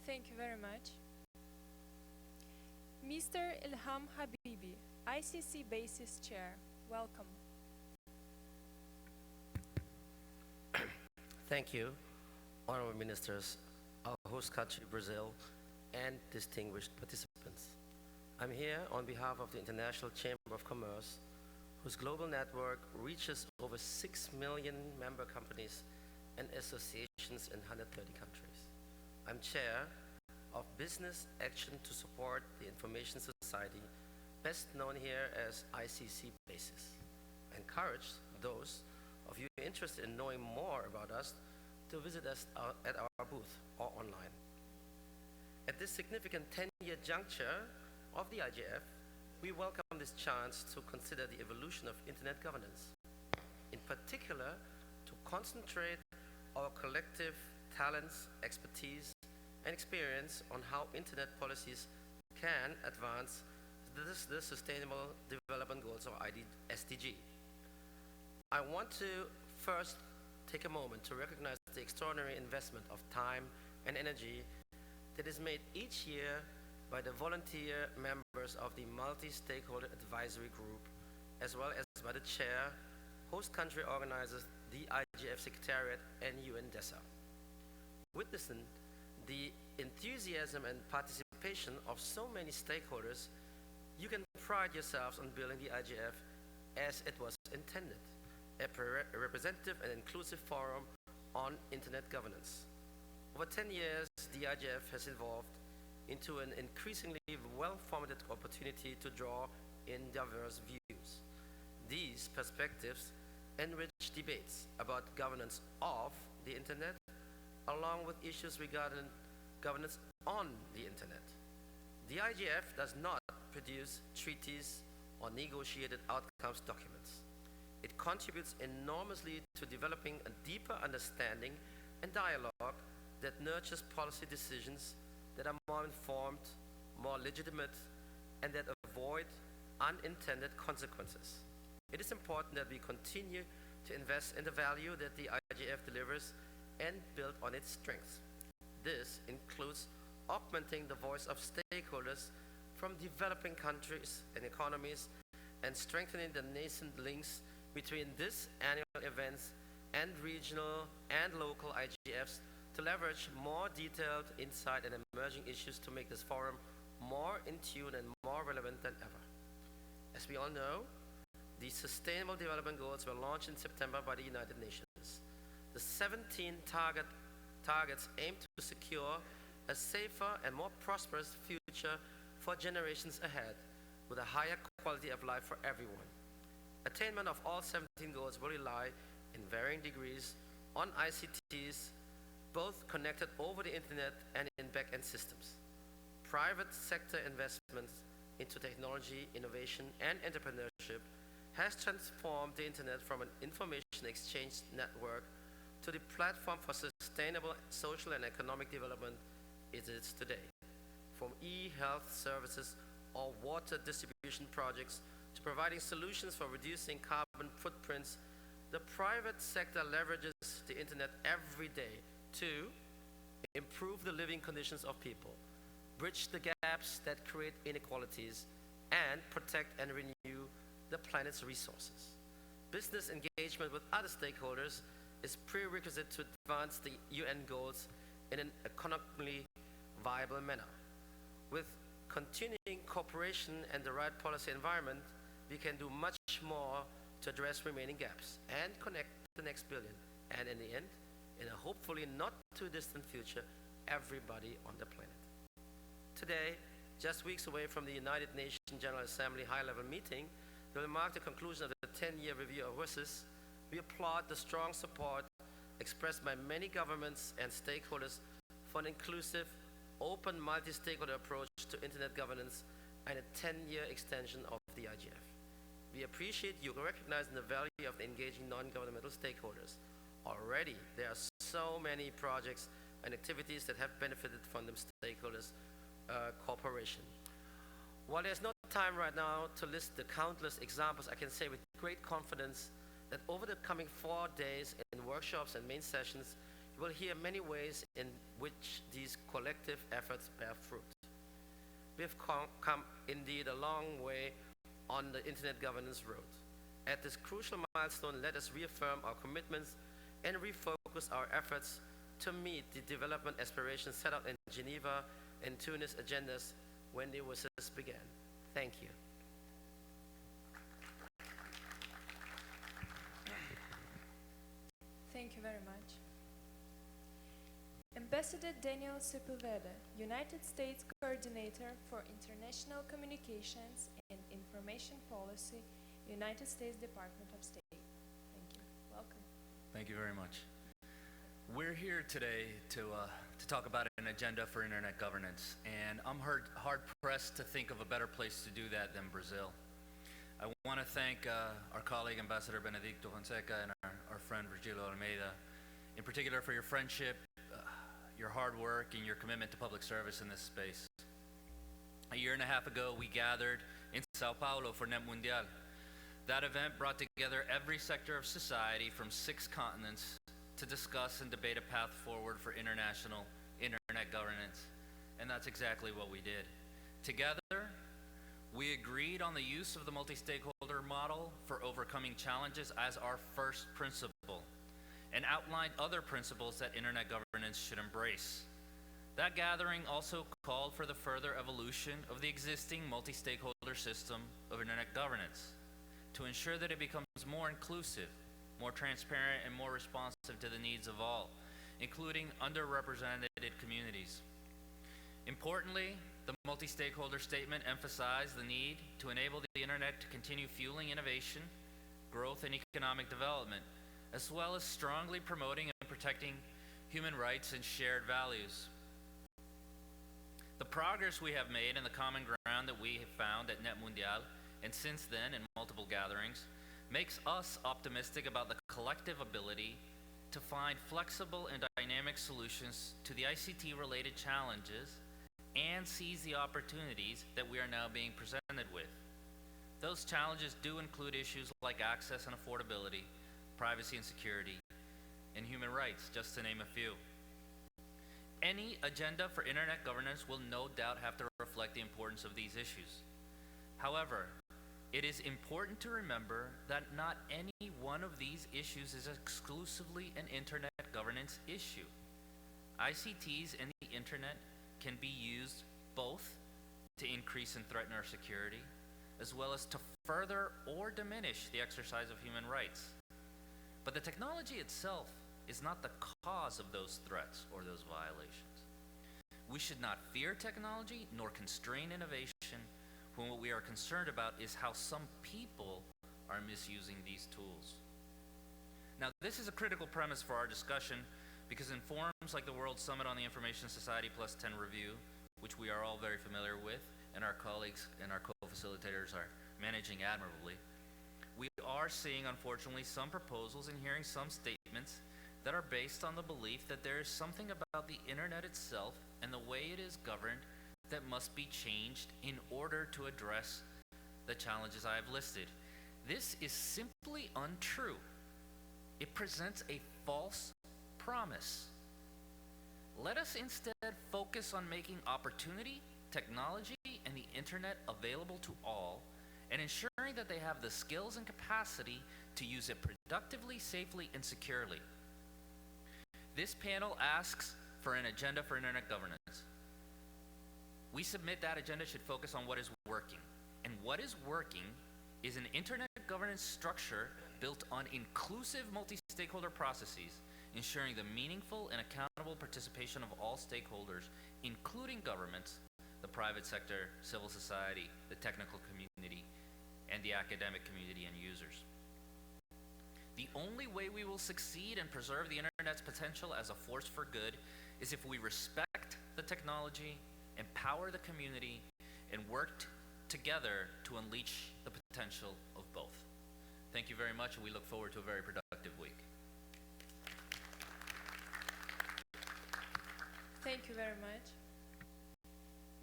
Thank you very much. Mr. Ilham Habibi, ICC Basis Chair, welcome. Thank you, honorable ministers, our host country, Brazil, and distinguished participants. I'm here on behalf of the International Chamber of Commerce, whose global network reaches over 6 million member companies and associations in 130 countries. I'm chair of Business Action to Support the Information Society, best known here as ICC Basis. I encourage those of you interested in knowing more about us to visit us at our booth or online. At this significant 10-year juncture of the IGF, we welcome this chance to consider the evolution of internet governance, in particular to concentrate our collective talents, expertise, and experience on how internet policies can advance the Sustainable Development Goals, or SDG. I want to first take a moment to recognize the extraordinary investment of time and energy that is made each year by the volunteer members of the Multi-Stakeholder Advisory Group, as well as by the chair, host country organizers, the IGF Secretariat, and UNDESA. Witnessing the enthusiasm and participation of so many stakeholders, you can pride yourselves on building the IGF as it was intended, a representative and inclusive forum on internet governance. Over 10 years, the IGF has evolved into an increasingly well-formatted opportunity to draw in diverse views. These perspectives enrich debates about governance of the internet, along with issues regarding governance on the internet. The IGF does not produce treaties or negotiated outcomes documents. It contributes enormously to developing a deeper understanding and dialogue that nurtures policy decisions that are more informed, more legitimate, and that avoid unintended consequences. It is important that we continue to invest in the value that the IGF delivers and build on its strengths. This includes augmenting the voice of stakeholders from developing countries and economies and strengthening the nascent links between this annual events and regional and local IGFs to leverage more detailed insight and emerging issues to make this forum more in tune and more relevant than ever. As we all know, the Sustainable Development Goals were launched in September by the United Nations. The 17 targets aim to secure a safer and more prosperous future for generations ahead, with a higher quality of life for everyone. Attainment of all 17 goals will rely in varying degrees on ICTs, both connected over the internet and in back-end systems. Private sector investments into technology, innovation, and entrepreneurship has transformed the internet from an information exchange network to the platform for sustainable social and economic development it is today. From e-health services or water distribution projects to providing solutions for reducing carbon footprints, the private sector leverages the internet every day to improve the living conditions of people, bridge the gaps that create inequalities, and protect and renew the planet's resources. Business engagement with other stakeholders is prerequisite to advance the UN goals in an economically viable manner. With continuing cooperation and the right policy environment, we can do much more to address remaining gaps and connect the next billion, and in the end, in a hopefully not too distant future, everybody on the planet. Today, just weeks away from the United Nations General Assembly high-level meeting that will mark the conclusion of the 10-year review of WSIS, we applaud the strong support expressed by many governments and stakeholders for an inclusive, open multi-stakeholder approach to internet governance and a 10-year extension of the IGF. We appreciate you recognizing the value of engaging non-governmental stakeholders. Already, there are so many projects and activities that have benefited from the stakeholders' cooperation. While there's no time right now to list the countless examples, I can say with great confidence that over the coming 4 days in workshops and main sessions, you will hear many ways in which these collective efforts bear fruit. We've come indeed a long way on the internet governance road. At this crucial milestone, let us reaffirm our commitments and refocus our efforts to meet the development aspirations set out in Geneva and Tunis agendas when the OSIS began. Thank you. Thank you very much. Ambassador Daniel Sepulveda, United States Coordinator for International Communications and Information Policy, United States Department of State. Thank you. Welcome. Thank you very much. We're here today to talk about an agenda for internet governance, and I'm hard-pressed to think of a better place to do that than Brazil. I want to thank our colleague, Ambassador Benedicto Fonseca, and our friend, Virgilio Almeida, in particular for your friendship, your hard work, and your commitment to public service in this space. A year and a half ago, we gathered in Sao Paulo for Net Mundial. That event brought together every sector of society from 6 continents to discuss and debate a path forward for international internet governance. And that's exactly what we did. Together, we agreed on the use of the multi-stakeholder model for overcoming challenges as our first principle, and outlined other principles that internet governance should embrace. That gathering also called for the further evolution of the existing multi-stakeholder system of internet governance to ensure that it becomes more inclusive, more transparent, and more responsive to the needs of all, including underrepresented communities. Importantly, the multi-stakeholder statement emphasized the need to enable the internet to continue fueling innovation, growth, and economic development, as well as strongly promoting and protecting human rights and shared values. The progress we have made and the common ground that we have found at Net Mundial, and since then in multiple gatherings, makes us optimistic about the collective ability to find flexible and dynamic solutions to the ICT-related challenges and seize the opportunities that we are now being presented with. Those challenges do include issues like access and affordability, privacy and security, and human rights, just to name a few. Any agenda for internet governance will no doubt have to reflect the importance of these issues. However, it is important to remember that not any one of these issues is exclusively an internet governance issue. ICTs and the internet can be used both to increase and threaten our security, as well as to further or diminish the exercise of human rights. But the technology itself is not the cause of those threats or those violations. We should not fear technology nor constrain innovation when what we are concerned about is how some people are misusing these tools. Now, this is a critical premise for our discussion because in forums like the World Summit on the Information Society Plus 10 Review, which we are all very familiar with, and our colleagues and our co-facilitators are managing admirably, we are seeing, unfortunately, some proposals and hearing some statements that are based on the belief that there is something about the internet itself and the way it is governed that must be changed in order to address the challenges I have listed. This is simply untrue. It presents a false promise. Let us instead focus on making opportunity, technology, and the internet available to all, and ensuring that they have the skills and capacity to use it productively, safely, and securely. This panel asks for an agenda for internet governance. We submit that agenda should focus on what is working. And what is working is an internet governance structure built on inclusive multi-stakeholder processes, ensuring the meaningful and accountable participation of all stakeholders, including governments, the private sector, civil society, the technical community, and the academic community and users. The only way we will succeed and preserve the internet's potential as a force for good is if we respect the the technology, empower the community, and work together to unleash the potential of both. Thank you very much, and we look forward to a very productive week. Thank you very much.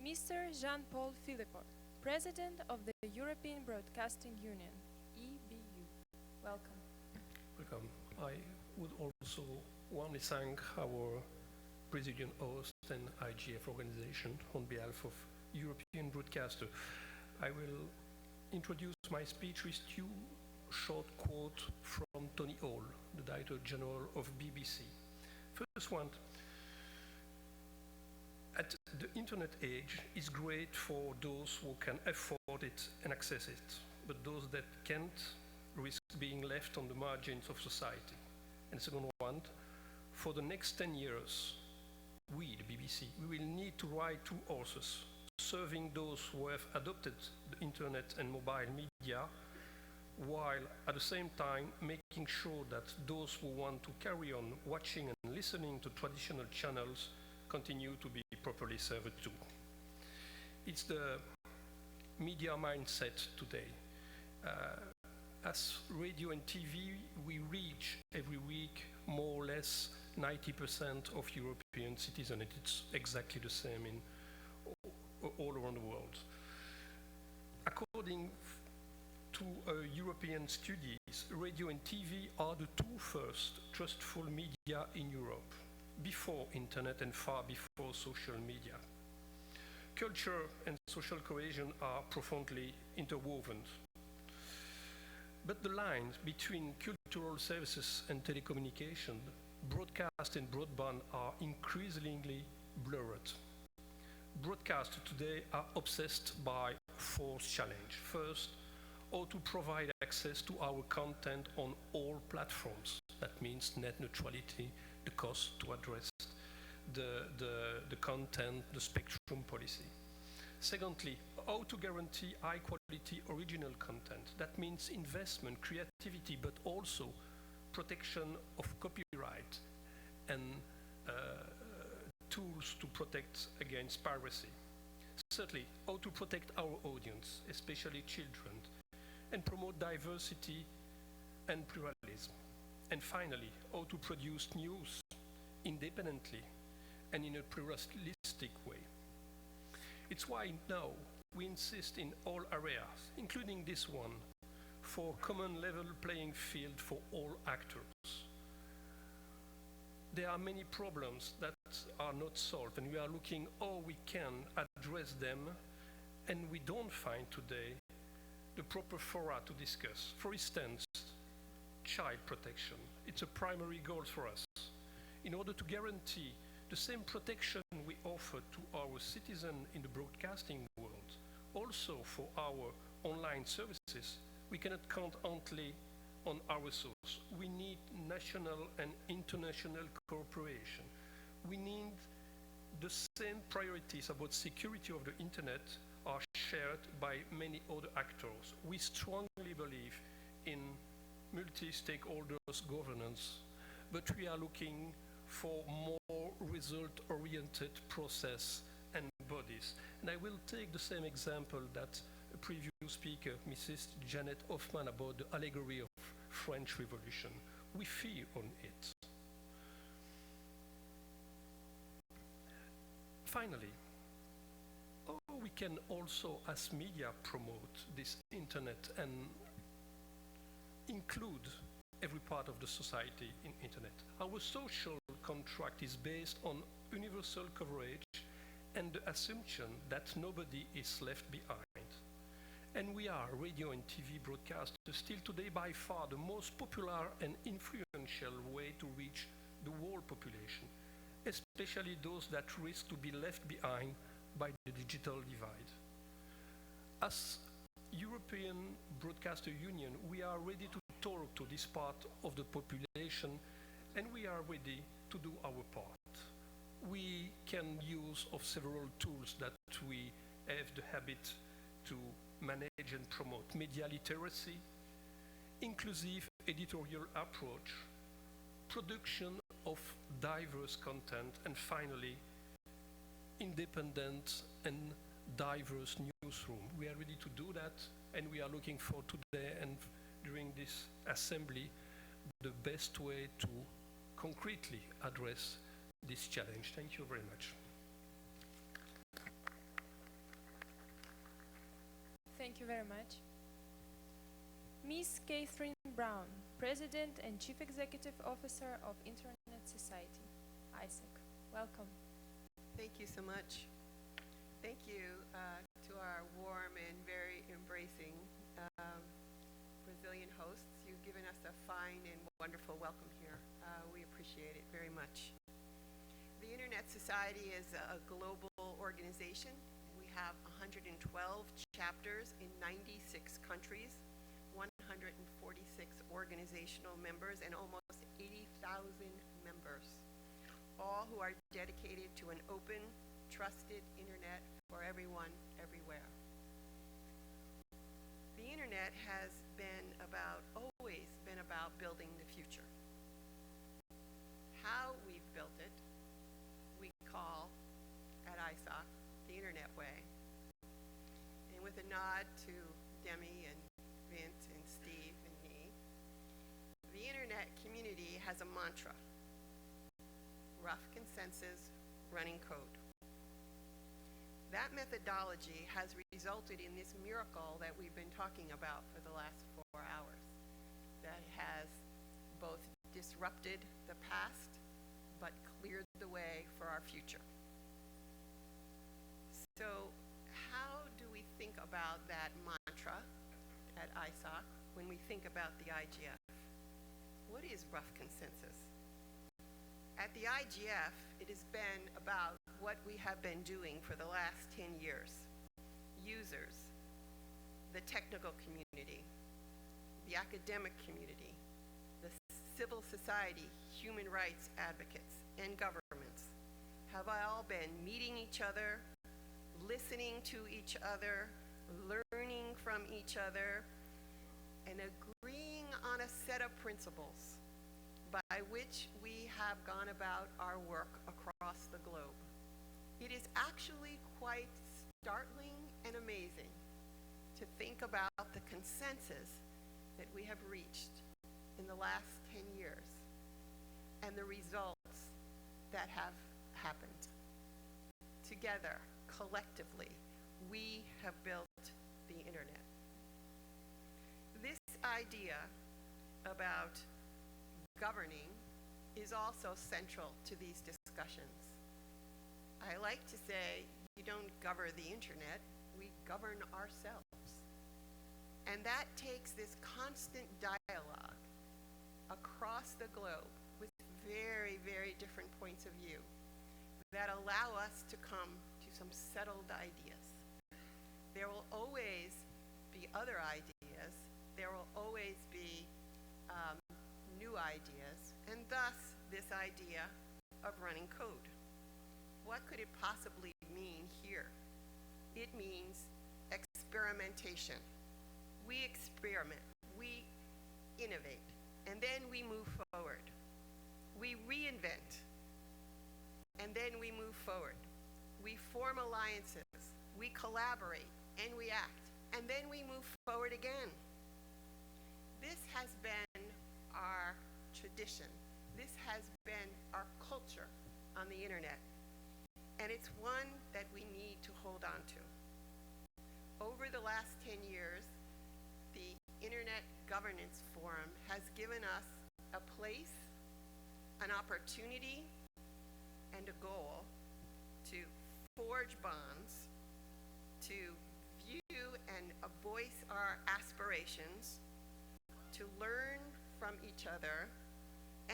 Mr. Jean-Paul Philippot, President of the European Broadcasting Union, EBU. Welcome. Welcome. I would also warmly thank our Presidium host and IGF organization on behalf of European Broadcaster. I will introduce my speech with two short quotes from Tony Hall, the Director General of BBC. First one, at the internet age is great for those who can afford it and access it, but those that can't risk being left on the margins of society. And second one, for the next 10 years, we, the BBC, we will need to ride two horses, serving those who have adopted the internet and mobile media, while at the same time making sure that those who want to carry on watching and listening to traditional channels continue to be properly served too. It's the media mindset today. As radio and TV, we reach every week more or less 90% of European citizens. It's exactly the same in all around the world. According to European studies, radio and TV are the two first trustful media in Europe, before internet and far before social media. Culture and social cohesion are profoundly interwoven. But the lines between cultural services and telecommunication, broadcast and broadband are increasingly blurred. Broadcasters today are obsessed by four challenges. First, how to provide access to our content on all platforms. That means net neutrality, the cost to address the content, the spectrum policy. Secondly, how to guarantee high quality original content. That means investment, creativity, but also protection of copyright and tools to protect against piracy. Thirdly, how to protect our audience, especially children, and promote diversity and pluralism. And finally, how to produce news independently and in a pluralistic way. It's why now we insist in all areas, including this one, for common level playing field for all actors. There are many problems that are not solved, and we are looking how we can address them, and we don't find today the proper fora to discuss. For instance, child protection. It's a primary goal for us. In order to guarantee the same protection we offer to our citizens in the broadcasting world, also for our online services, we cannot count only on our source. We need national and international cooperation. We need the same priorities about security of the internet are shared by many other actors. We strongly believe in multi-stakeholders governance, but we are looking for more result-oriented process and bodies. And I will take the same example that a previous speaker, Mrs. Janet Hoffman, about the allegory of French Revolution. We fear on it. Finally, we can also, as media, promote this internet and include every part of the society in internet. Our social contract is based on universal coverage and the assumption that nobody is left behind. And we are, radio and TV broadcasters, still today by far the most popular and influential way to reach the whole population, especially those that risk to be left behind by the digital divide. As European Broadcaster Union, we are ready to talk to this part of the population, and we are ready to do our part. We can use of several tools that we have the habit to manage and promote: media literacy, inclusive editorial approach, production of diverse content, and finally, independent and diverse newsroom. We are ready to do that, and we are looking for today and during this assembly the best way to concretely address this challenge. Thank you very much. Thank you very much. Ms. Catherine Brown, President and Chief Executive Officer of Internet Society, ISAC. Welcome. Thank you so much. Thank you to our warm and very embracing Brazilian hosts. You've given us a fine and wonderful welcome here. We appreciate it very much. The Internet Society is a global organization. We have 112 chapters in 96 countries, 146 organizational members, and almost 80,000 members, all who are dedicated to an open, trusted internet for everyone, everywhere. The internet has always been about building the future. How we've built it, we call at ISOC the Internet Way. And with a nod to Demi and Vint and Steve and me, the internet community has a mantra: rough consensus, running code. That methodology has resulted in this miracle that we've been talking about for the last 4 hours, that has both disrupted the past but cleared the way for our future. So how do we think about that mantra at ISOC when we think about the IGF? What is rough consensus? At the IGF, it has been about what we have been doing for the last 10 years. Users, the technical community, the academic community, the civil society, human rights advocates, and governments have all been meeting each other, listening to each other, learning from each other, and agreeing on a set of principles by which we have gone about our work across the globe. It is actually quite startling and amazing to think about the consensus that we have reached in the last 10 years and the results that have happened. Together, collectively, we have built the internet. This idea about governing is also central to these discussions. I like to say, you don't govern the internet, we govern ourselves. And that takes this constant dialogue across the globe with very, very different points of view that allow us to come to some settled ideas. There will always be other ideas, there will always be new ideas, and thus this idea of running code. What could it possibly mean here? It means experimentation. We experiment, we innovate, and then we move forward. We reinvent, and then we move forward. We form alliances, we collaborate, and we act, and then we move forward again. This has been our tradition. This has been our culture on the internet, and it's one that we need to hold on to. Over the last 10 years, the Internet Governance Forum has given us a place, an opportunity, and a goal to forge bonds, to view and voice our aspirations, to learn from each other,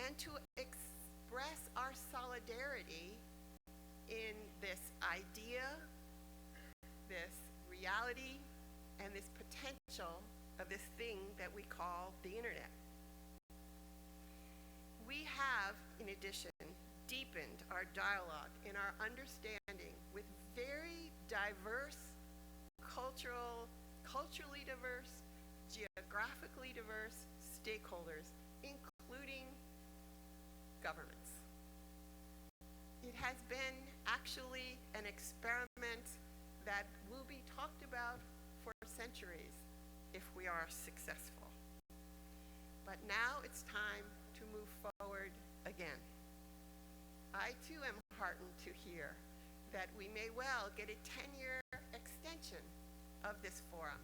and to express our solidarity in this idea, this reality, and this potential of this thing that we call the internet. We have, in addition, deepened our dialogue and our understanding with very diverse, culturally diverse, geographically diverse stakeholders, including governments. It has been actually an experiment that will be talked about for centuries if we are successful. But now it's time to move forward again. I too am heartened to hear that we may well get a 10-year extension of this forum,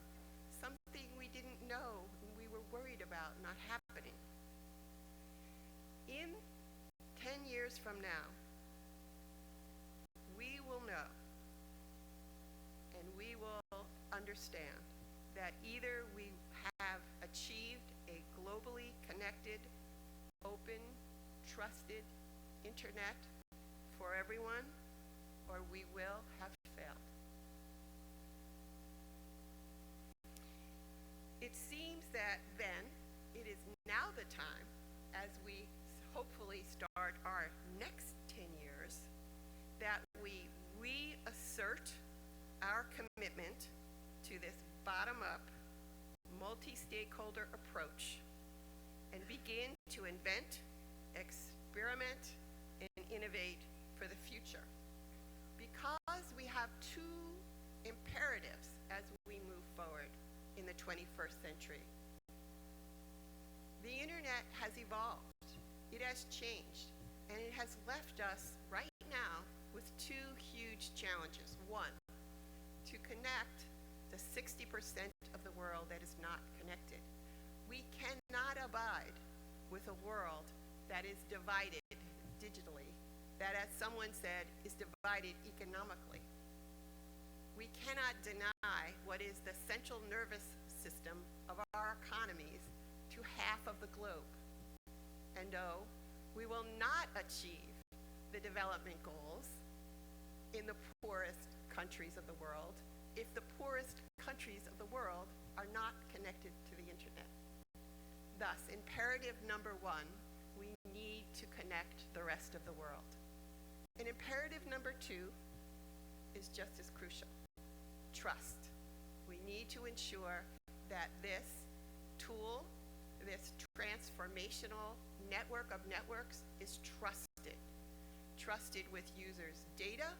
something we didn't know and we were worried about not happening. In 10 years from now, we will know and we will understand that either we have achieved a globally connected, open, trusted internet for everyone, or we will have failed. It seems that then it is now the time, as we hopefully start our next 10 years, that we reassert our commitment to this bottom-up, multi-stakeholder approach and begin to invent, experiment, and innovate for the future. Because we have two imperatives as we move forward in the 21st century. The internet has evolved, it has changed, and it has left us right now with two huge challenges. One, to connect the 60% of the world that is not connected. We cannot abide with a world that is divided digitally, that, as someone said, is divided economically. We cannot deny what is the central nervous system of our economies to half of the globe. And we will not achieve the development goals in the poorest countries of the world if the poorest countries of the world are not connected to the internet. Thus, imperative number one, we need to connect the rest of the world. And imperative number two is just as crucial: trust. We need to ensure that this tool, this transformational network of networks, is trusted. Trusted with users' data,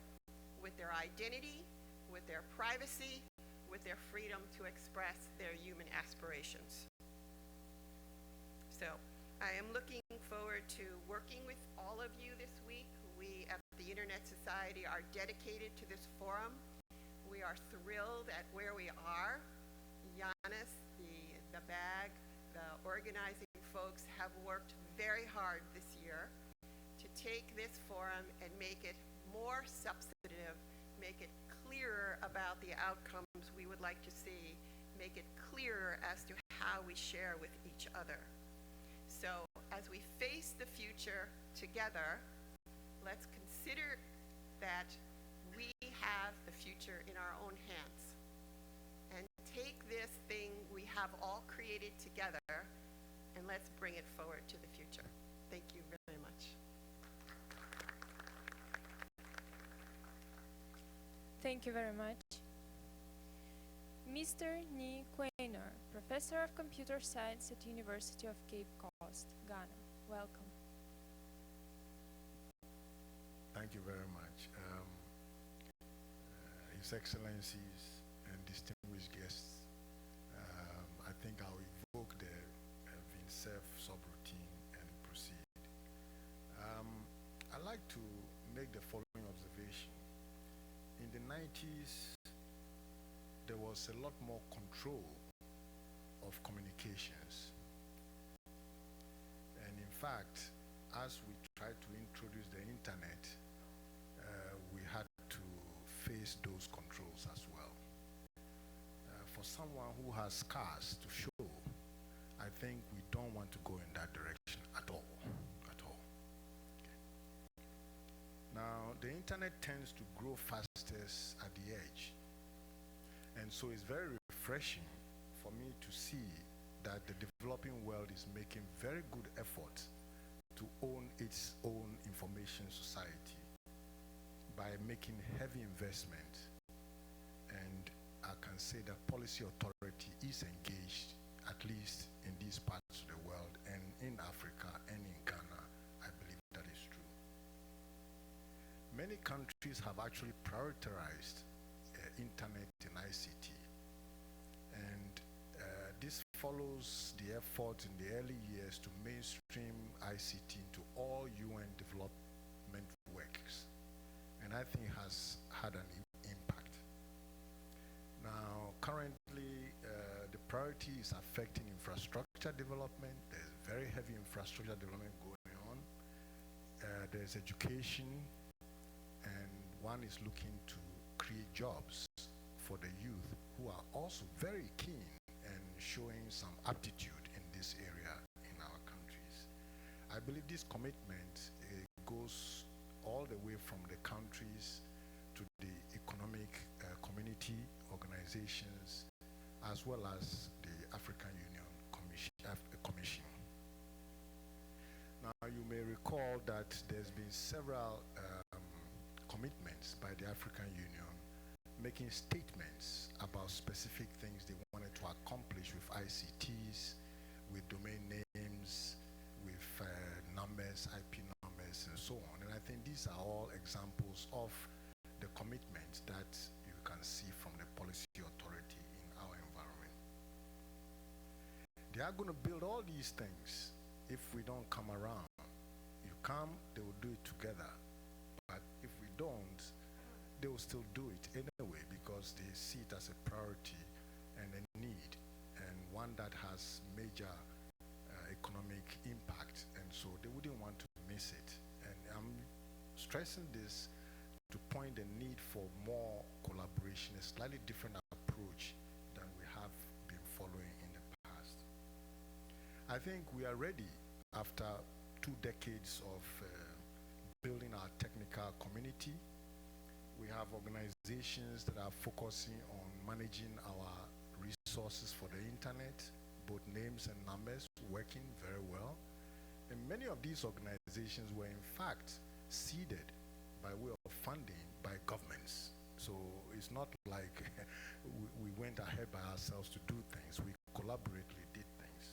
with their identity, with their privacy, with their freedom to express their human aspirations. So I am looking forward to working with all of you this week. We at the Internet Society are dedicated to this forum. We are thrilled at where we are. Giannis, the BAG, the organizing folks have worked very hard this year to take this forum and make it more substantive, make it clearer about the outcomes we would like to see, make it clearer as to how we share with each other. So as we face the future together, let's consider that we have the future in our own hands and take this thing we have all created together and let's bring it forward to the future. Thank you very much. Thank you very much. Mr. Ni Quaynor, Professor of Computer Science at University of Cape Coast, Ghana. Welcome. Thank you very much. His Excellencies and distinguished guests, I think I'll evoke the VINCEF subroutine and proceed. I'd like to make the following observation. In the 90s, there was a lot more control of communications. And in fact, as we tried to introduce the internet, we had to face those controls as well. For someone who has scars to show, I think we don't want to go in that direction at all, at all. Okay. Now, the internet tends to grow fastest at the edge. And so it's very refreshing for me to see that the developing world is making very good efforts to own its own information society by making heavy investment. And I can say that policy authority is engaged, at least in these parts of the world, and in Africa and in Ghana, I believe that is true. Many many countries have actually prioritized internet and ICT. And this follows the effort in the early years to mainstream ICT into all UN development works. And I think has had an impact. Now, currently, the priority is affecting infrastructure development. There's very heavy infrastructure development going on. There's education, and one is looking to create jobs for the youth who are also very keen and showing some aptitude in this area in our countries. I believe this commitment goes all the way from the countries to the economic community organizations, as well as the African Union Commission. Now, you may recall that there's been several commitments by the African Union making statements about specific things they wanted to accomplish with ICTs, with domain names, with numbers, IP numbers, and so on. And I think these are all examples of the commitment that you can see from the policy authority in our environment. They are going to build all these things if we don't come around. You come, they will do it together. But if we don't, they will still do it anyway because they see it as a priority and a need, and one that has major economic impact, and so they wouldn't want to miss it. And I'm stressing this to point the need for more collaboration, a slightly different approach than we have been following in the past. I think we are ready after 2 decades of building our technical community. We have organizations that are focusing on managing our resources for the internet, both names and numbers, working very well. And many of these organizations were in fact seeded by way of funding by governments. So it's not like we went ahead by ourselves to do things. We collaboratively did things.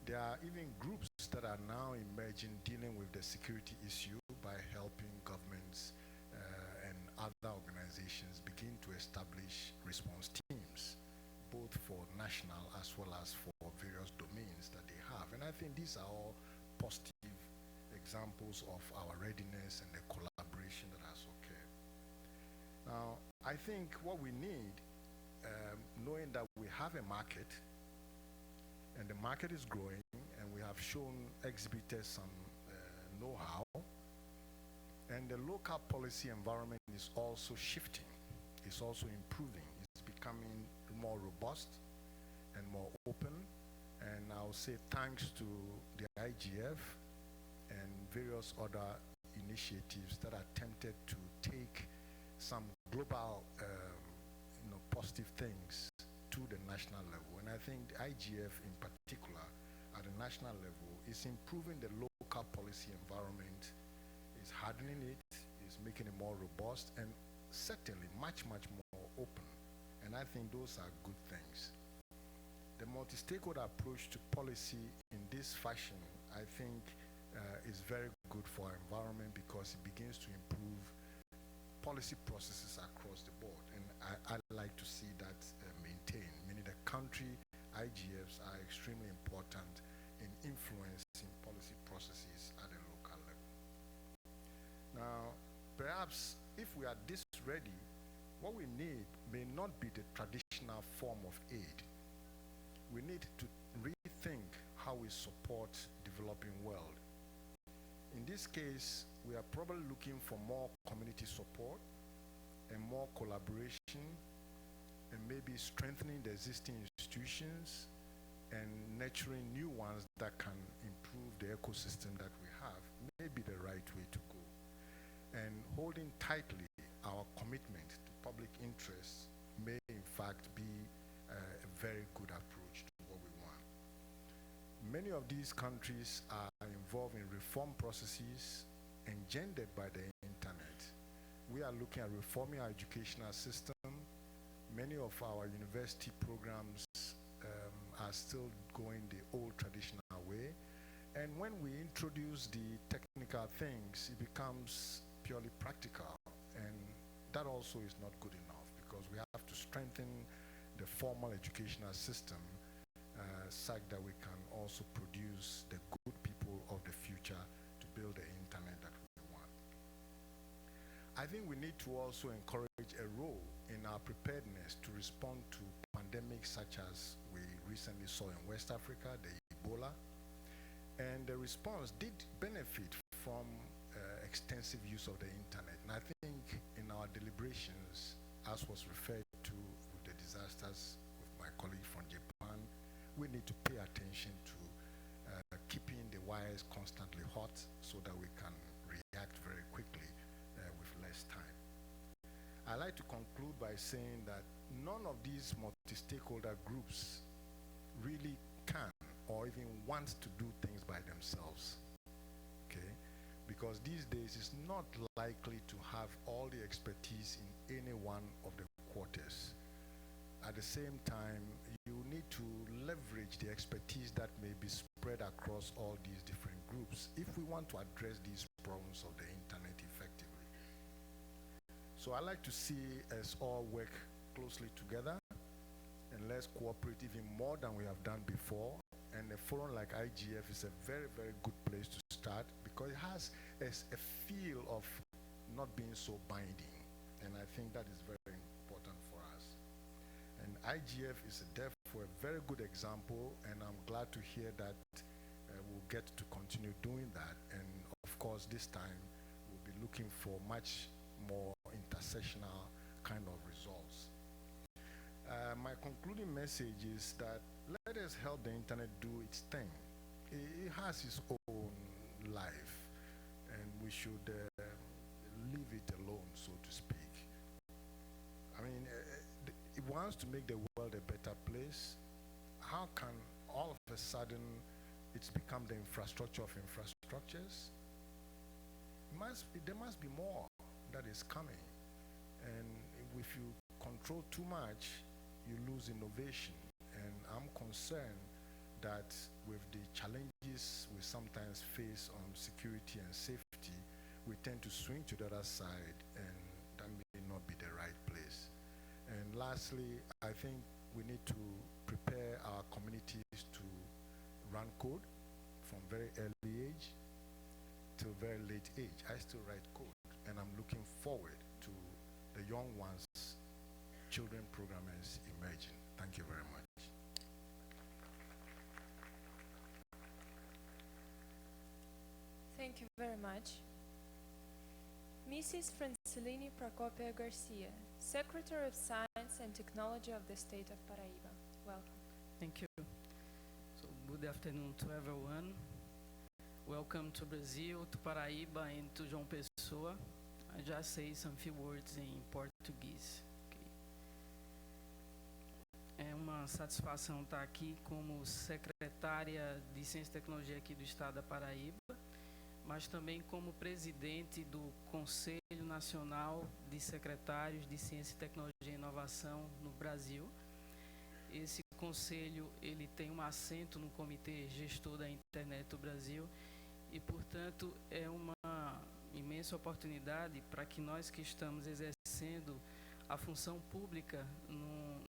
There are even groups that are now emerging dealing with the security issue by helping governments and other organizations begin to establish response teams, both for national as well as for various domains that they have. And I think these are all positive examples of our readiness and the collaboration that has occurred. Now, I think what we need, knowing that we have a market, and the market is growing, and we have exhibited some know-how, and the local policy environment is also shifting. It's also improving. It's becoming more robust and more open. And I'll say thanks to the IGF and various other initiatives that are attempted to take some global positive things to the national level. And I think the IGF in particular at the national level is improving the local policy environment, is hardening it, is making it more robust, and certainly much, much more open. And I think those are good things. The multi-stakeholder approach to policy in this fashion, I think, is very good for our environment because it begins to improve policy processes across the board. And I like to see that maintained, meaning the country IGFs are extremely important in influencing policy processes at a local level. Now, perhaps if we are this ready, what we need may not be the traditional form of aid. We need to rethink how we support developing world. In this case, we are probably looking for more community support and more collaboration, and maybe strengthening the existing institutions and nurturing new ones that can improve the ecosystem that we have may be the right way to go. And holding tightly our commitment to public interest may in fact be a very good approach to what we want. Many of these countries are involved in reform processes engendered by the internet. We are looking at reforming our educational system. Many of our university programs are still going the old traditional way. And when we introduce the technical things, it becomes purely practical, and that also is not good enough, because we have to strengthen the formal educational system such that we can also produce the good people of the future to build the internet that we want. I think we need to also encourage a role in our preparedness to respond to pandemics such as we recently saw in West Africa, the Ebola, and the response did benefit from extensive use of the internet. And I think in our deliberations, as was referred to with the disasters with my colleague from Japan, we need to pay attention to keeping the wires constantly hot so that we can react very quickly with less time. I'd like to conclude by saying that none of these multi-stakeholder groups really can or even want to do things by themselves, okay? Because these days it's not likely to have all the expertise in any one of the quarters. At the same time, you need to leverage the expertise that may be spread across all these different groups if we want to address these problems of the internet effectively. So I like to see us all work closely together, and let's cooperate even more than we have done before. And a forum like IGF is a very, very good place to start, because it has a feel of not being so binding. And I think that is very important for us. And IGF is therefore a very good example, and I'm glad to hear that we'll get to continue doing that. And of course, this time we'll be looking for much more intersectional kind of results. My concluding message is that let us help the internet do its thing. It has its own life, and we should leave it alone, so to speak. I mean, it wants to make the world a better place. How can all of a sudden it's become the infrastructure of infrastructures? There must be more that is coming. And if you control too much, you lose innovation. And I'm concerned that with the challenges we sometimes face on security and safety, we tend to swing to the other side, and that may not be the right place. And lastly, I think we need to prepare our communities to run code from very early age till very late age. I still write code, and I'm looking forward to the young ones, children programmers emerging. Thank you very much. Thank you very much. Mrs. Francilini Procopia Garcia, Secretary of Science and Technology of the State of Paraíba. Welcome. Thank you. So, good afternoon to everyone. Welcome to Brazil, to Paraíba, and to João Pessoa. I just say some few words in Portuguese. É uma satisfação estar aqui como secretária de Ciência e Tecnologia aqui do Estado da Paraíba, mas também como presidente do Conselho Nacional de Secretários de Ciência, Tecnologia e Inovação no Brasil. Esse conselho ele tem um assento no Comitê Gestor da Internet do Brasil e, portanto, é uma imensa oportunidade para que nós que estamos exercendo a função pública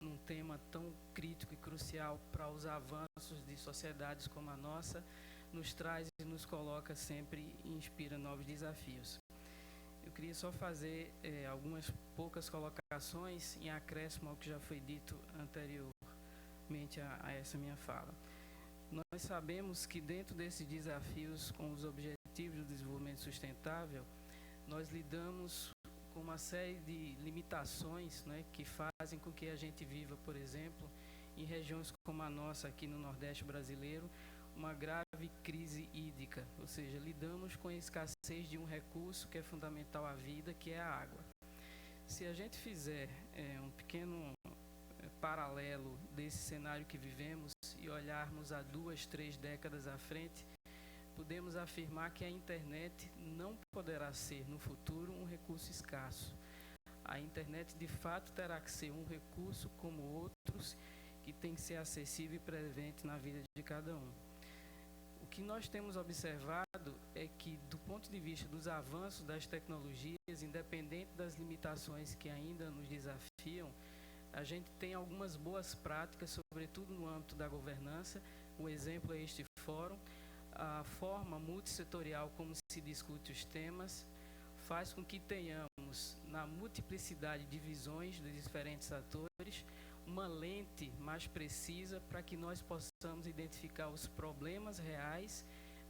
num tema tão crítico e crucial para os avanços de sociedades como a nossa, nos traz e nos coloca sempre e inspira novos desafios. Eu queria só fazer algumas poucas colocações em acréscimo ao que já foi dito anteriormente a essa minha fala. Nós sabemos que dentro desses desafios com os Objetivos do Desenvolvimento Sustentável, nós lidamos com uma série de limitações, né, que fazem com que a gente viva, por exemplo, em regiões como a nossa aqui no Nordeste brasileiro, uma grave crise hídrica, ou seja, lidamos com a escassez de um recurso que é fundamental à vida, que é a água. Se a gente fizer um pequeno paralelo desse cenário que vivemos e olharmos há 2, 3 décadas à frente, podemos afirmar que a internet não poderá ser, no futuro, um recurso escasso. A internet, de fato, terá que ser um recurso como outros, que tem que ser acessível e presente na vida de cada um. O que nós temos observado é é que, do ponto de vista dos avanços das tecnologias, independente das limitações que ainda nos desafiam, a gente tem algumas boas práticas, sobretudo no âmbito da governança. O exemplo é este fórum. A forma multissetorial como se discute os temas faz com que tenhamos, na multiplicidade de visões dos diferentes atores, uma lente mais precisa para que nós possamos identificar os problemas reais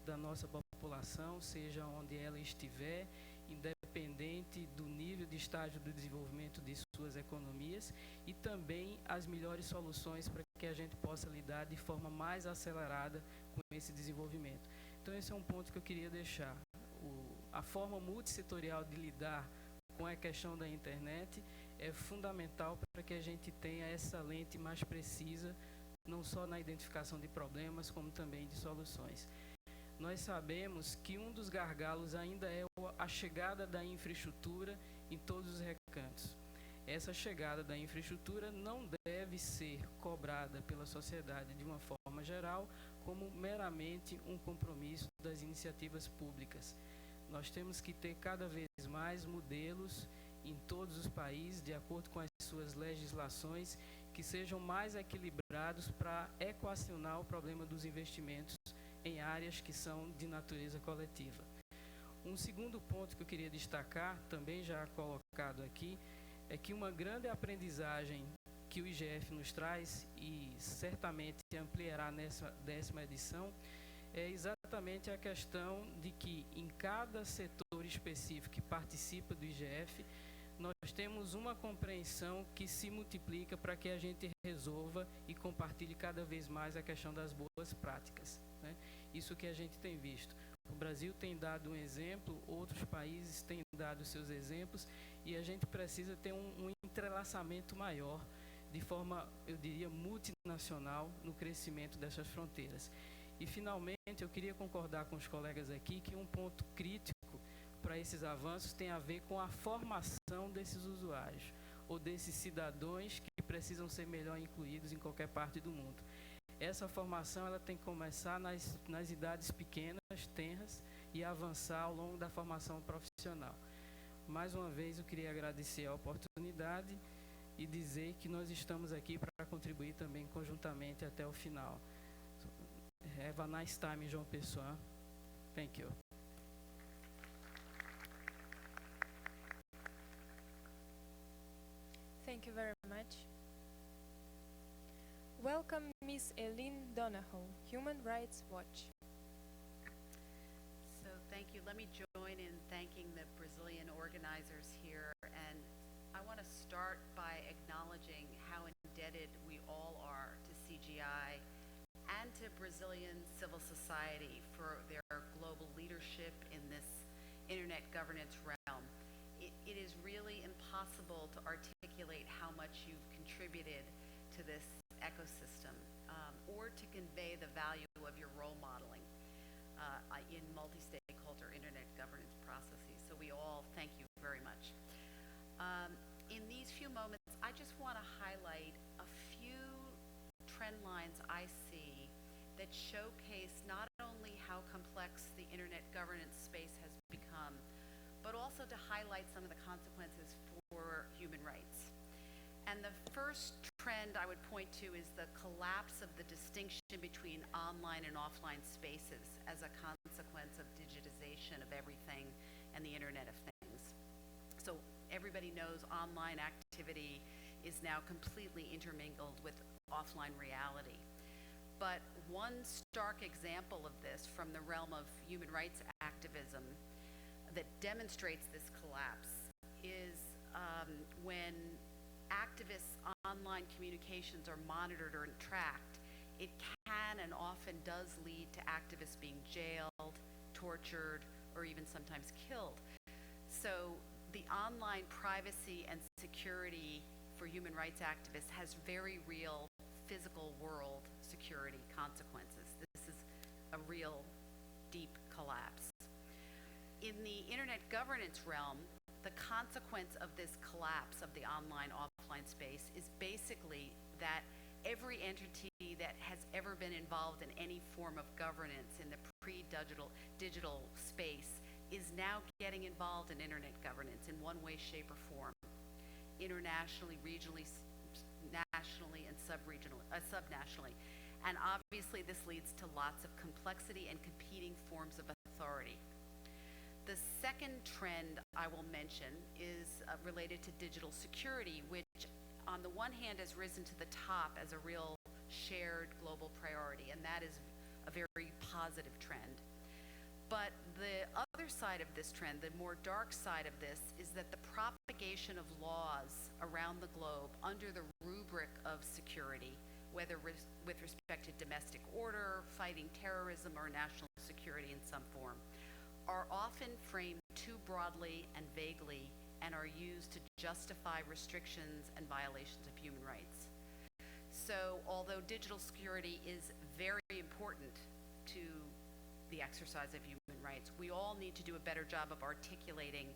da nossa população, seja onde ela estiver, independente do nível de estágio do desenvolvimento de suas economias, e também as melhores soluções para que a gente possa lidar de forma mais acelerada com esse desenvolvimento. Então esse é um ponto que eu queria deixar. A forma multissetorial de lidar com a questão da internet é fundamental para que a gente tenha essa lente mais precisa, não só na identificação de problemas, como também de soluções. Nós sabemos que um dos gargalos ainda é a chegada da infraestrutura em todos os recantos. Essa chegada da infraestrutura não deve ser cobrada pela sociedade de uma forma geral como meramente um compromisso das iniciativas públicas. Nós temos que ter cada vez mais modelos em todos os países, de acordo com as suas legislações, que sejam mais equilibrados para equacionar o problema dos investimentos em áreas que são de natureza coletiva. Um segundo ponto que eu queria destacar, também já colocado aqui, é que uma grande aprendizagem que o IGF nos traz, e certamente ampliará nessa 10ª edição, é exatamente a questão de que em cada setor específico que participa do IGF, nós temos uma compreensão que se multiplica para que a gente resolva e compartilhe cada vez mais a questão das boas práticas, né? Isso que a gente tem visto. O Brasil tem dado um exemplo, outros países têm dado seus exemplos, e a gente precisa ter um entrelaçamento maior, de forma, eu diria, multinacional, no crescimento dessas fronteiras. E, finalmente, eu queria concordar com os colegas aqui que um ponto crítico para esses avanços tem a ver com a formação desses usuários, ou desses cidadãos que precisam ser melhor incluídos em qualquer parte do mundo. Essa formação ela tem que começar nas idades pequenas, tenras, e avançar ao longo da formação profissional. Mais uma vez, eu queria agradecer a oportunidade e dizer que nós estamos aqui para contribuir também conjuntamente até o final. Have a nice time, João Pessoa. Thank you. Thank you very much. Welcome Ms. Eileen Donahoe, Human Rights Watch. So thank you. Let me join in thanking the Brazilian organizers here, and I want to start by acknowledging how indebted we all are to CGI and to Brazilian civil society for their global leadership in this internet governance realm. It is really impossible to articulate how much you've contributed to this ecosystem, or to convey the value of your role modeling in multi-stakeholder internet governance processes. So we all thank you very much. In these few moments, I just want to highlight a few trend lines I see that showcase not only how complex the internet governance space has become, but also to highlight some of the consequences for human rights. And the first trend I would point to is the collapse of the distinction between online and offline spaces as a consequence of digitization of everything and the Internet of Things. So everybody knows online activity is now completely intermingled with offline reality. But one stark example of this from the realm of human rights activism that demonstrates this collapse is when activists' online communications are monitored or tracked, it can and often does lead to activists being jailed, tortured, or even sometimes killed. So the online privacy and security for human rights activists has very real physical world security consequences. This is a real deep collapse. In the internet governance realm, the consequence of this collapse of the online-offline space is basically that every entity that has ever been involved in any form of governance in the pre-digital space is now getting involved in internet governance in one way, shape, or form, internationally, regionally, nationally, and subnationally. And obviously this leads to lots of complexity and competing forms of authority. The second trend I will mention is related to digital security, which on the one hand has risen to the top as a real shared global priority, and that is a very positive trend. But the other side of this trend, the more dark side of this, is that the propagation of laws around the globe under the rubric of security, whether with respect to domestic order, fighting terrorism, or national security in some form, are often framed too broadly and vaguely and are used to justify restrictions and violations of human rights. So although digital security is very important to the exercise of human rights, we all need to do a better job of articulating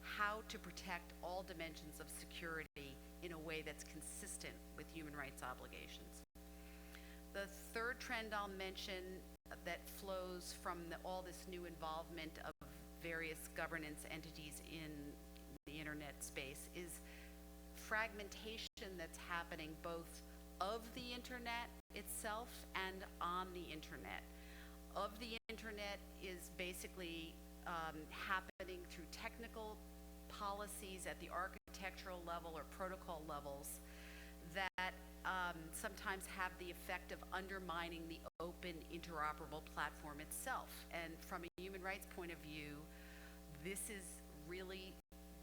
how to protect all dimensions of security in a way that's consistent with human rights obligations. The third trend I'll mention that flows from all this new involvement of various governance entities in the internet space is fragmentation that's happening both of the internet itself and on the internet. Of the internet is basically happening through technical policies at the architectural level or protocol levels that sometimes have the effect of undermining the open interoperable platform itself. And from a human rights point of view, this is really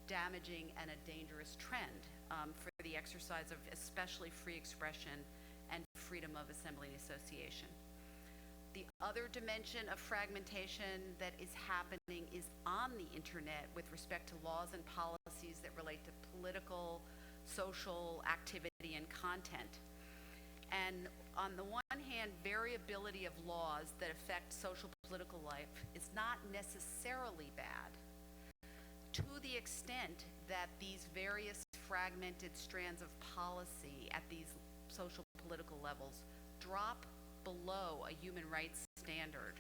damaging and a dangerous trend for the exercise of especially free expression and freedom of assembly and association. The other dimension of fragmentation that is happening is on the internet with respect to laws and policies that relate to political, social activity and content. And on the one hand, variability of laws that affect social political life is not necessarily bad, to the extent that these various fragmented strands of policy at these social political levels drop below a human rights standard.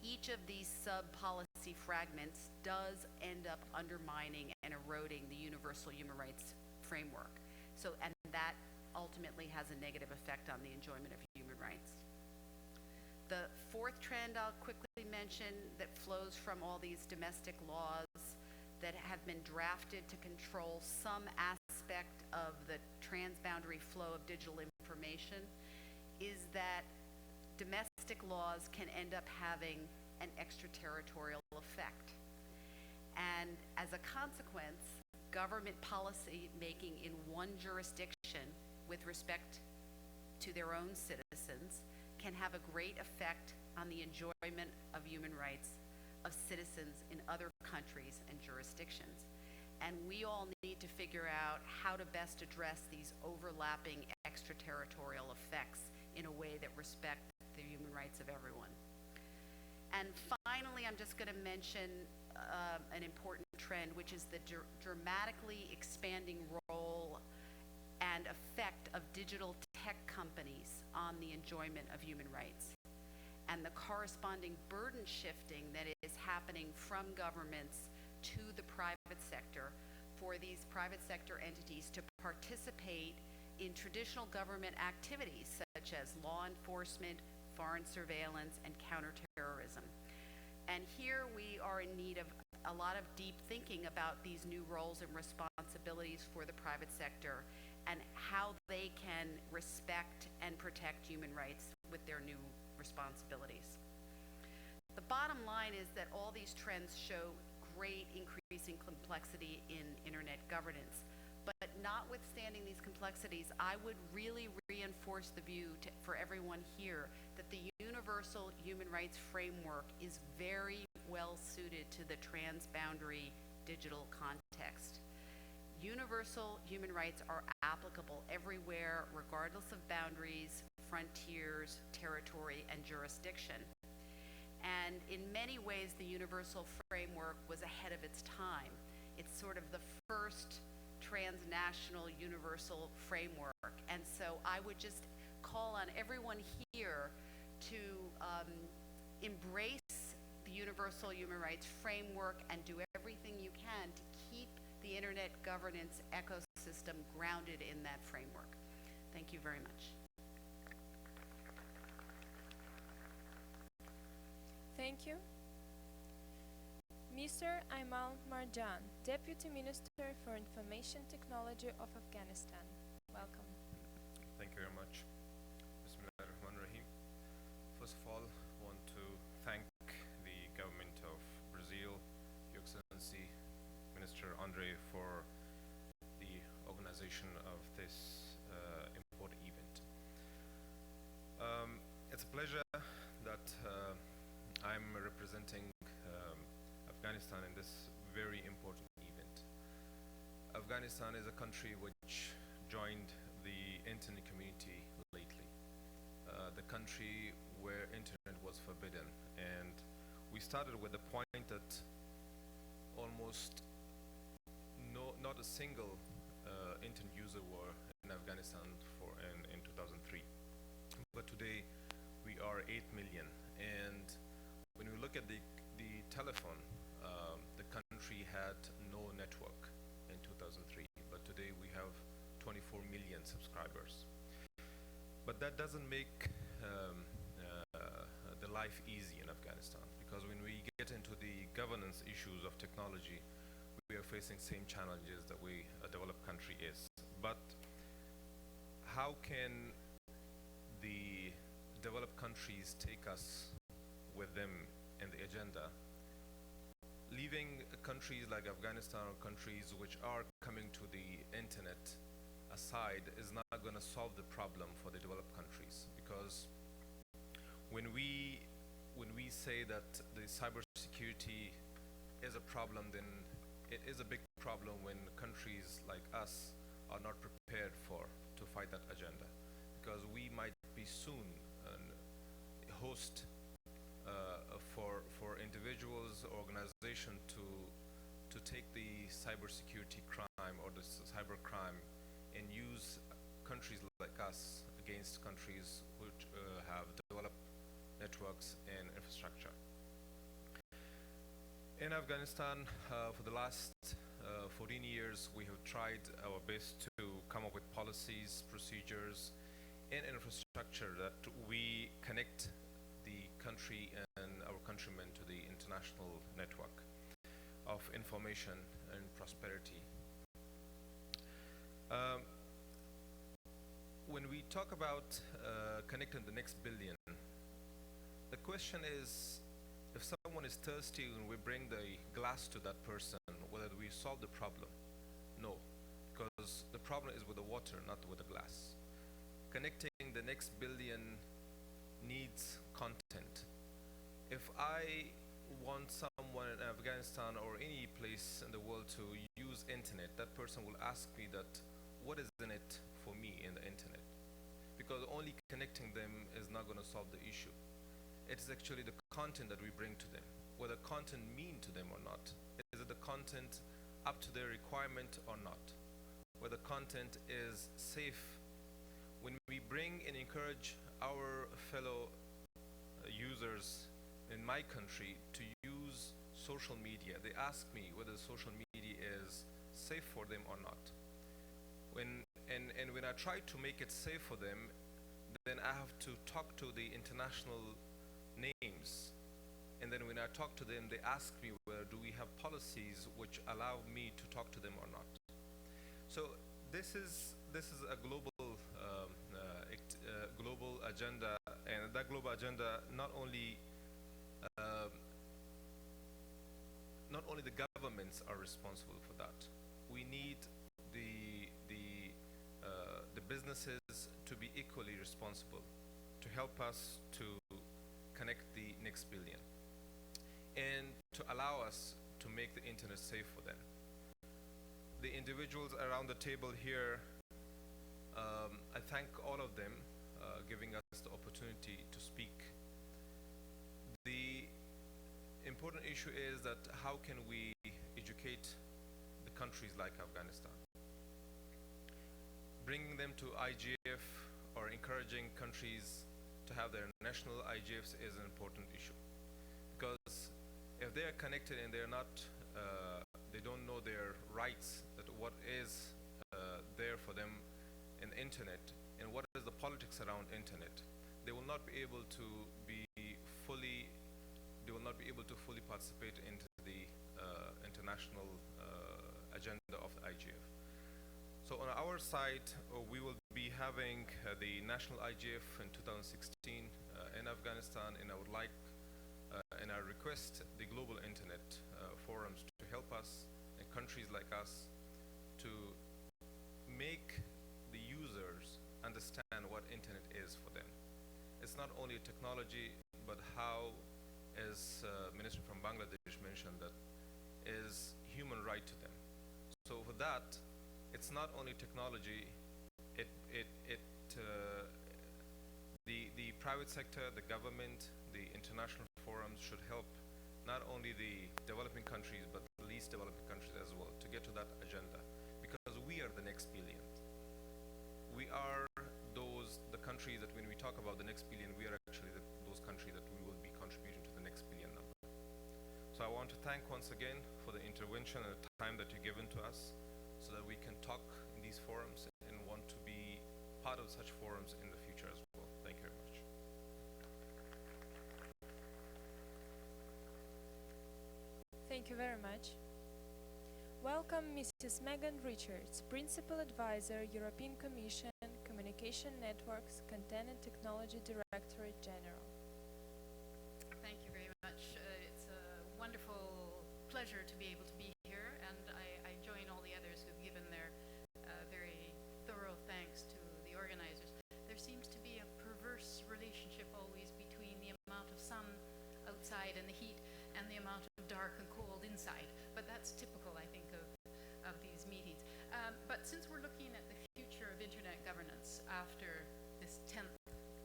Each of these sub-policy fragments does end up undermining and eroding the universal human rights framework. And that ultimately has a negative effect on the enjoyment of human rights. The fourth trend I'll quickly mention that flows from all these domestic laws that have been drafted to control some aspect of the transboundary flow of digital information is that domestic laws can end up having an extraterritorial effect. And as a consequence, government policy making in one jurisdiction with respect to their own citizens can have a great effect on the enjoyment of human rights of citizens in other countries and jurisdictions. And we all need to figure out how to best address these overlapping extraterritorial effects in a way that respect the human rights of everyone. And finally, I'm just going to mention an important trend, which is the dramatically expanding role and effect of digital tech companies on the enjoyment of human rights, and the corresponding burden shifting that is happening from governments to the private sector for these private sector entities to participate in traditional government activities such as law enforcement, foreign surveillance, and counterterrorism. And here we are in need of a lot of deep thinking about these new roles and responsibilities for the private sector and how they can respect and protect human rights with their new responsibilities. The bottom line is that all these trends show great increasing complexity in internet governance. But notwithstanding these complexities, I would really reinforce the view for everyone here that the universal human rights framework is very well suited to the transboundary digital context. Universal human rights are applicable everywhere, regardless of boundaries, frontiers, territory, and jurisdiction. And in many ways, the universal framework was ahead of its time. It's sort of the first transnational universal framework. And so I would just call on everyone here to embrace the universal human rights framework and do everything you can to keep the internet governance ecosystem grounded in that framework. Thank you very much. Thank you. Mr. Aimal Marjan, Deputy Minister for Information Technology of Afghanistan. Welcome. Thank you very much. Bismillahirrahmanirrahim. First of all, I want to thank the government of Brazil, Your Excellency, Minister Andre, for the organization of this important event. It's a pleasure that I'm representing Afghanistan in this very important event. Afghanistan is a country which joined the internet community lately. The country where internet was forbidden, and we started with the point that almost not a single internet user were in Afghanistan in 2003. But today we are 8 million, and when we look at the telephone, the country had no network in 2003, but today we have 24 million subscribers. But that doesn't make the life easy in Afghanistan, because when we get into the governance issues of technology, we are facing same challenges that a developed country is. But how can the developed countries take us with them in the agenda? Leaving countries like Afghanistan or countries which are coming to the internet aside is not going to solve the problem for the developed countries, because when we say that the cybersecurity is a problem, then it is a big problem when countries like us are not prepared to fight that agenda, because we might be soon a host for individuals or organizations to take the cybersecurity crime or the cyber crime and use countries like us against countries which have developed networks and infrastructure. In Afghanistan, for the last 14 years, we have tried our best to come up with policies, procedures, and infrastructure that we connect the country and our countrymen to the international network of information and prosperity. When we talk about connecting the next billion, the question is, if someone is thirsty and we bring the glass to that person, whether we solve the problem? No, because the problem is with the water, not with the glass. Connecting the next billion needs content. If I want someone in Afghanistan or any place in the world to use internet, that person will ask me that, what is in it for me in the internet? Because only connecting them is not going to solve the issue. It is actually the content that we bring to them, whether content mean to them or not. Is it the content up to their requirement or not? Whether content is safe. When we bring and encourage our fellow users in my country to use social media, they ask me whether social media is safe for them or not. When I try to make it safe for them, then I have to talk to the international names. And then when I talk to them, they ask me, well, do we have policies which allow me to talk to them or not? So this is a global global agenda, and that global agenda not only the governments are responsible for that. We need the businesses to be equally responsible to help us to connect the next billion and to allow us to make the internet safe for them. The individuals around the table here, I thank all of them giving us the opportunity to speak. The important issue is that how can we educate the countries like Afghanistan? Bringing them to IGF or encouraging countries to have their national IGFs is an important issue. because if they are connected and they're not, they don't know their rights, that what is there for them in the internet and what is the politics around internet, they will not be able to fully participate into the international agenda of the IGF. So on our side, we will be having the national IGF in 2016 in Afghanistan, and I would like and I request the global internet forums to help us and countries like us to make the users understand what internet is for them. It's not only a technology, but how, as Minister from Bangladesh mentioned, that is human right to them. So for that, it's not only technology, the private sector, the government, the international forums should help not only the developing countries, but the least developing countries as well to get to that agenda, because we are the next billion. We are the countries that when we talk about the next billion, we are actually those countries that we will be contributing to the next billion number. So I want to thank once again for the intervention and the time that you've given to us so that we can talk in these forums and want to be part of such forums in the future as well. Thank you very much. Thank you very much. Welcome Mrs. Megan Richards, Principal Advisor, European Commission, Communication Networks, Content and Technology Directorate General. Thank you very much. It's a wonderful pleasure to be able to be here, and I join all the others who've given their very thorough thanks to the organizers. There seems to be a perverse relationship always between the amount of sun outside and the heat and the amount of dark and cold inside, but that's typical, I think, of these meetings. But since we're looking at the future of internet governance after this 10th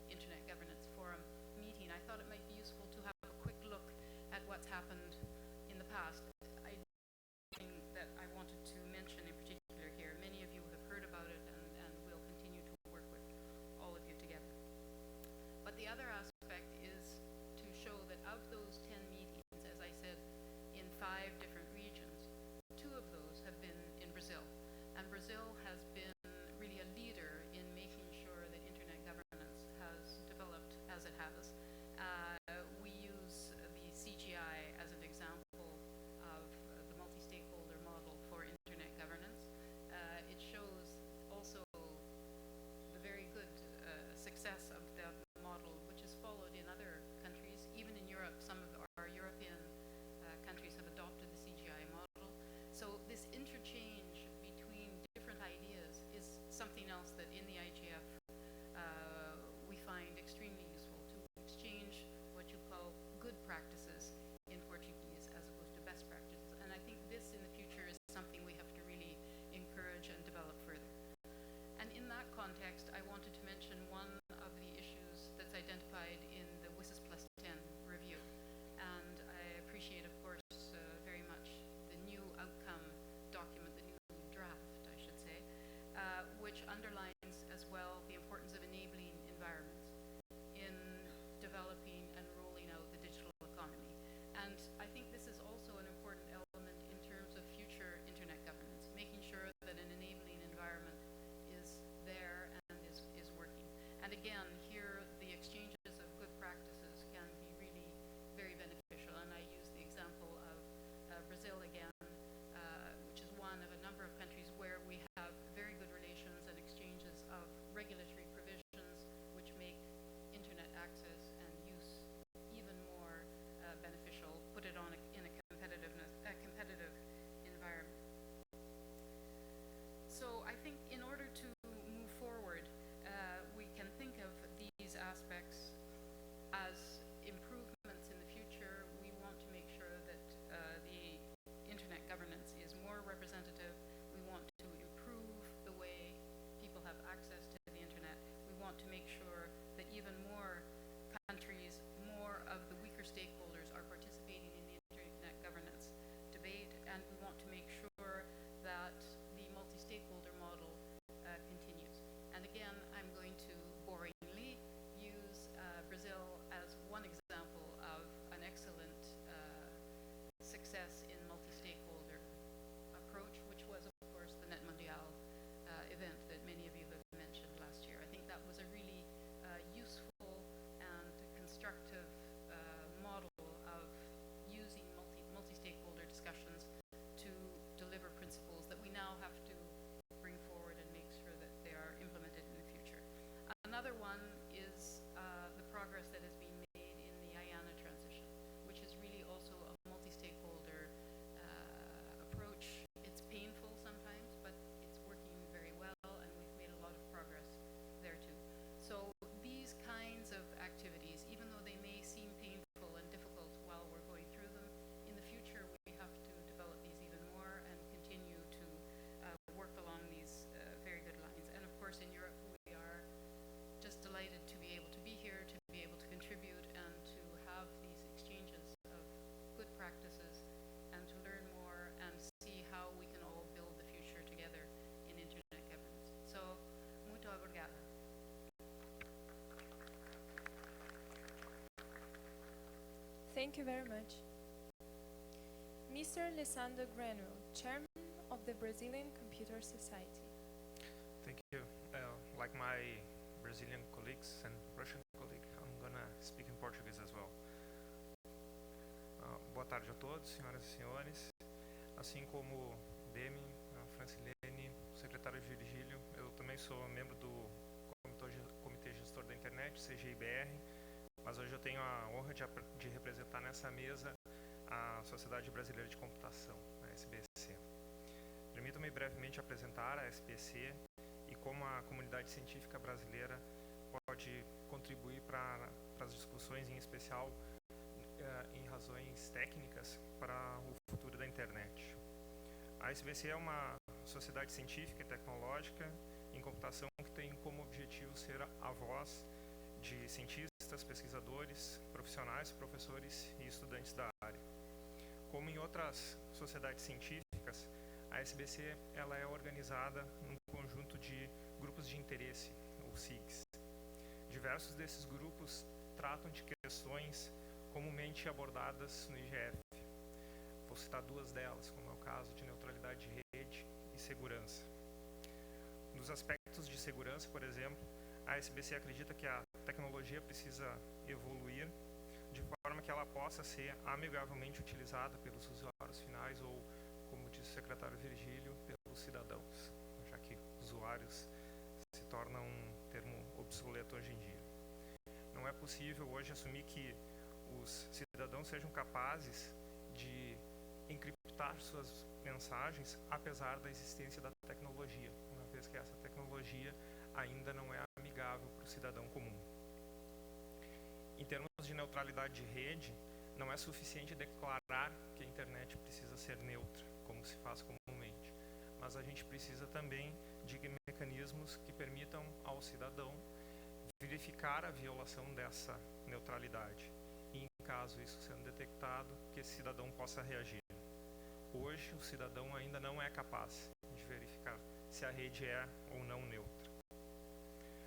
Internet Governance Forum meeting, I thought it might be useful to have a quick look at what's happened in the past. Thing that I wanted to mention in particular here, many of you have heard about it and we'll continue to work with all of you together. But the other aspect is to show that out of those 10 meetings, as I said, in 5 different regions, 2 of those have been in Brazil. And Brazil has been really a leader in making sure that internet governance has developed as it has. We use the CGI as an example of the multi-stakeholder model for internet governance. It shows also the very good success of that model, which is followed in other countries. Even in Europe, some of our European countries have adopted the CGI model. So this interchange between different ideas is something else that in the IGF we find extremely useful, to exchange what you call good practices in Portuguese as opposed to best practices. And I think this in the future is something we have to really encourage and develop further. And in that context, I wanted to mention one of the issues that's identified in the WSIS Plus 10 review. And I appreciate, of course, very much the new outcome document, the new draft, I should say, which underlines as well the importance of enabling environments in developing and rolling out the digital economy. And I think this is also an important element in terms of future internet governance, making sure that an enabling environment is there and is working. And again, here the exchanges of good practices can be really very beneficial. And I use the example of Brazil again, which is one of a number of countries where we have very good relations and exchanges of regulatory provisions which make internet access and use even more beneficial, put it on in a competitive environment. So I think in order to move forward, we can think of these aspects as improvements in the future. We want to make sure that the internet governance is more representative. We want to improve the way people have access to the internet. We want to make sure that even more countries, more of the weaker stakeholders are participating in the internet governance debate, and we want to make sure that the multi-stakeholder model continues. And again, I'm going to boringly use Brazil as one example of an excellent Thank you very much. Mr. Alessandro Granuel, Chairman of the Brazilian Computer Society. Thank you. Like my Brazilian colleagues and Russian colleague, I'm gonna speak in Portuguese as well. Boa tarde a todos, senhoras e senhores. Assim como Demi, a Francilene, o secretário Virgílio, eu também sou membro do Comitê Gestor da Internet, CGIBR, mas hoje eu tenho a honra de representar nessa mesa a Sociedade Brasileira de Computação, a SBC. Permita-me brevemente apresentar a SBC e como a comunidade científica brasileira pode contribuir para as discussões, em especial em razões técnicas, para o futuro da internet. A SBC é uma sociedade científica e tecnológica em computação que tem como objetivo ser a voz de cientistas, pesquisadores, profissionais, professores e estudantes da área. Como em outras sociedades científicas, a SBC ela é organizada num conjunto de grupos de interesse, ou SIGs. Diversos desses grupos tratam de questões comumente abordadas no IGF. Vou citar duas delas, como é o caso de neutralidade de rede e segurança. Nos aspectos de segurança, por exemplo, a SBC acredita que a tecnologia precisa evoluir de forma que ela possa ser amigavelmente utilizada pelos usuários finais ou, como disse o secretário Virgílio, pelos cidadãos, já que usuários se torna um termo obsoleto hoje em dia. Não é possível hoje assumir que os cidadãos sejam capazes de encriptar suas mensagens apesar da existência da tecnologia, uma vez que essa tecnologia ainda não é amigável para o cidadão comum. Em termos de neutralidade de rede, não é suficiente declarar que a internet precisa ser neutra, como se faz comumente, mas a gente precisa também de mecanismos que permitam ao cidadão verificar a violação dessa neutralidade e, em caso isso sendo detectado, que esse cidadão possa reagir. Hoje, o cidadão ainda não é capaz de verificar se a rede é ou não neutra.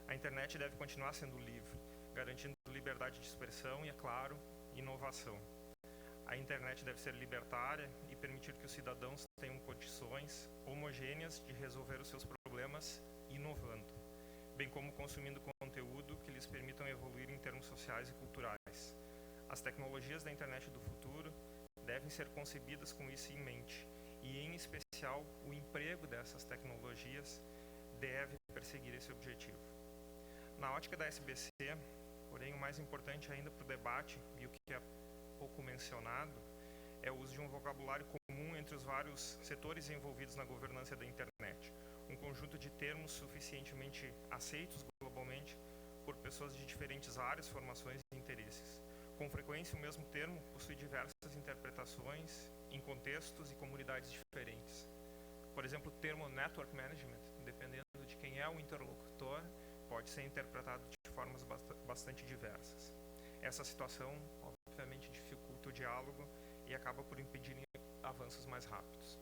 A internet deve continuar sendo livre, garantindo liberdade de expressão e, é claro, inovação. A internet deve ser libertária e permitir que os cidadãos tenham condições homogêneas de resolver os seus problemas inovando, bem como consumindo conteúdo que lhes permitam evoluir em termos sociais e culturais. As tecnologias da internet do futuro devem ser concebidas com isso em mente e, em especial, o emprego dessas tecnologias deve perseguir esse objetivo. Na ótica da SBC, porém, o mais importante ainda para o debate, e o que é pouco mencionado, é o uso de um vocabulário comum entre os vários setores envolvidos na governança da internet, um conjunto de termos suficientemente aceitos globalmente por pessoas de diferentes áreas, formações e interesses. Com frequência, o mesmo termo possui diversas interpretações em contextos e comunidades diferentes. Por exemplo, o termo Network Management, dependendo de quem é o interlocutor, pode ser interpretado de formas bastante diversas. Essa situação, obviamente, dificulta o diálogo e acaba por impedir avanços mais rápidos.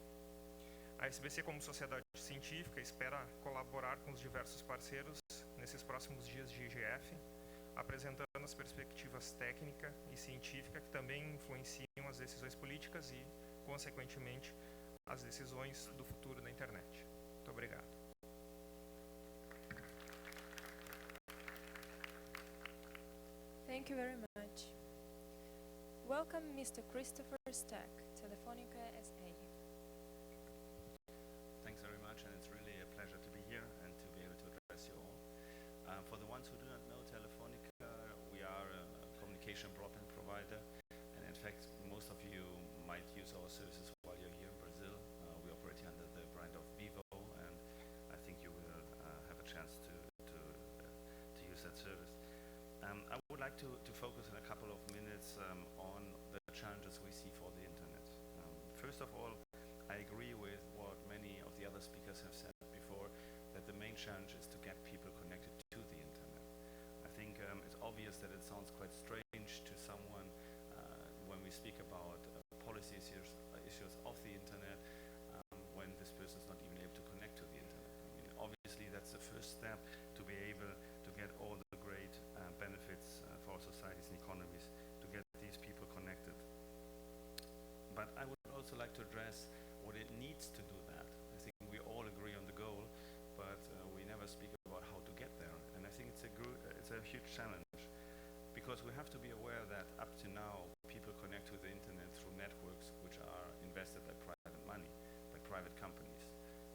A SBC, como sociedade científica, espera colaborar com os diversos parceiros nesses próximos dias de IGF, apresentando as perspectivas técnica e científica que também influenciam as decisões políticas e, consequentemente, as decisões do futuro da internet. Muito obrigado. Thank you very much. Welcome, Mr. Christopher Stack, Telefonica SA. Thanks very much, and it's really a pleasure to be here and to be able to address you all. For the ones who do not know Telefonica, we are a communication broadband provider, and in fact, most of you might use our services while you're here in Brazil. We operate under the brand of Vivo, and I think you will have a chance to use that service. I would like to focus in a couple of minutes on the challenges we see for the internet. First of all, I agree with what many of the other speakers have said before, that the main challenge is to get people connected to the internet. I think it's obvious that it sounds quite strange to someone when we speak about policy issues of the internet when this person is not even able to connect to the internet. I mean, obviously that's the first step to be able to get all the great benefits for our societies and economies, to get these people connected because we have to be aware that up to now, people connect to the internet through networks which are invested by private money, by private companies.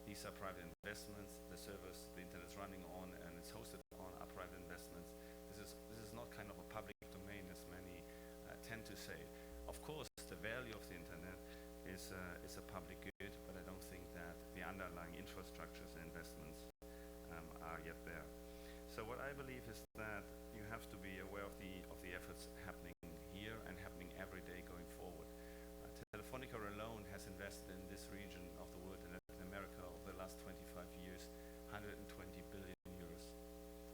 These are private investments. The servers the internet is running on and it's hosted on are private investments. This is not kind of a public domain, as many tend to say. Of course, the value of the internet is a public good, but I don't think that the underlying infrastructures and investments are yet there. So what I believe is that you have to be aware of the efforts happening here and happening every day going forward. Telefonica alone has invested in this region of the world, in Latin America, over the last 25 years, 120 billion euros.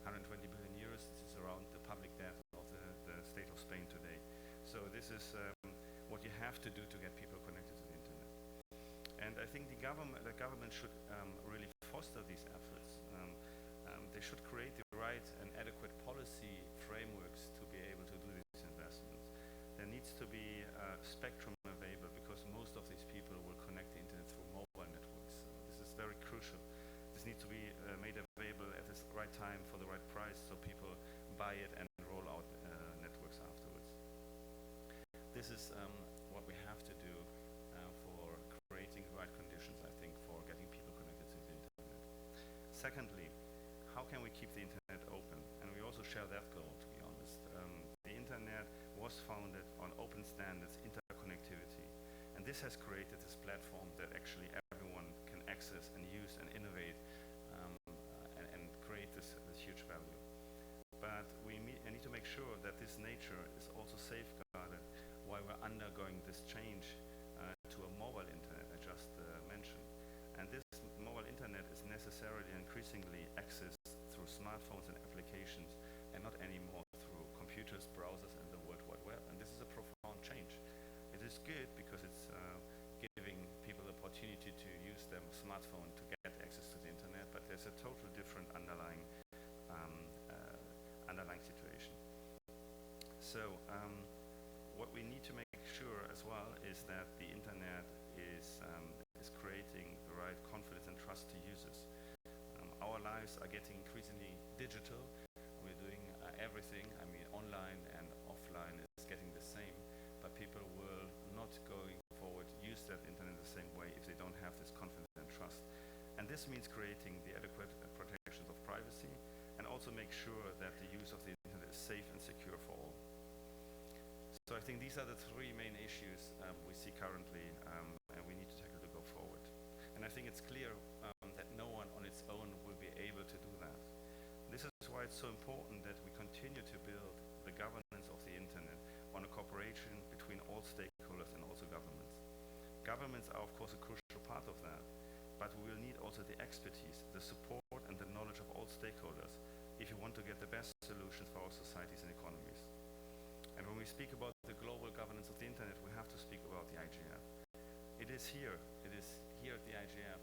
120 billion euros, this is around the public debt of the state of Spain today. So this is what you have to do to get people connected to the internet. And I think the government should really foster these efforts. They should create the right and adequate policy frameworks to be able to do these investments. There needs to be spectrum available, because most of these people will connect the internet through mobile networks. So this is very crucial. This needs to be made available at the right time for the right price, so people buy it and roll out networks afterwards. This is what we have to do for creating the right conditions, I think, for getting people connected to the internet. Secondly, how can we keep the internet open? And we also share that goal, to be honest. The internet was founded on open standards, interconnectivity, and this has created this platform that actually everyone can access and use and innovate and create this huge value. But we need to make sure that this nature is also safeguarded while we're undergoing this change to a mobile internet I just mentioned. And this mobile internet is necessarily increasingly accessed through smartphones and applications, and not anymore through computers, browsers, and the World Wide Web. And this is a profound change. It is good because it's giving people the opportunity to use their smartphone to get access to the internet, but there's a totally different underlying situation. So what we need to make sure as well is that the internet is creating the right confidence and trust to users. Our lives are getting increasingly digital. We're doing everything. I mean, online and offline is getting the same, but people will not going forward use that internet the same way if they don't have this confidence and trust. And this means creating the adequate protections of privacy, and also make sure that the use of the internet is safe and secure for all. So I think these are the three main issues we see currently, and we need to tackle to go forward. And I think it's clear that no one on its own will be able to do that. This is why it's so important that we continue to build the governance of the internet on a cooperation between all stakeholders and also governments. Governments are of course a crucial part of that, but we will need also the expertise, the support and the knowledge of all stakeholders if you want to get the best solutions for our societies and economies. And when we speak about the global governance of the internet, we have to speak about the IGF. It is here at the IGF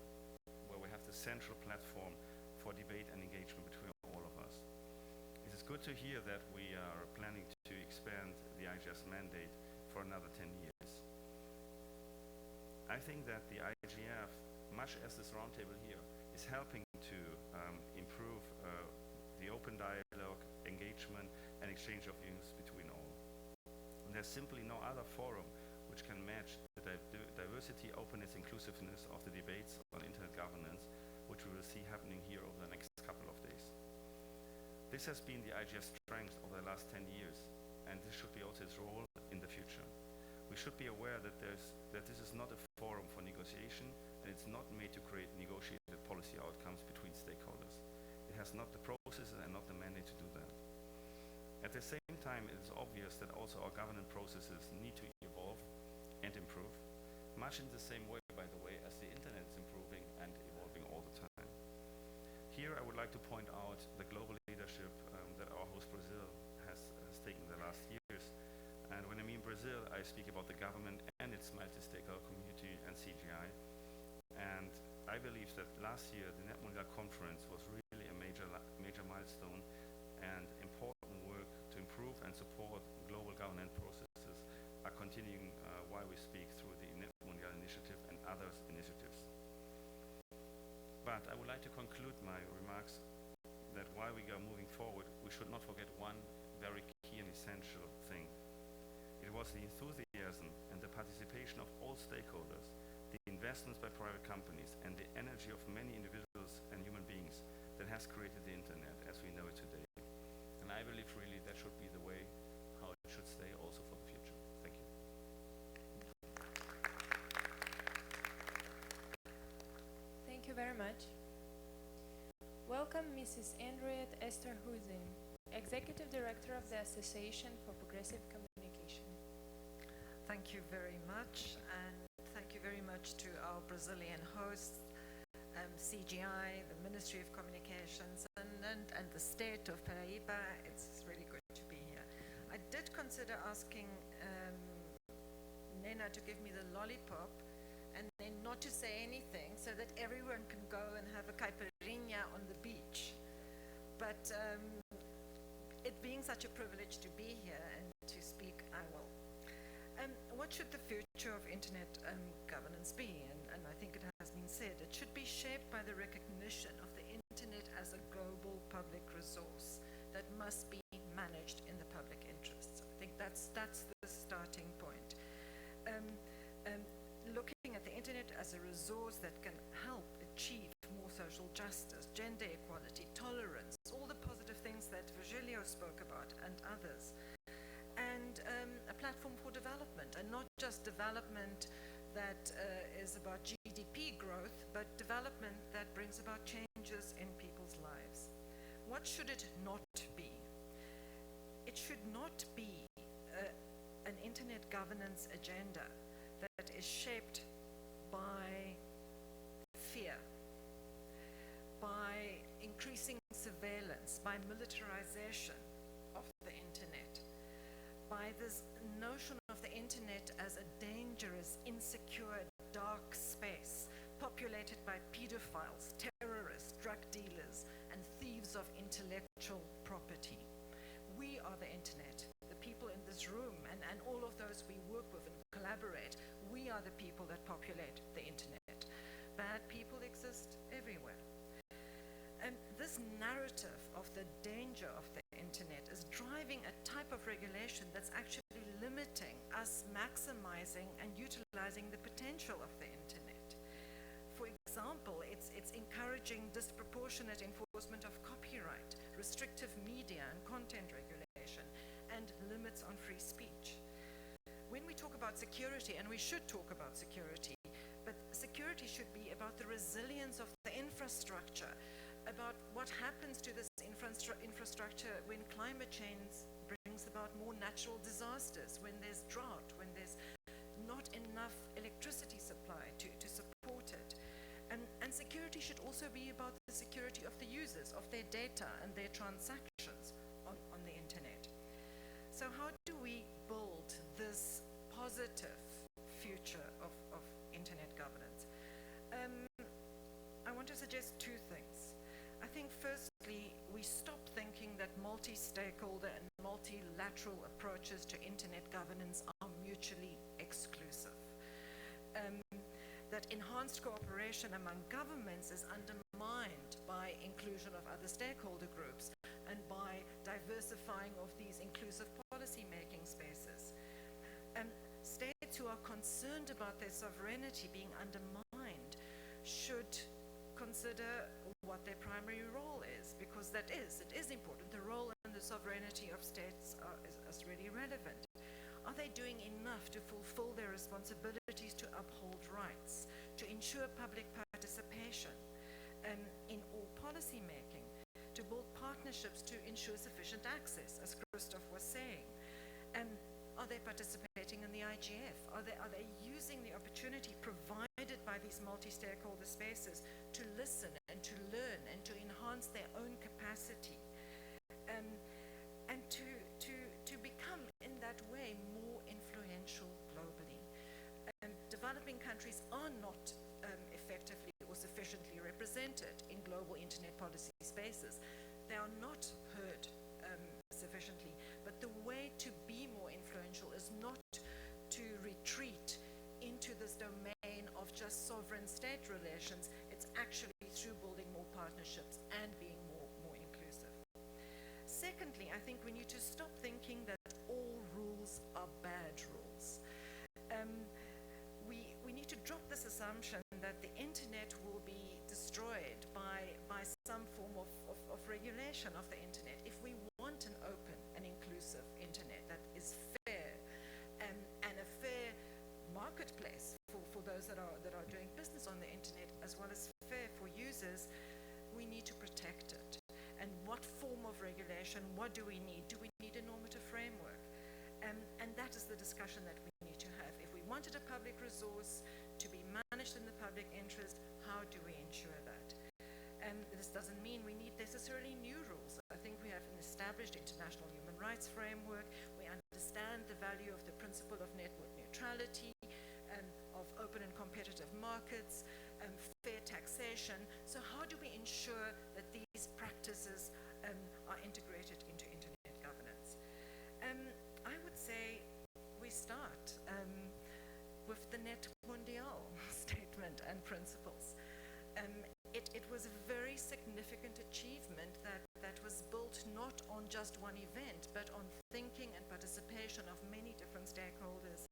where we have the central platform for debate and engagement between all of us. It is good to hear that we are planning to expand the IGF's mandate for another 10 years. I think that the IGF, much as this roundtable here, is helping to improve the open dialogue, engagement, and exchange of views between all. And there's simply no other forum which can match the diversity, openness, inclusiveness of the debates on internet governance, which we will see happening here over the next couple of days. This has been the IGF's strength over the last 10 years, and this should be also its role in the future. We should be aware that this is not a forum for negotiation, and it's not made to create negotiated policy outcomes between stakeholders. It has not the processes and not the mandate to do that. At the same time, it is obvious that also our governance processes need to evolve and improve, much in the same way, by the way, as the internet is improving and evolving all the time. Here I would like to point out the global leadership that our host Brazil has taken the last years. And when I mean Brazil, I speak about the government and its multi-stakeholder community and CGI. And I believe that last year the NetMundial conference was really a major milestone, and important work to improve and support global governance processes are continuing while we speak through the NetMundial initiative and other initiatives. But I would like to conclude my remarks that while we are moving forward, we should not forget one very key and essential investments by private companies, and the energy of many individuals and human beings that has created the internet as we know it today. And I believe really that should be the way how it should stay also for the future. Thank you. Thank you very much. Welcome Mrs. Andriette Esther Huzin, Executive Director of the Association for Progressive Communication. Thank you very much, and thank you very much to our Brazilian hosts, CGI, the Ministry of Communications, and the state of Paraíba. It's really good to be here. I did consider asking Nena to give me the lollipop and then not to say anything so that everyone can go and have a caipirinha on the beach. But it being such a privilege to be here and to speak, I will. What should the future of internet governance be? And I think it has been said, it should be shaped by the recognition of the internet as a global public resource that must be managed in the public interest. I think that's the starting point. Looking at the internet as a resource that can help achieve more social justice, gender equality, tolerance, all the positive things that Virgilio spoke about and others. And a platform for development, and not just development that is about GDP growth, but development that brings about changes in people's lives. What should it not be? It should not be an internet governance agenda that is shaped by fear, by increasing surveillance, by militarization of the internet, by this notion of the internet as a dangerous, insecure, dark space populated by pedophiles, terrorists, drug dealers, and thieves of intellectual property. We are the internet, the people in this room, and all of those we work with and collaborate. We are the people that populate the internet. Bad people exist everywhere. And this narrative of the danger of the internet is driving a type of regulation that's actually limiting us maximizing and utilizing the potential of the internet. For example, it's encouraging disproportionate enforcement of copyright, restrictive media and content regulation, and limits on free speech. When we talk about security, and we should talk about security, but security should be about the resilience of the infrastructure, about what happens to this infrastructure when climate change brings about more natural disasters, when there's drought, when there's not enough electricity supply to support it. And security should also be about the security of the users, of their data and their transactions on the internet. So how do we build this positive future of internet governance? I want to suggest two things. I think firstly, we stop thinking that multi-stakeholder and multilateral approaches to internet governance are mutually exclusive. That enhanced cooperation among governments is undermined by inclusion of other stakeholder groups and by diversifying of these inclusive policy-making spaces. States who are concerned about their sovereignty being undermined should consider what their primary role is, because it is important. The role and the sovereignty of states is really relevant. Are they doing enough to fulfill their responsibilities to uphold rights, to ensure public participation in all policy making, to build partnerships to ensure sufficient access, as Christoph was saying? Are they participating in the IGF? Are they using the opportunity provided by these multi-stakeholder spaces to listen and to learn and to enhance their own capacity, and to become in that way more influential globally? Developing countries are not effectively or sufficiently represented in global internet policy spaces. They are not heard sufficiently. But the way to be more influential is not to retreat into this domain of just sovereign state relations. It's actually through building more partnerships and being more inclusive. Secondly, I think we need to stop thinking that all rules are bad rules. We need to drop this assumption that the internet will be destroyed by some form of regulation of the internet. If we want an open and inclusive internet that is fair and a fair marketplace for those that are doing business on the internet, as well as fair for users, we need to protect it. And what form of regulation, what do we need? Do we need a normative framework? And that is the discussion that we need to have. If we wanted a public resource to be managed in the public interest, how do we ensure that? This doesn't mean we need necessarily new rules. I think we have an established international human rights framework. We understand the value of the principle of network neutrality, of open and competitive markets, fair taxation. So how do we ensure that these practices are integrated into internet governance? I would say we start with the Net Mondial statement and principles. It was a very significant achievement that was built not on just one event, but on thinking and participation of many different stakeholders.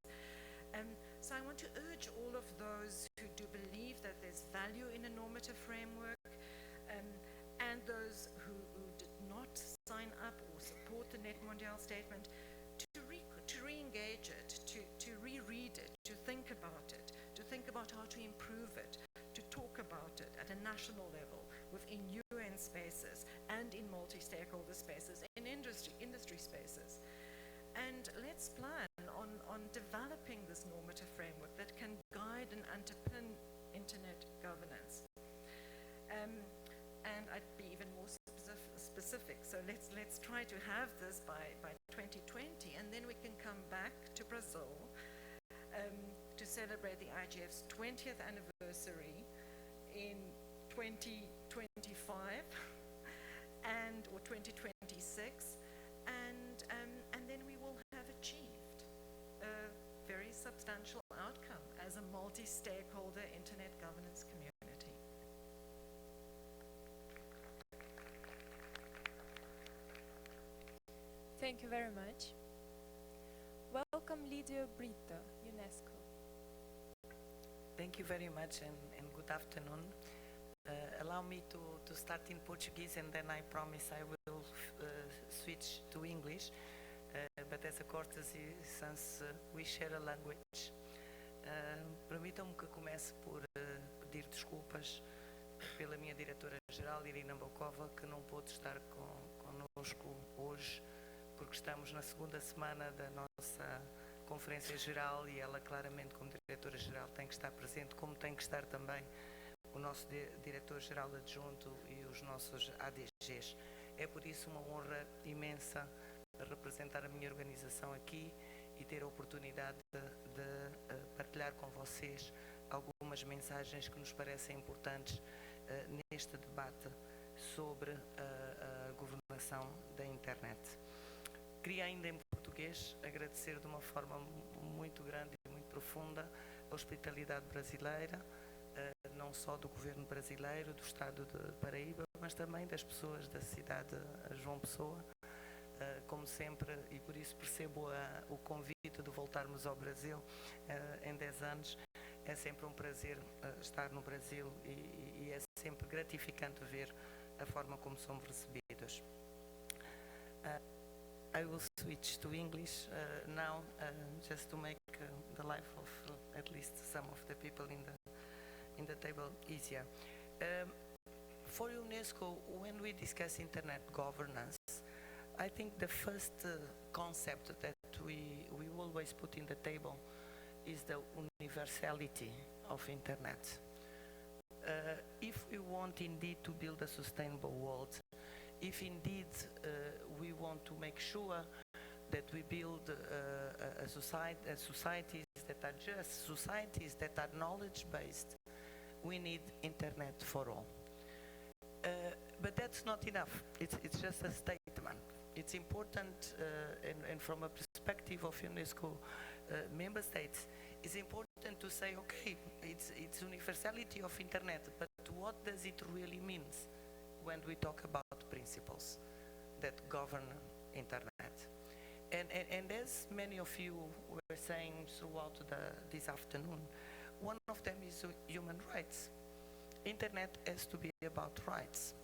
So I want to urge all of those who do believe that there's value in a normative framework, and those who did not sign up or support the Net Mondial statement to re-engage it, to reread it, to think about how to improve it, to talk about it at a national level, within UN spaces and in multi-stakeholder spaces, in industry spaces. And let's plan on developing this normative framework that can guide and underpin internet governance. And I'd be even more specific. So let's try to have this by 2020, and then we can come back to Brazil to celebrate the IGF's 20th anniversary in 2025 or 2026, and then we will have achieved a very substantial outcome as a multi-stakeholder internet governance community. Thank you very much. Welcome, Lydia Brito, UNESCO. Thank you very much and good afternoon. Allow me to start in Portuguese, and then I promise I will switch to English. But as a courtesy, since we share a language, permitam-me que comece por pedir desculpas pela minha diretora-geral, Irina Bokova, que não pôde estar conosco hoje, porque estamos na segunda semana da nossa Conferência Geral e ela claramente, como Diretora-Geral, tem que estar presente, como tem que estar também o nosso Diretor-Geral Adjunto e os nossos ADGs. É por isso uma honra imensa representar a minha organização aqui e ter a oportunidade de partilhar com vocês algumas mensagens que nos parecem importantes neste debate sobre a governação da internet. Queria ainda em português agradecer de uma forma muito grande e muito profunda a hospitalidade brasileira, não só do governo brasileiro, do estado de Paraíba, mas também das pessoas da cidade de João Pessoa. Como sempre, e por isso percebo o convite de voltarmos ao Brasil em 10 anos. É sempre um prazer estar no Brasil e é sempre gratificante ver a forma como somos recebidos. I will switch to English now, just to make the life of at least some of the people in the table easier. For UNESCO, when we discuss internet governance, I think the first concept that we always put in the table is the universality of internet. If we want indeed to build a sustainable world, if indeed we want to make sure that we build societies that are just, societies that are knowledge-based, we need internet for all. But that's not enough. It's just a statement. It's important, and from a perspective of UNESCO member states, it's important to say, okay, it's universality of internet, but what does it really mean when we talk about principles that govern internet? And as many of you were saying throughout this afternoon, one of them is human rights. Internet has to be about rights.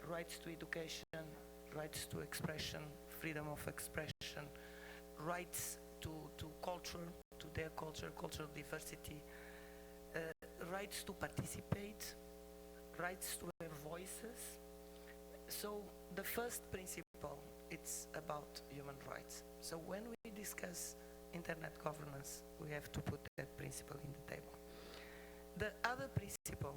Rights to education, rights to expression, freedom of expression, rights to culture, to their culture, cultural diversity, rights to participate, rights to have voices. So the first principle, it's about human rights. So when we discuss internet governance, we have to put that principle in the table. The other principle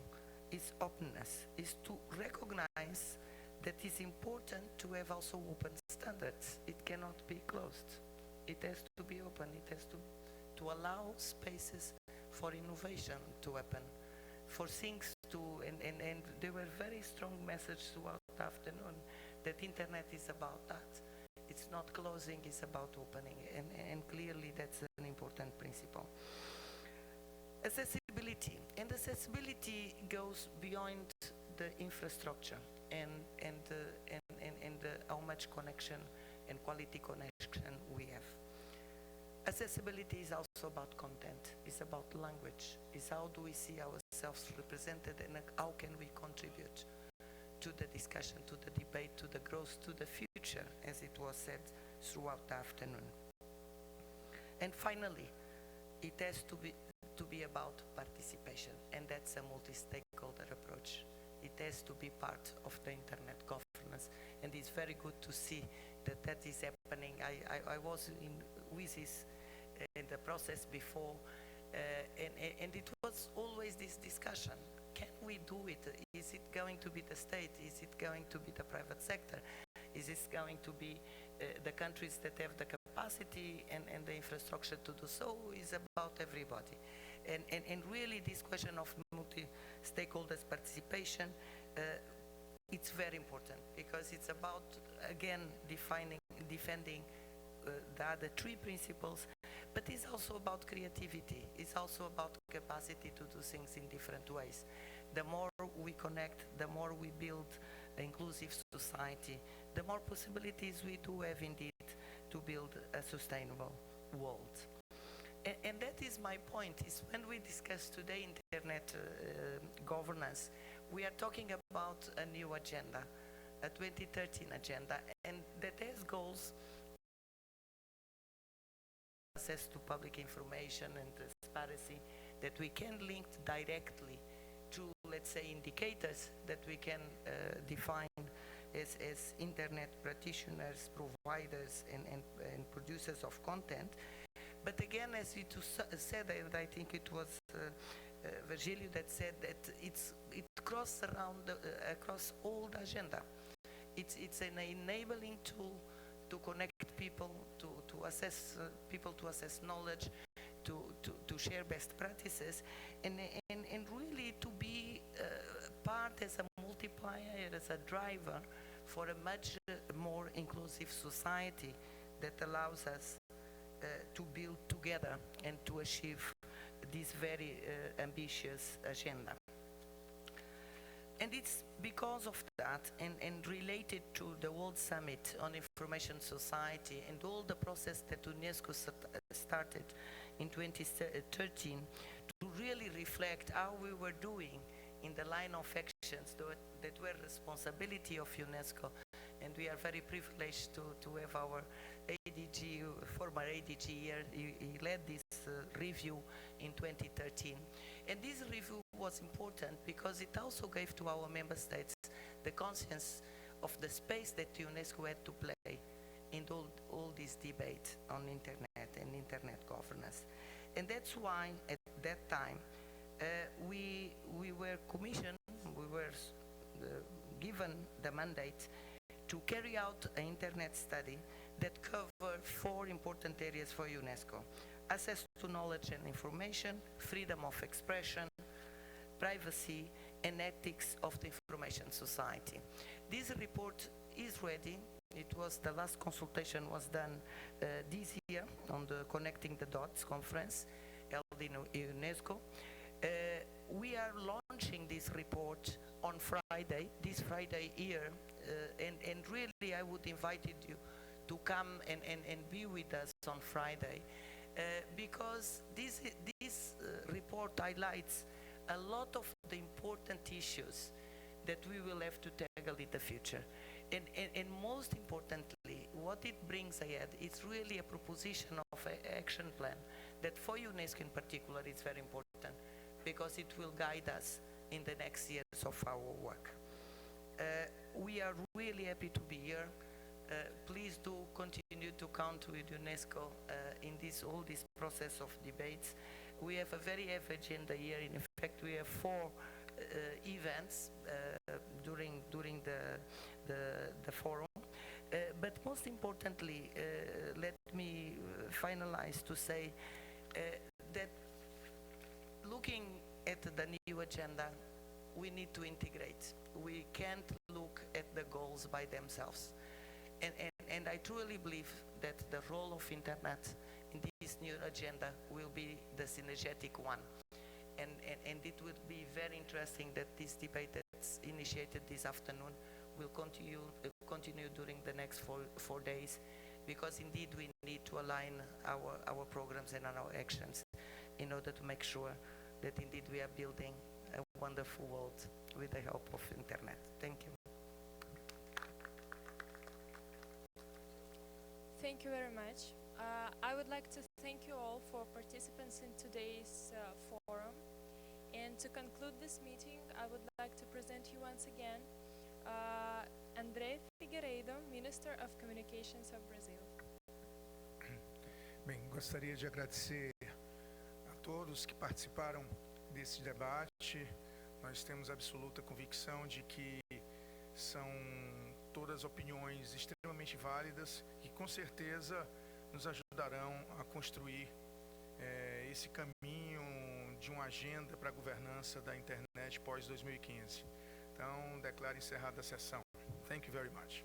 is openness, is to recognize that it's important to have also open standards. It cannot be closed. It has to be open. It has to allow spaces for innovation to happen, for things to, and there were very strong messages throughout the afternoon that internet is about that. It's not closing, it's about opening, and clearly that's an important principle. Accessibility, and accessibility goes beyond the infrastructure and how much connection and quality connection we have. Accessibility is also about content, it's about language, it's how do we see ourselves represented and how can we contribute to the discussion, to the debate, to the growth, to the future, as it was said throughout the afternoon. And finally, it has to be about participation, and that's a multi-stakeholder approach. It has to be part of the internet governance, and it's very good to see that that is happening. I was in WISIS in the process before, and it was always this discussion. Can we do it? Is it going to be the state? Is it going to be the private sector? Is it going to be the countries that have the capacity and the infrastructure to do so? Is about everybody. And really this question of multi-stakeholders participation, it's very important because it's about, again, defending the other three principles, but it's also about creativity. It's also about capacity to do things in different ways. The more we connect, the more we build an inclusive society, the more possibilities we do have indeed to build a sustainable world. And that is my point, is when we discuss today internet governance, we are talking about a new agenda, a 2013 agenda, and that has goals, access to public information and transparency, that we can link directly to, let's say, indicators that we can define as internet practitioners, providers, and producers of content. But again, as it said, and I think it was Virgilio that said that it crosses around across all the agenda. It's an enabling tool to connect people, to assess people, to assess knowledge, to share best practices, and really to be part as a multiplier, as a driver for a much more inclusive society that allows us to build together and to achieve this very ambitious agenda. And it's because of that, and related to the World Summit on Information Society and all the process that UNESCO started in 2013 to really reflect how we were doing in the line of actions that were responsibility of UNESCO. And we are very privileged to have our ADG, former ADG here. He led this review in 2013. And this review was important because it also gave to our member states the conscience of the space that UNESCO had to play in all this debate on internet and internet governance. And that's why at that time we were commissioned, we were given the mandate to carry out an internet study that covered 4 important areas for UNESCO: access to knowledge and information, freedom of expression, privacy, and ethics of the information society. This report is ready. It was the last consultation was done this year on the Connecting the Dots conference held in UNESCO. We are launching this report on Friday, this Friday here, and really I would invite you to come and be with us on Friday, because this report highlights a lot of the important issues that we will have to tackle in the future. And most importantly, what it brings ahead is really a proposition of an action plan that for UNESCO in particular is very important because it will guide us in the next years of our work. We are really happy to be here. Please do continue to count with UNESCO in all this process of debates. We have a very heavy agenda here. In fact, we have 4 events during the forum. But most importantly, let me finalize to say that looking at the new agenda, we need to integrate. We can't look at the goals by themselves. And I truly believe that the role of Internet in this new agenda will be the synergetic one. And it would be very interesting that this debate that's initiated this afternoon will continue during the next four days, because indeed we need to align our programs and our actions in order to make sure that indeed we are building a wonderful world with the help of Internet. Thank you. Thank you very much. I would like to thank you all for participants in today's forum. And to conclude this meeting, I would like to present you once again André Figueiredo, Minister of Communications of Brazil. Bem, gostaria de agradecer a todos que participaram desse debate. Nós temos absoluta convicção de que são todas opiniões extremamente válidas e com certeza nos ajudarão a construir esse caminho de uma agenda para a governança da internet pós-2015. Então, declaro encerrada a sessão. Thank you very much.